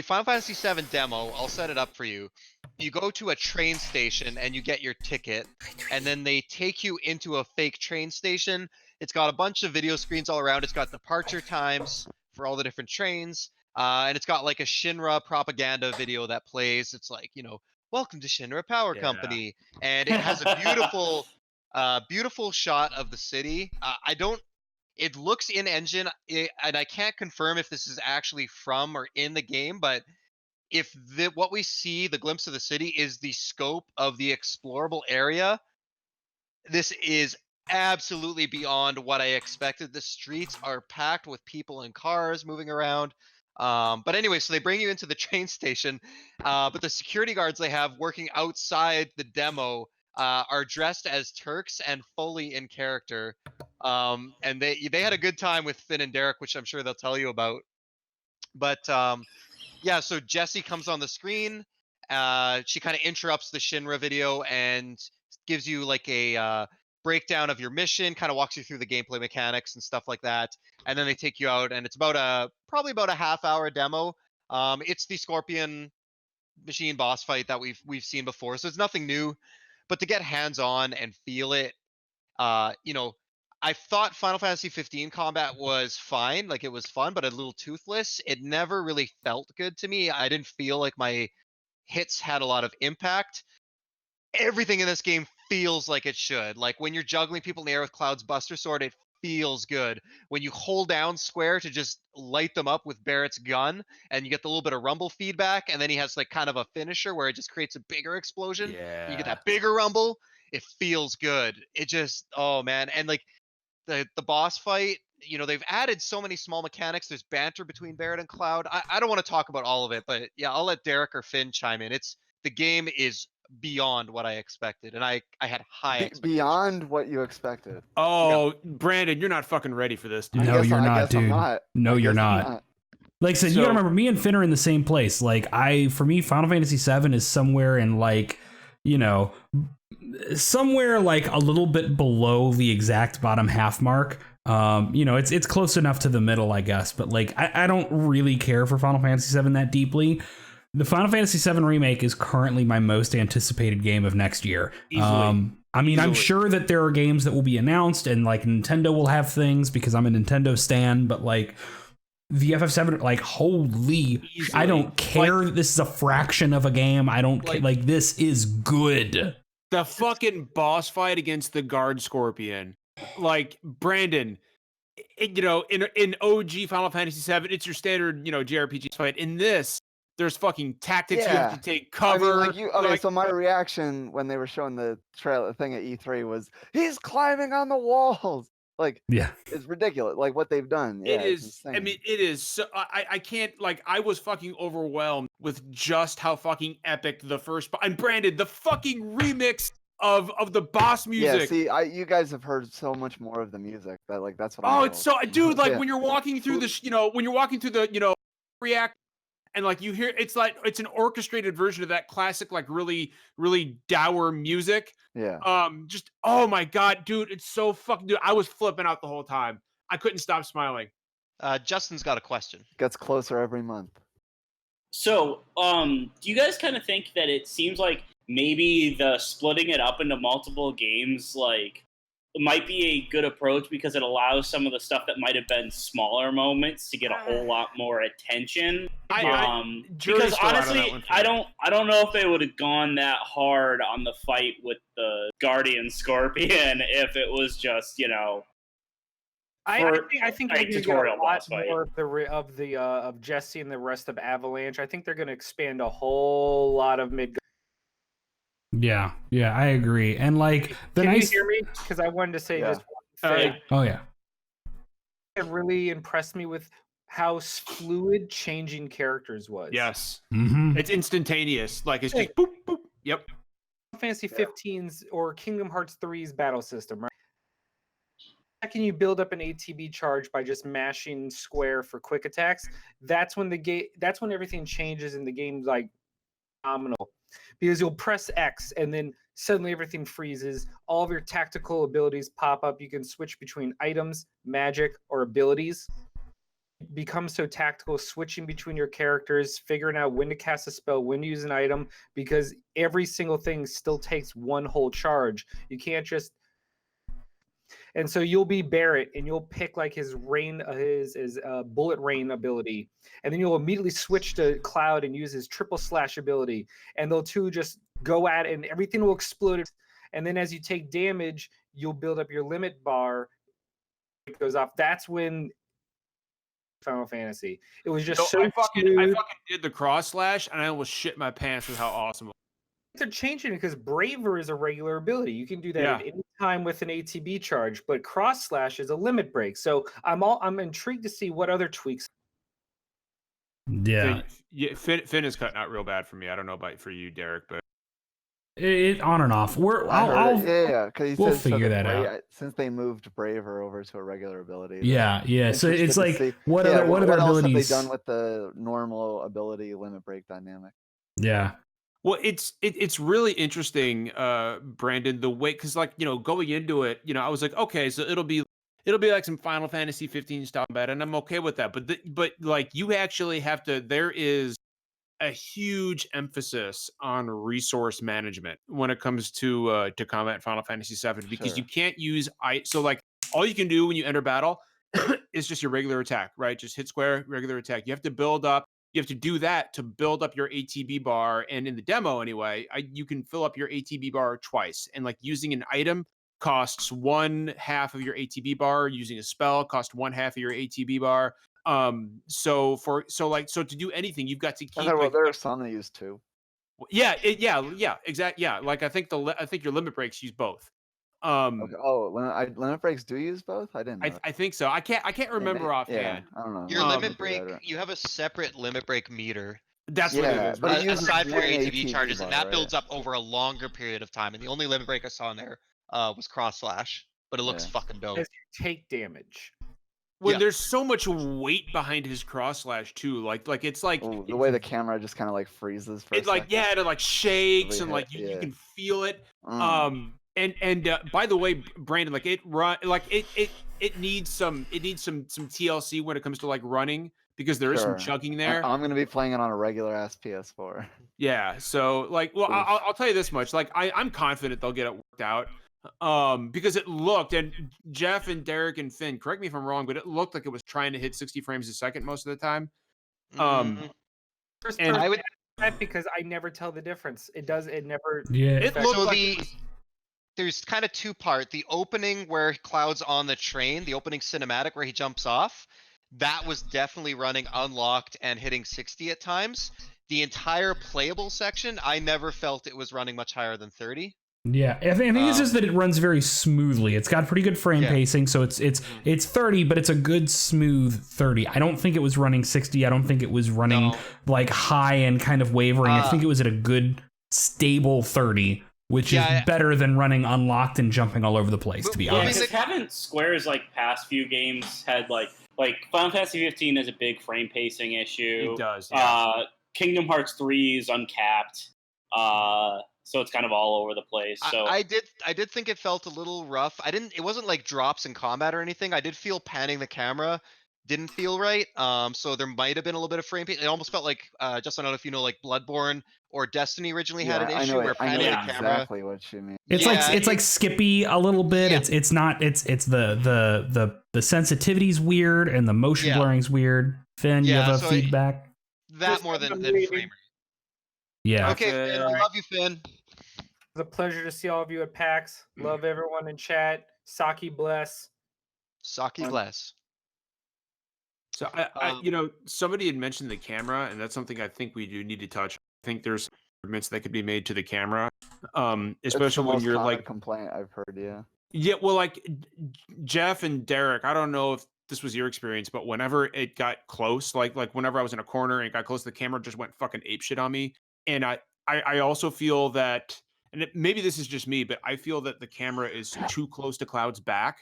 Speaker 8: Final Fantasy VII demo, I'll set it up for you. You go to a train station and you get your ticket, and then they take you into a fake train station. It's got a bunch of video screens all around. It's got departure times for all the different trains, and it's got like a Shinra propaganda video that plays. It's like, welcome to Shinra Power Company, and it has a beautiful, beautiful shot of the city. It looks in engine, and I can't confirm if this is actually from or in the game, but if what we see, the glimpse of the city, is the scope of the explorable area, this is absolutely beyond what I expected. The streets are packed with people and cars moving around. But anyway, so they bring you into the train station, but the security guards they have working outside the demo are dressed as Turks and fully in character. And they had a good time with Finn and Derek, which I'm sure they'll tell you about. But yeah, so Jessie comes on the screen. She kind of interrupts the Shinra video and gives you like a breakdown of your mission, kind of walks you through the gameplay mechanics and stuff like that. And then they take you out, and it's probably about a half-hour demo. It's the Scorpion machine boss fight that we've seen before, so it's nothing new. But to get hands-on and feel it, I thought Final Fantasy 15 combat was fine, like it was fun, but a little toothless. It never really felt good to me. I didn't feel like my hits had a lot of impact. Everything in this game feels like it should. Like when you're juggling people in the air with Cloud's Buster Sword, it feels good. When you hold down square to just light them up with Barrett's gun, and you get the little bit of rumble feedback, and then he has like kind of a finisher where it just creates a bigger explosion.
Speaker 1: Yeah.
Speaker 8: You get that bigger rumble. It feels good. It just, oh man. And like the boss fight, they've added so many small mechanics. There's banter between Barrett and Cloud. I don't want to talk about all of it, but yeah, I'll let Derek or Finn chime in. The game is beyond what I expected, and I had high expectations.
Speaker 5: Beyond what you expected.
Speaker 1: Oh, yeah. Brandon, you're not fucking ready for this, dude.
Speaker 9: No, you're not, dude. No, you're not. Like, so you gotta remember, me and Finn are in the same place. Like, for me, Final Fantasy VII is somewhere in like, somewhere like a little bit below the exact bottom half mark. It's close enough to the middle, I guess, but like I don't really care for Final Fantasy VII that deeply. The Final Fantasy VII Remake is currently my most anticipated game of next year.
Speaker 1: Easily.
Speaker 9: I'm sure that there are games that will be announced, and like Nintendo will have things because I'm a Nintendo stan, but like the FF7, like, holy, I don't care that this is a fraction of a game. I don't care. Like, this is good.
Speaker 1: The fucking boss fight against the Guard Scorpion. Like, Brandon, in OG Final Fantasy VII, it's your standard, JRPG fight. In this, there's fucking tactics. You have to take cover.
Speaker 5: So my reaction when they were showing the trailer thing at E3 was, he's climbing on the walls. Like, yeah, it's ridiculous. Like what they've done. Yeah,
Speaker 1: it is. I mean, it is. So I can't. Like, I was fucking overwhelmed with just how fucking epic the first. And Brandon, the fucking remix of the boss music.
Speaker 5: Yeah, see, you guys have heard so much more of the music that like that's what.
Speaker 1: Oh, it's so, dude. Like when you're walking through this, when you're walking through the, react. And like you hear, it's like it's an orchestrated version of that classic, like really, really dour music.
Speaker 5: Yeah.
Speaker 1: Just oh my god, dude, it's so fucking. Dude, I was flipping out the whole time. I couldn't stop smiling.
Speaker 8: Justin's got a question.
Speaker 5: Gets closer every month.
Speaker 2: So, do you guys kind of think that it seems like maybe the splitting it up into multiple games, like, it might be a good approach because it allows some of the stuff that might have been smaller moments to get a whole lot more attention. Because honestly, I don't know if they would have gone that hard on the fight with the Guardian Scorpion if it was just
Speaker 6: I think they're going to get a lot more of Jessie and the rest of Avalanche. I think they're going to expand a whole lot of mid.
Speaker 9: Yeah, I agree. And like,
Speaker 6: can you hear me? Because I wanted to say just one thing.
Speaker 9: Oh yeah,
Speaker 6: it really impressed me with how fluid changing characters was.
Speaker 1: Yes,
Speaker 9: it's
Speaker 1: instantaneous. Like it's just boop boop. Yep.
Speaker 6: Fantasy 15's or Kingdom Hearts 3's battle system, right? How can you build up an ATB charge by just mashing square for quick attacks? That's when everything changes in the game's like phenomenal. Because you'll press X and then suddenly everything freezes. All of your tactical abilities pop up. You can switch between items, magic, or abilities. Become so tactical, switching between your characters, figuring out when to cast a spell, when to use an item, because every single thing still takes one whole charge. You can't just. And so you'll be Barrett, and you'll pick like his bullet rain ability, and then you'll immediately switch to Cloud and use his triple slash ability, and they'll two just go at it, and everything will explode. And then as you take damage, you'll build up your limit bar. It goes off. That's when Final Fantasy. It was just I
Speaker 1: fucking did the cross slash, and I almost shit my pants with how awesome.
Speaker 6: They're changing it because Braver is a regular ability. You can do that at any time with an ATB charge, but Cross Slash is a limit break. So I'm intrigued to see what other tweaks.
Speaker 9: Yeah.
Speaker 1: Finn is cutting out real bad for me. I don't know about for you, Derek, but
Speaker 9: It on and off.
Speaker 5: Yeah, because
Speaker 9: we'll figure that out.
Speaker 5: Since they moved Braver over to a regular ability.
Speaker 9: Yeah. So it's like, what
Speaker 5: else
Speaker 9: other abilities
Speaker 5: have they done with the normal ability limit break dynamic?
Speaker 9: Yeah.
Speaker 1: Well, it's really interesting, Brandon, the way, because like, going into it, I was like, okay, so it'll be like some Final Fantasy 15 style meta, and I'm okay with that. But like, you actually have to. There is a huge emphasis on resource management when it comes to combat in Final Fantasy 7, because you can't use so like, all you can do when you enter battle is just your regular attack, right? Just hit square, regular attack. You have to build up. You have to do that to build up your ATB bar. And in the demo anyway, you can fill up your ATB bar twice. And like, using an item costs 1/2 of your ATB bar. Using a spell costs 1/2 of your ATB bar. So to do anything, you've got to keep.
Speaker 5: Well, there are some that use 2.
Speaker 1: Yeah, exactly. Yeah, like I think your limit breaks use both.
Speaker 5: Okay. Oh, limit breaks do use both? I didn't know.
Speaker 1: I think so. I can't remember offhand.
Speaker 5: I don't know.
Speaker 8: Your limit break, you have a separate limit break meter.
Speaker 1: That's what it is.
Speaker 5: But
Speaker 8: aside from your ATB charges,
Speaker 5: bar,
Speaker 8: and that builds up over a longer period of time. And the only limit break I saw in there was cross slash, but it looks fucking dope.
Speaker 6: As you take damage.
Speaker 1: When there's so much weight behind his cross slash too, like it's like
Speaker 5: the way the camera just kind of like freezes for
Speaker 1: it, like it like shakes and like you can feel it. And by the way, Brandon, like it needs some TLC when it comes to like running, because there is some chugging there.
Speaker 5: I'm gonna be playing it on a regular ass PS4.
Speaker 1: Yeah, so like, well, I'll tell you this much, like I'm confident they'll get it worked out. Because it looked, and Jeff and Derek and Finn, correct me if I'm wrong, but it looked like it was trying to hit 60 frames a second most of the time.
Speaker 6: And I would because I never tell the difference. It never.
Speaker 9: Yeah.
Speaker 1: It looked
Speaker 8: so
Speaker 1: like
Speaker 8: there's kind of two part. The opening where Cloud's on the train, the opening cinematic where he jumps off, that was definitely running unlocked and hitting 60 at times. The entire playable section, I never felt it was running much higher than 30.
Speaker 9: Yeah, I think it's just that it runs very smoothly. It's got pretty good frame pacing, so it's 30, but it's a good smooth 30. I don't think it was running 60. I don't think it was running like high and kind of wavering. I think it was at a good stable 30, which is better than running unlocked and jumping all over the place, to be honest.
Speaker 2: Because haven't Square's like past few games had like Final Fantasy 15 has a big frame pacing issue.
Speaker 1: It does.
Speaker 2: Kingdom Hearts 3 is uncapped. So it's kind of all over the place. So
Speaker 8: I did think it felt a little rough. It wasn't like drops in combat or anything. I did feel panning the camera didn't feel right. So there might have been a little bit of frame. It almost felt like just I don't know if you know, like Bloodborne or Destiny originally had an issue where panning the camera.
Speaker 5: Exactly what you mean.
Speaker 9: It's like skippy a little bit.
Speaker 8: Yeah.
Speaker 9: It's the sensitivity's weird and the motion blurring's weird. Finn, you have a feedback?
Speaker 8: That more than frame rate.
Speaker 9: Yeah.
Speaker 8: Okay, Finn, I love you, Finn.
Speaker 6: It's a pleasure to see all of you at PAX. Love everyone in chat. Saki bless.
Speaker 8: Saki bless.
Speaker 1: So I somebody had mentioned the camera, and that's something I think we do need to touch. I think there's improvements that could be made to the camera, especially when you're like
Speaker 5: complaint I've heard.
Speaker 1: Yeah, well, like Jeff and Derek, I don't know if this was your experience, but whenever it got close, like whenever I was in a corner and it got close, the camera just went fucking apeshit on me. And I also feel that, and maybe this is just me, but I feel that the camera is too close to Cloud's back,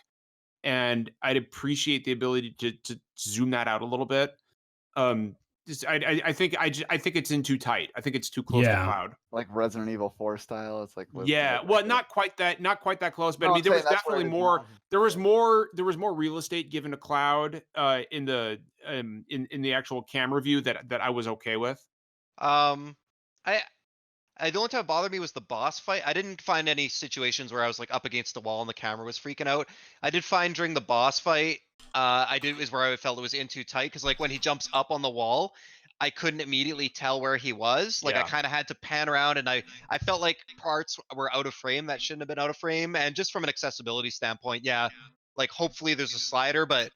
Speaker 1: and I'd appreciate the ability to zoom that out a little bit. I think it's in too tight. I think it's too close to Cloud,
Speaker 5: like Resident Evil 4 style. It's like
Speaker 1: well, not quite that close, but I mean, there was definitely more. There was more real estate given to Cloud in the actual camera view that I was okay with.
Speaker 8: The only time it bothered me was the boss fight. I didn't find any situations where I was like up against the wall and the camera was freaking out. I did find during the boss fight, is where I felt it was in too tight, because like when he jumps up on the wall, I couldn't immediately tell where he was. Like I kind of had to pan around, and I felt like parts were out of frame that shouldn't have been out of frame. And just from an accessibility standpoint, like hopefully there's a slider, but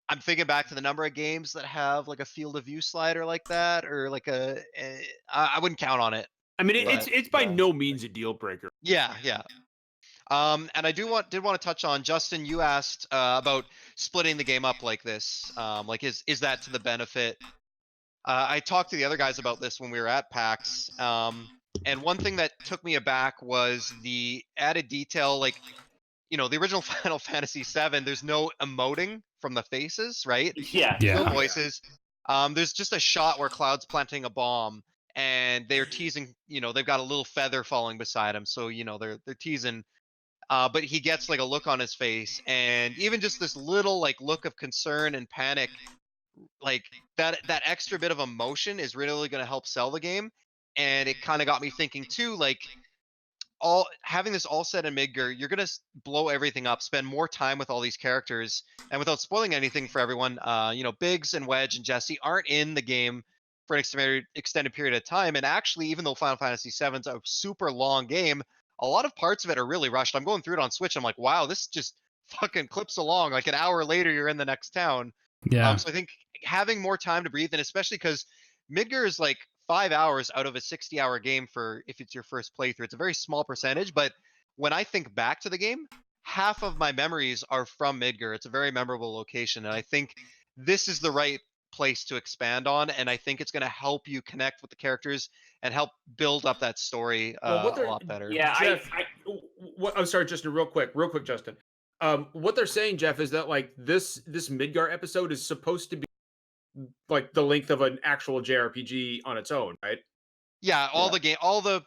Speaker 8: I'm thinking back to the number of games that have like a field of view slider like that, or like I wouldn't count on it.
Speaker 1: I mean, it's by no means a deal breaker.
Speaker 8: Yeah. And I did want to touch on, Justin, you asked about splitting the game up like this. Like, is that to the benefit? I talked to the other guys about this when we were at PAX. And one thing that took me aback was the added detail, like, the original Final Fantasy VII, there's no emoting from the faces, right?
Speaker 2: Yeah.
Speaker 8: No voices. There's just a shot where Cloud's planting a bomb, and they're teasing, they've got a little feather falling beside him, so, they're teasing. But he gets like a look on his face, and even just this little like look of concern and panic, like that extra bit of emotion is really going to help sell the game. And it kind of got me thinking too, like having this all set in Midgar, you're going to blow everything up, spend more time with all these characters, and without spoiling anything for everyone, Biggs and Wedge and Jesse aren't in the game for an extended period of time. And actually, even though Final Fantasy VII is a super long game, a lot of parts of it are really rushed. I'm going through it on Switch. I'm like, wow, this just fucking clips along. Like an hour later, you're in the next town.
Speaker 9: Yeah.
Speaker 8: So I think having more time to breathe, and especially because Midgar is like 5 hours out of a 60-hour game for if it's your first playthrough. It's a very small percentage, but when I think back to the game, half of my memories are from Midgar. It's a very memorable location, and I think this is the right place to expand on, and I think it's going to help you connect with the characters and help build up that story a lot better.
Speaker 2: Yeah,
Speaker 1: Jeff, I'm sorry, Justin, real quick, Justin. What they're saying, Jeff, is that like this Midgar episode is supposed to be like the length of an actual JRPG on its own, right?
Speaker 8: Yeah,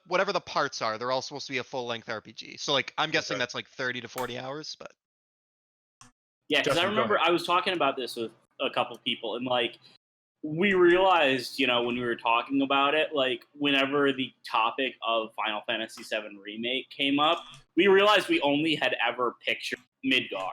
Speaker 8: whatever the parts are, they're all supposed to be a full-length RPG. So like I'm guessing that's like 30 to 40 hours, but
Speaker 2: yeah, because I remember I was talking about this with a couple people, and like we realized, when we were talking about it, like whenever the topic of Final Fantasy VII Remake came up, we realized we only had ever pictured Midgar.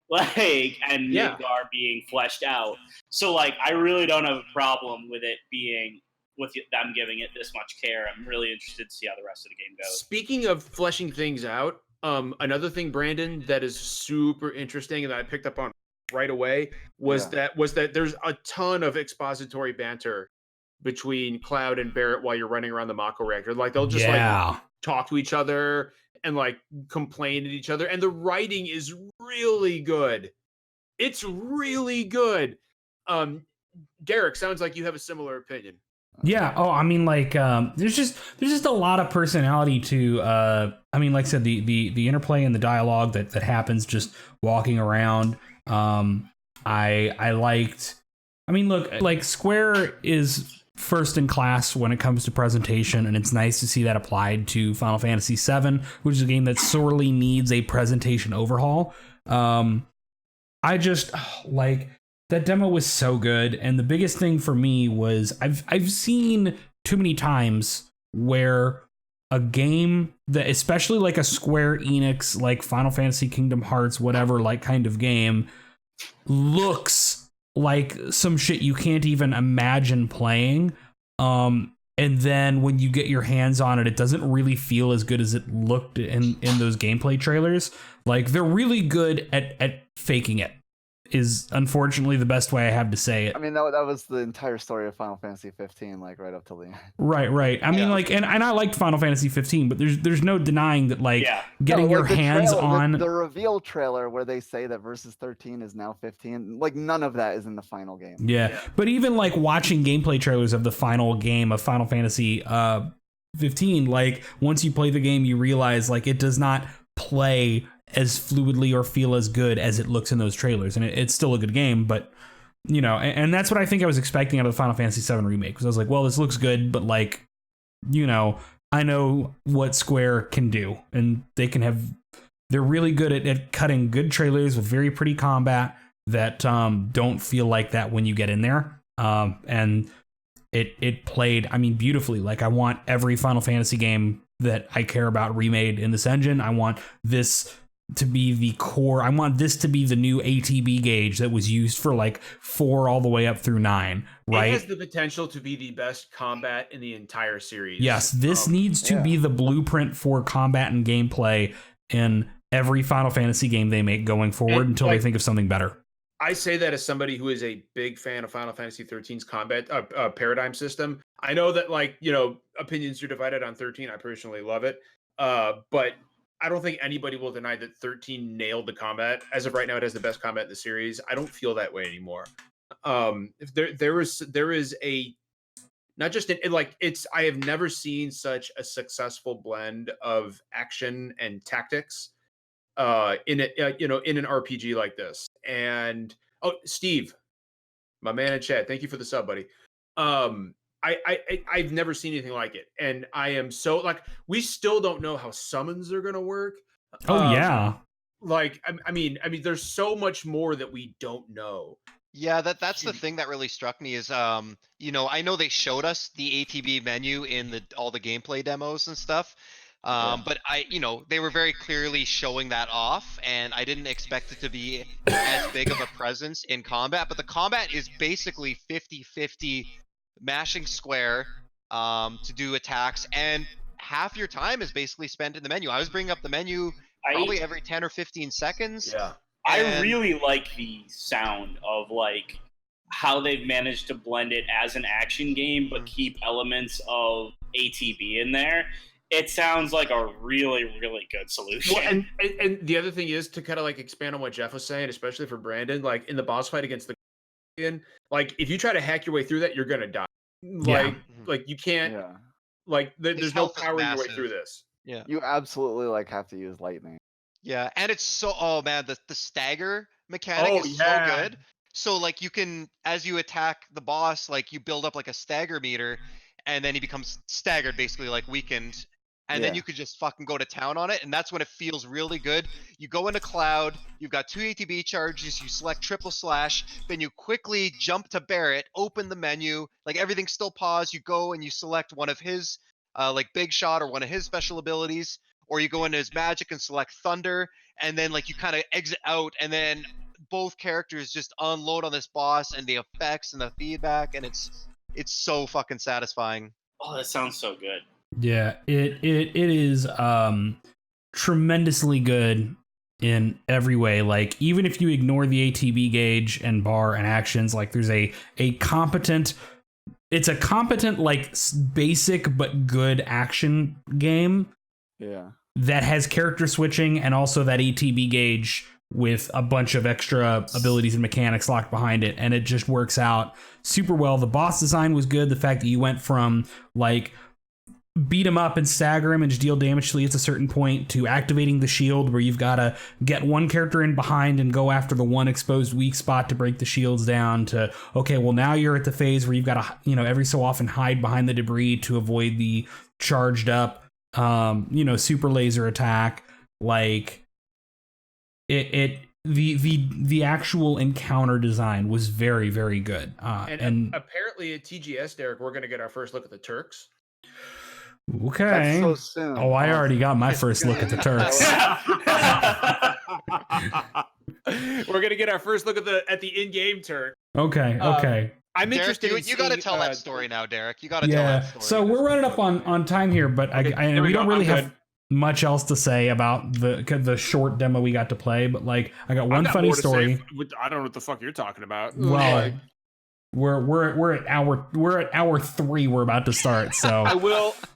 Speaker 2: And Midgar being fleshed out. So like I really don't have a problem with it being with them giving it this much care. I'm really interested to see how the rest of the game goes.
Speaker 1: Speaking of fleshing things out, another thing, Brandon, that is super interesting and that I picked up on right away was that there's a ton of expository banter between Cloud and Barrett while you're running around the Mako reactor. Like they'll just like talk to each other and like complain at each other, and the writing is really good. It's really good. Derek, sounds like you have a similar opinion.
Speaker 9: Yeah. Oh, I mean, like, there's just a lot of personality to. I mean, like I said, the interplay and the dialogue that happens just walking around. I liked. I mean, look, like Square is first in class when it comes to presentation, and it's nice to see that applied to Final Fantasy VII, which is a game that sorely needs a presentation overhaul. I just like that demo was so good, and the biggest thing for me was I've seen too many times where a game that, especially like a Square Enix, like Final Fantasy, Kingdom Hearts, whatever, like kind of game, looks like some shit you can't even imagine playing. And then when you get your hands on it, it doesn't really feel as good as it looked in those gameplay trailers. Like they're really good at faking it, is unfortunately the best way I have to say it.
Speaker 5: I mean, that was the entire story of Final Fantasy 15, like right up till the end.
Speaker 9: Right. I mean, like, and I liked Final Fantasy 15, but there's no denying that, like, getting your hands on
Speaker 5: the reveal trailer where they say that Versus 13 is now 15, like none of that is in the final game.
Speaker 9: Yeah. But even like watching gameplay trailers of the final game of Final Fantasy 15, like once you play the game, you realize like it does not play as fluidly or feel as good as it looks in those trailers, and it's still a good game, but and that's what I think I was expecting out of the Final Fantasy VII Remake, because I was like, well, this looks good, but like, I know what Square can do, and they're really good at cutting good trailers with very pretty combat that don't feel like that when you get in there, and it played, I mean, beautifully. Like I want every Final Fantasy game that I care about remade in this engine. I want this to be the core. I want this to be the new ATB gauge that was used for like 4 all the way up through 9, right?
Speaker 1: It has the potential to be the best combat in the entire series.
Speaker 9: Yes, this needs to be the blueprint for combat and gameplay in every Final Fantasy game they make going forward until they think of something better.
Speaker 1: I say that as somebody who is a big fan of Final Fantasy 13's combat paradigm system. I know that opinions are divided on 13. I personally love it. But I don't think anybody will deny that 13 nailed the combat. As of right now, it has the best combat in the series. I don't feel that way anymore. If there is a not just like I have never seen such a successful blend of action and tactics in it, in an RPG like this. And Steve, my man in chat, thank you for the sub, buddy. I've never seen anything like it, and I am so like, we still don't know how summons are gonna work.
Speaker 9: Yeah.
Speaker 1: Like I mean, there's so much more that we don't know.
Speaker 8: Yeah, that's the thing that really struck me is, I know they showed us the ATB menu in all the gameplay demos and stuff, but they were very clearly showing that off, and I didn't expect it to be as big of a presence in combat. But the combat is basically 50-50 mashing square to do attacks, and half your time is basically spent in the menu. I was bringing up the menu probably every 10 or 15 seconds.
Speaker 1: Yeah.
Speaker 2: I really like the sound of like how they've managed to blend it as an action game, but keep elements of ATB in there. It sounds like a really, really good solution.
Speaker 1: Well, and the other thing is to kind of like expand on what Jeff was saying, especially for Brandon, like in the boss fight against the like if you try to hack your way through that, you're gonna die. Like you can't.
Speaker 5: Yeah.
Speaker 1: Like there's no
Speaker 8: health is
Speaker 1: powering your way
Speaker 8: massive.
Speaker 1: through this.
Speaker 8: Yeah.
Speaker 5: You absolutely like have to use lightning.
Speaker 8: Yeah, and it's so, oh man, the stagger mechanic is so good. So like you can, as you attack the boss, like you build up like a stagger meter, and then he becomes staggered, basically like weakened, and then you could just fucking go to town on it, and that's when it feels really good. You go into Cloud, you've got 2 ATB charges, you select triple slash, then you quickly jump to Barrett, open the menu, like everything's still paused, you go and you select one of his like big shot or one of his special abilities, or you go into his magic and select Thunder, and then like you kind of exit out, and then both characters just unload on this boss, and the effects and the feedback, and it's so fucking satisfying.
Speaker 2: Oh, that sounds so good.
Speaker 9: Yeah, it is tremendously good in every way. Like even if you ignore the ATB gauge and bar and actions, like there's a competent, it's a competent like basic but good action game.
Speaker 5: Yeah.
Speaker 9: That has character switching and also that ATB gauge with a bunch of extra abilities and mechanics locked behind it, and it just works out super well. The boss design was good. The fact that you went from like beat him up and stagger him and just deal damage till he hits a certain point to activating the shield where you've got to get one character in behind and go after the one exposed weak spot to break the shields down, to okay, well now you're at the phase where you've got to every so often hide behind the debris to avoid the charged up super laser attack. Like the actual encounter design was very, very good. And
Speaker 1: apparently at TGS, Derek, we're gonna get our first look at the Turks.
Speaker 9: Okay.
Speaker 5: That's so soon.
Speaker 9: Oh, I already got my first look at the Turks.
Speaker 1: We're gonna get our first look at the in-game Turk.
Speaker 9: Okay.
Speaker 8: Derek,
Speaker 1: I'm interested.
Speaker 8: You got to tell that story now, Derek. You got to tell that story.
Speaker 9: So we're running up on time here, but okay, we don't really have much else to say about the short demo we got to play. But like, I got one funny story.
Speaker 1: I don't know what the fuck you're talking about.
Speaker 9: Well, we're at hour 3. We're about to start. So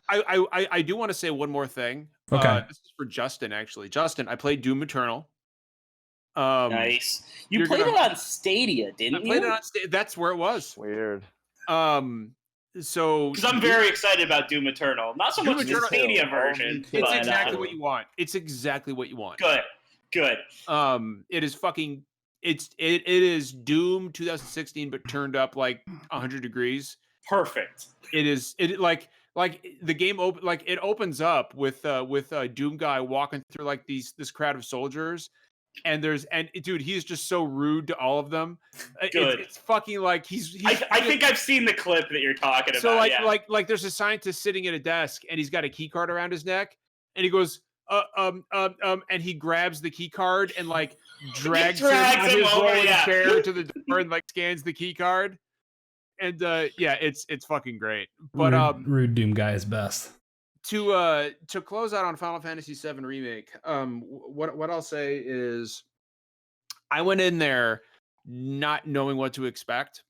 Speaker 1: I do want to say one more thing.
Speaker 9: Okay,
Speaker 1: this is for Justin. Actually, Justin, I played Doom Eternal.
Speaker 2: Nice. You played it on Stadia, didn't you?
Speaker 1: I played it on Stadia. That's where it was.
Speaker 5: Weird.
Speaker 1: So
Speaker 2: because I'm very excited about Doom Eternal. Not so much the Stadia version.
Speaker 1: It's exactly what you want. It's exactly what you want.
Speaker 2: Good.
Speaker 1: It is fucking. It is Doom 2016, but turned up like 100 degrees.
Speaker 2: Perfect.
Speaker 1: It like the game it opens up with a Doom guy walking through like this crowd of soldiers. And dude, he's just so rude to all of them. It's fucking like he's
Speaker 2: I think I've seen the clip that you're talking about.
Speaker 1: So like there's a scientist sitting at a desk and he's got a key card around his neck and he goes and he grabs the key card and like drags him on his rolling chair to the door and like scans the key card. And it's fucking great. But
Speaker 9: rude Doom guy is best.
Speaker 1: To close out on Final Fantasy VII Remake, what I'll say is I went in there not knowing what to expect,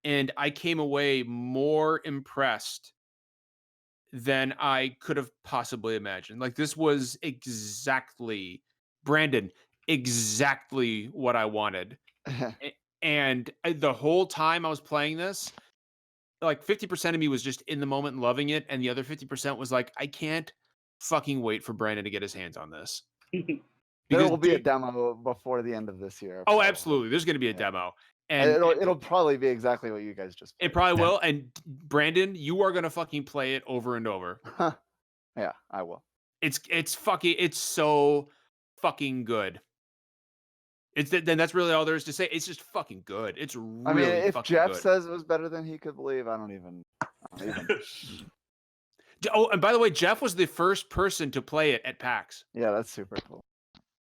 Speaker 1: and I came away more impressed than I could have possibly imagined. Like this was exactly, Brandon, exactly what I wanted. And the whole time I was playing this, like 50% of me was just in the moment and loving it, and the other 50% was like, I can't fucking wait for Brandon to get his hands on this.
Speaker 5: There will be a demo before the end of this year.
Speaker 1: Oh, absolutely. There's going to be a demo.
Speaker 5: And it'll probably be exactly what you guys just played.
Speaker 1: It probably will. And Brandon, you are going to fucking play it over and over.
Speaker 5: Yeah, I will.
Speaker 1: It's so fucking good. Then that's really all there is to say. It's just fucking good. It's really
Speaker 5: I mean, if
Speaker 1: fucking
Speaker 5: Jeff
Speaker 1: good.
Speaker 5: says it was better than he could believe, I don't even.
Speaker 1: Oh, and by the way, Jeff was the first person to play it at PAX.
Speaker 5: Yeah, that's super cool.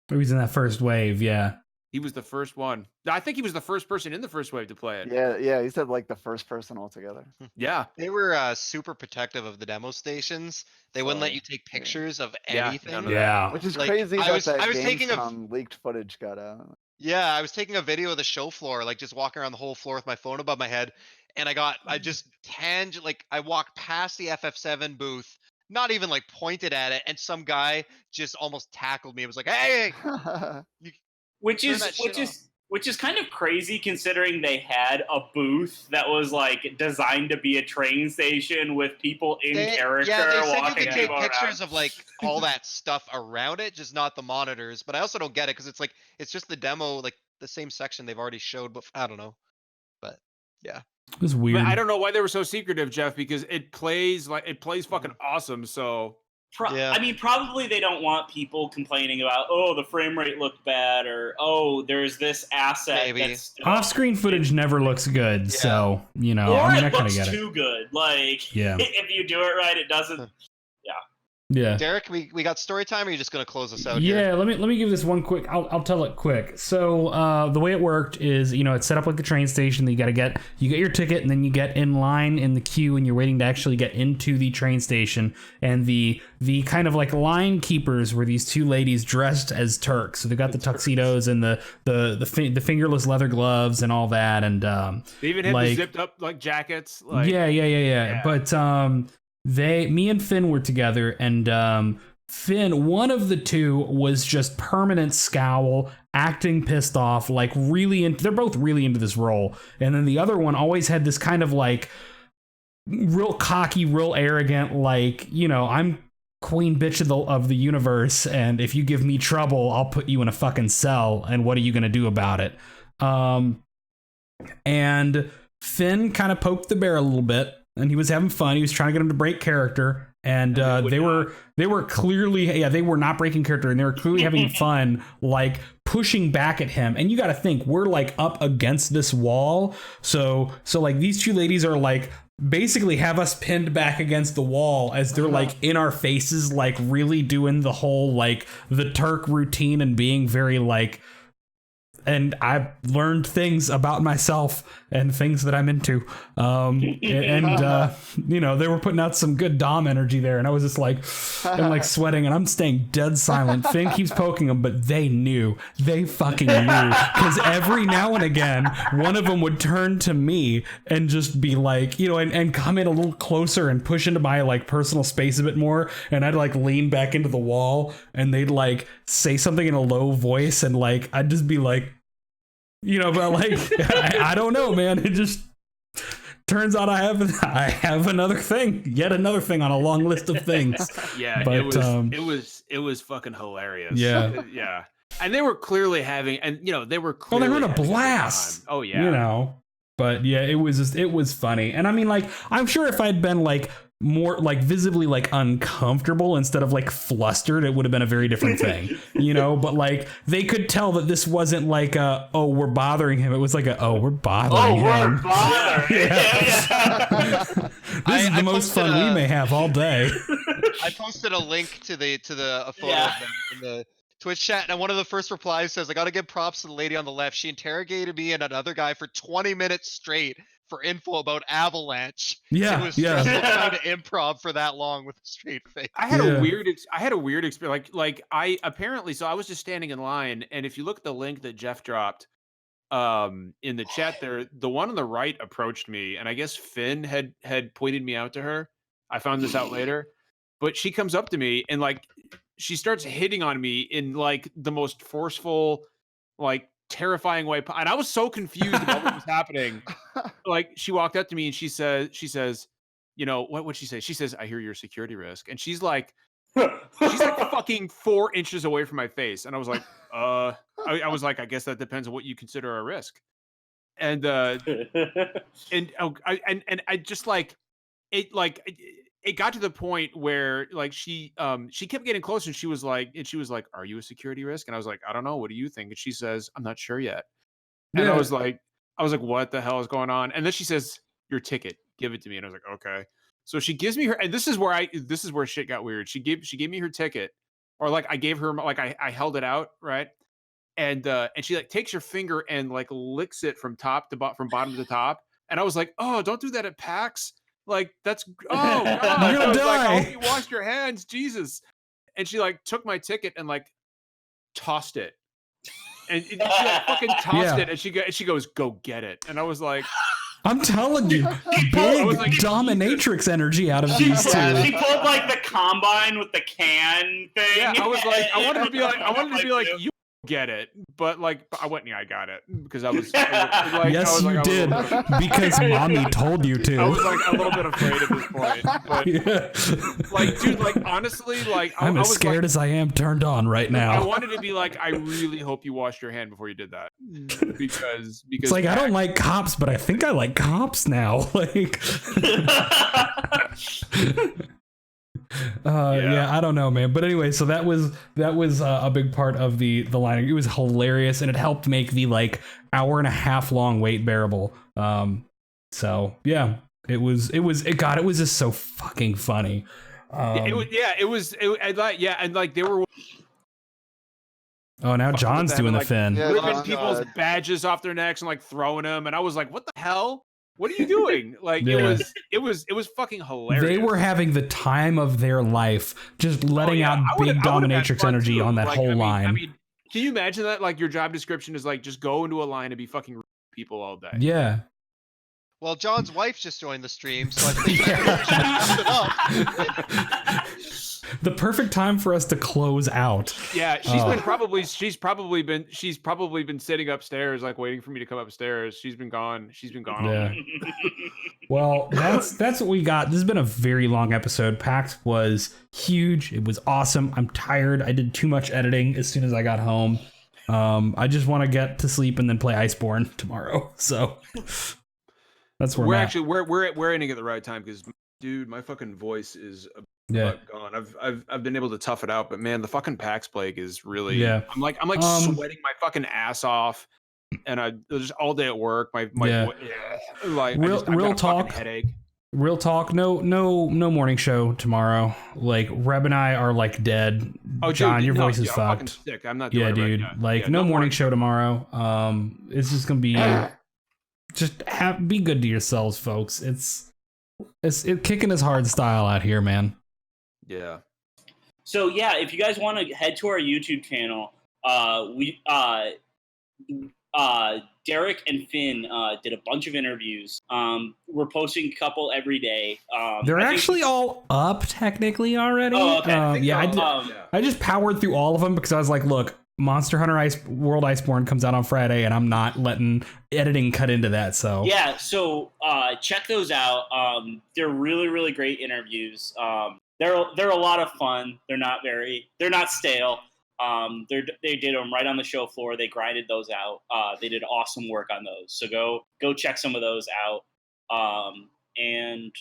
Speaker 9: He was in that first wave, yeah.
Speaker 1: He was the first one. I think he was the first person in the first wave to play it.
Speaker 5: Yeah, he said like the first person altogether.
Speaker 1: Yeah.
Speaker 8: They were super protective of the demo stations. They wouldn't let you take pictures of anything.
Speaker 9: Yeah.
Speaker 5: Which is
Speaker 8: Like,
Speaker 5: crazy
Speaker 8: I
Speaker 5: that
Speaker 8: was taking
Speaker 5: leaked footage got out.
Speaker 8: Yeah, I was taking a video of the show floor, like just walking around the whole floor with my phone above my head, and I just I walked past the FF7 booth, not even like pointed at it, and some guy just almost tackled me. It was like, "Hey!"
Speaker 2: Which is kind of crazy considering they had a booth that was like designed to be a train station with people in character.
Speaker 8: Yeah, they said you
Speaker 2: walking
Speaker 8: could take
Speaker 2: around.
Speaker 8: pictures of like all that stuff around it, just not the monitors. But I also don't get it because it's just the demo, like the same section they've already showed. But I don't know. But yeah,
Speaker 9: it was weird.
Speaker 1: But I don't know why they were so secretive, Jeff, because it plays fucking awesome. So
Speaker 2: I mean, probably they don't want people complaining about, oh, the frame rate looked bad, or oh, there's this asset. That's
Speaker 9: off-screen footage never looks good, so you know.
Speaker 2: Or
Speaker 9: I mean, I
Speaker 2: it
Speaker 9: kind of
Speaker 2: looks
Speaker 9: get it.
Speaker 2: too good. Like,
Speaker 9: Yeah.
Speaker 2: if you do it right, it doesn't.
Speaker 9: Yeah.
Speaker 8: Derek, we got story time. Or are you just gonna close us out?
Speaker 9: Yeah,
Speaker 8: here?
Speaker 9: let me give this one quick. I'll tell it quick. So the way it worked is, it's set up like the train station. That you get your ticket, and then you get in line in the queue, and you're waiting to actually get into the train station. And the kind of like line keepers were these two ladies dressed as Turks. So they got the tuxedos and the fingerless leather gloves and all that. And
Speaker 1: they even had the zipped up like jackets. Like,
Speaker 9: yeah. But me and Finn were together, and Finn, one of the two was just permanent scowl, acting pissed off, like they're both really into this role. And then the other one always had this kind of like real cocky, real arrogant, like, I'm queen bitch of the universe, and if you give me trouble, I'll put you in a fucking cell, and what are you gonna do about it? And Finn kind of poked the bear a little bit, and he was having fun. He was trying to get him to break character, and they were clearly, they were not breaking character, and they were clearly having fun, like pushing back at him. And you got to think, we're like up against this wall, so like these two ladies are like basically have us pinned back against the wall as they're like in our faces, like really doing the whole like the Turk routine and being very like. And I've learned things about myself and things that I'm into. They were putting out some good Dom energy there. And I was just like, I'm like sweating, and I'm staying dead silent. Finn keeps poking them, but they knew. They fucking knew. Because every now and again, one of them would turn to me and just be like, and come in a little closer and push into my like personal space a bit more. And I'd like lean back into the wall, and they'd like say something in a low voice, and like I'd just be like, but like I don't know, man. It just turns out I have yet another thing on a long list of things.
Speaker 1: Yeah,
Speaker 9: but,
Speaker 1: it was fucking hilarious.
Speaker 9: Yeah,
Speaker 1: yeah. And they were clearly having, they were clearly
Speaker 9: they were in a blast.
Speaker 1: Oh yeah,
Speaker 9: But yeah, it was funny. And I mean, like, I'm sure if I'd been like more like visibly like uncomfortable instead of like flustered, it would have been a very different thing, but like they could tell that this wasn't like we're bothering him. It was like we're bothering him.
Speaker 2: We're bothering
Speaker 9: This is the most fun we may have all day.
Speaker 8: I posted a link to a photo of them in the Twitch chat, and one of the first replies says, I gotta give props to the lady on the left. She interrogated me and another guy for 20 minutes straight for info about Avalanche.
Speaker 9: Yeah,
Speaker 8: it was stressful trying to improv for that long with a straight face.
Speaker 1: I had a weird experience. Like I was just standing in line, and if you look at the link that Jeff dropped in the chat there, the one on the right approached me, and I guess Finn had pointed me out to her. I found this out later, but she comes up to me and like she starts hitting on me in like the most forceful, like terrifying way, and I was so confused about what was happening. like she walked up to me and she says, you know, what would she say? She says, I hear you're a security risk. And she's like fucking 4 inches away from my face. And I was like, I was like, I guess that depends on what you consider a risk. And I just like it got to the point where like she kept getting closer and she was like, are you a security risk? And I was like, I don't know. What do you think? And she says, I'm not sure yet. And I was like, what the hell is going on? And then she says, your ticket, give it to me. And I was like, okay. So she gives me her, and this is where shit got weird. She gave me her ticket, or like I gave her, like I held it out, right? And she like takes her finger and like licks it from bottom to top. And I was like, oh, don't do that at PAX. Like that's God.
Speaker 9: You're gonna die.
Speaker 1: Like, I hope you washed your hands, Jesus. And she like took my ticket and like tossed it. And she like fucking tossed it, and she goes, go get it. And I was like,
Speaker 9: I'm telling you, big like, dominatrix energy out of these two.
Speaker 2: She pulled like the combine with the can thing.
Speaker 1: Yeah, I was like, I wanted to be like, you get it, but like I went, yeah, I got it because I was like,
Speaker 9: yes, you did because mommy told you to.
Speaker 1: I was like a little bit afraid at this point, but like, dude, like honestly, like
Speaker 9: I'm as scared
Speaker 1: like,
Speaker 9: as I am turned on right now.
Speaker 1: I wanted to be like, I really hope you washed your hand before you did that because
Speaker 9: it's like I don't like cops, but I think I like cops now. Like. Yeah, I don't know, man. But anyway, so that was a big part of the line. It was hilarious, and it helped make the like hour-and-a-half long wait bearable. So yeah, it was just so fucking funny.
Speaker 1: And like they were.
Speaker 9: Oh, now John's doing the
Speaker 1: like,
Speaker 9: fin.
Speaker 1: Ripping people's badges off their necks and like throwing them, and I was like, what the hell? What are you doing? Like it was fucking hilarious.
Speaker 9: They were having the time of their life, just letting out big dominatrix energy on that whole line.
Speaker 1: I mean, can you imagine that? Like your job description is like just go into a line and be fucking people all day.
Speaker 9: Yeah.
Speaker 8: Well, John's wife just joined the stream, so I think it up.
Speaker 9: The perfect time for us to close out.
Speaker 1: Yeah, she's probably been sitting upstairs, like waiting for me to come upstairs. She's been gone all day.
Speaker 9: Well, that's what we got. This has been a very long episode. PAX was huge. It was awesome. I'm tired. I did too much editing as soon as I got home. I just want to get to sleep and then play Iceborne tomorrow. So that's where
Speaker 1: we're ending at the right time because, dude, my fucking voice is gone. I've been able to tough it out, but man, the fucking PAX plague is really.
Speaker 9: Yeah.
Speaker 1: I'm like sweating my fucking ass off, and I just all day at work. Like
Speaker 9: real talk.
Speaker 1: Headache.
Speaker 9: Real talk. No morning show tomorrow. Like Reb and I are like dead. Oh, John, dude, your voice is fucked.
Speaker 1: I'm sick. I'm not doing it
Speaker 9: dude.
Speaker 1: Right
Speaker 9: like no morning show tomorrow. It's just gonna be. Just be good to yourselves, folks. It's kicking his hard style out here, man.
Speaker 1: Yeah.
Speaker 2: So yeah, if you guys want to head to our YouTube channel, Derek and Finn did a bunch of interviews. We're posting a couple every day.
Speaker 9: They're actually all up technically already.
Speaker 2: Oh, okay.
Speaker 9: I just powered through all of them because I was like, look, Monster Hunter World Iceborne comes out on Friday, and I'm not letting editing cut into that. So
Speaker 2: yeah, so check those out. They're really, really great interviews. They're a lot of fun. They're not stale. They did them right on the show floor. They grinded those out. They did awesome work on those. So go check some of those out. And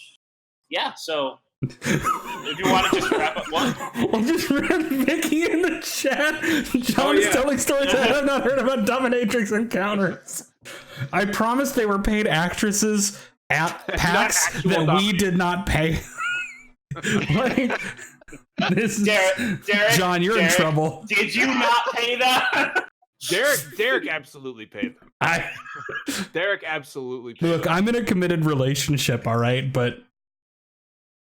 Speaker 2: yeah, so if you want to just wrap up one.
Speaker 9: I just read Vicky in the chat. John's telling stories I have not heard about dominatrix encounters. I promised they were paid actresses at PAX that we did not pay. Like, this is
Speaker 2: Derek,
Speaker 9: John, you're in trouble.
Speaker 2: Did you not pay that?
Speaker 1: Derek absolutely paid them. Derek absolutely paid
Speaker 9: Look,
Speaker 1: them.
Speaker 9: I'm in a committed relationship, all right, but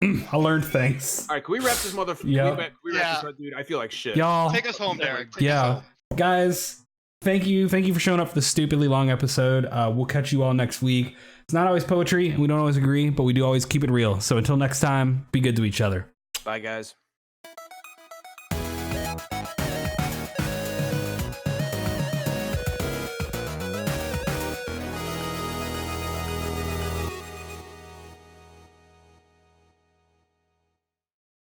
Speaker 9: I learned things.
Speaker 1: All right, can we wrap this motherfucker?
Speaker 9: Yeah.
Speaker 1: Can we wrap this up, dude? I feel like shit.
Speaker 9: Y'all,
Speaker 8: take us home, Derek. Take us home.
Speaker 9: Guys, thank you for showing up for this stupidly long episode. We'll catch you all next week. It's not always poetry, and we don't always agree, but we do always keep it real. So until next time, be good to each other.
Speaker 1: Bye, guys.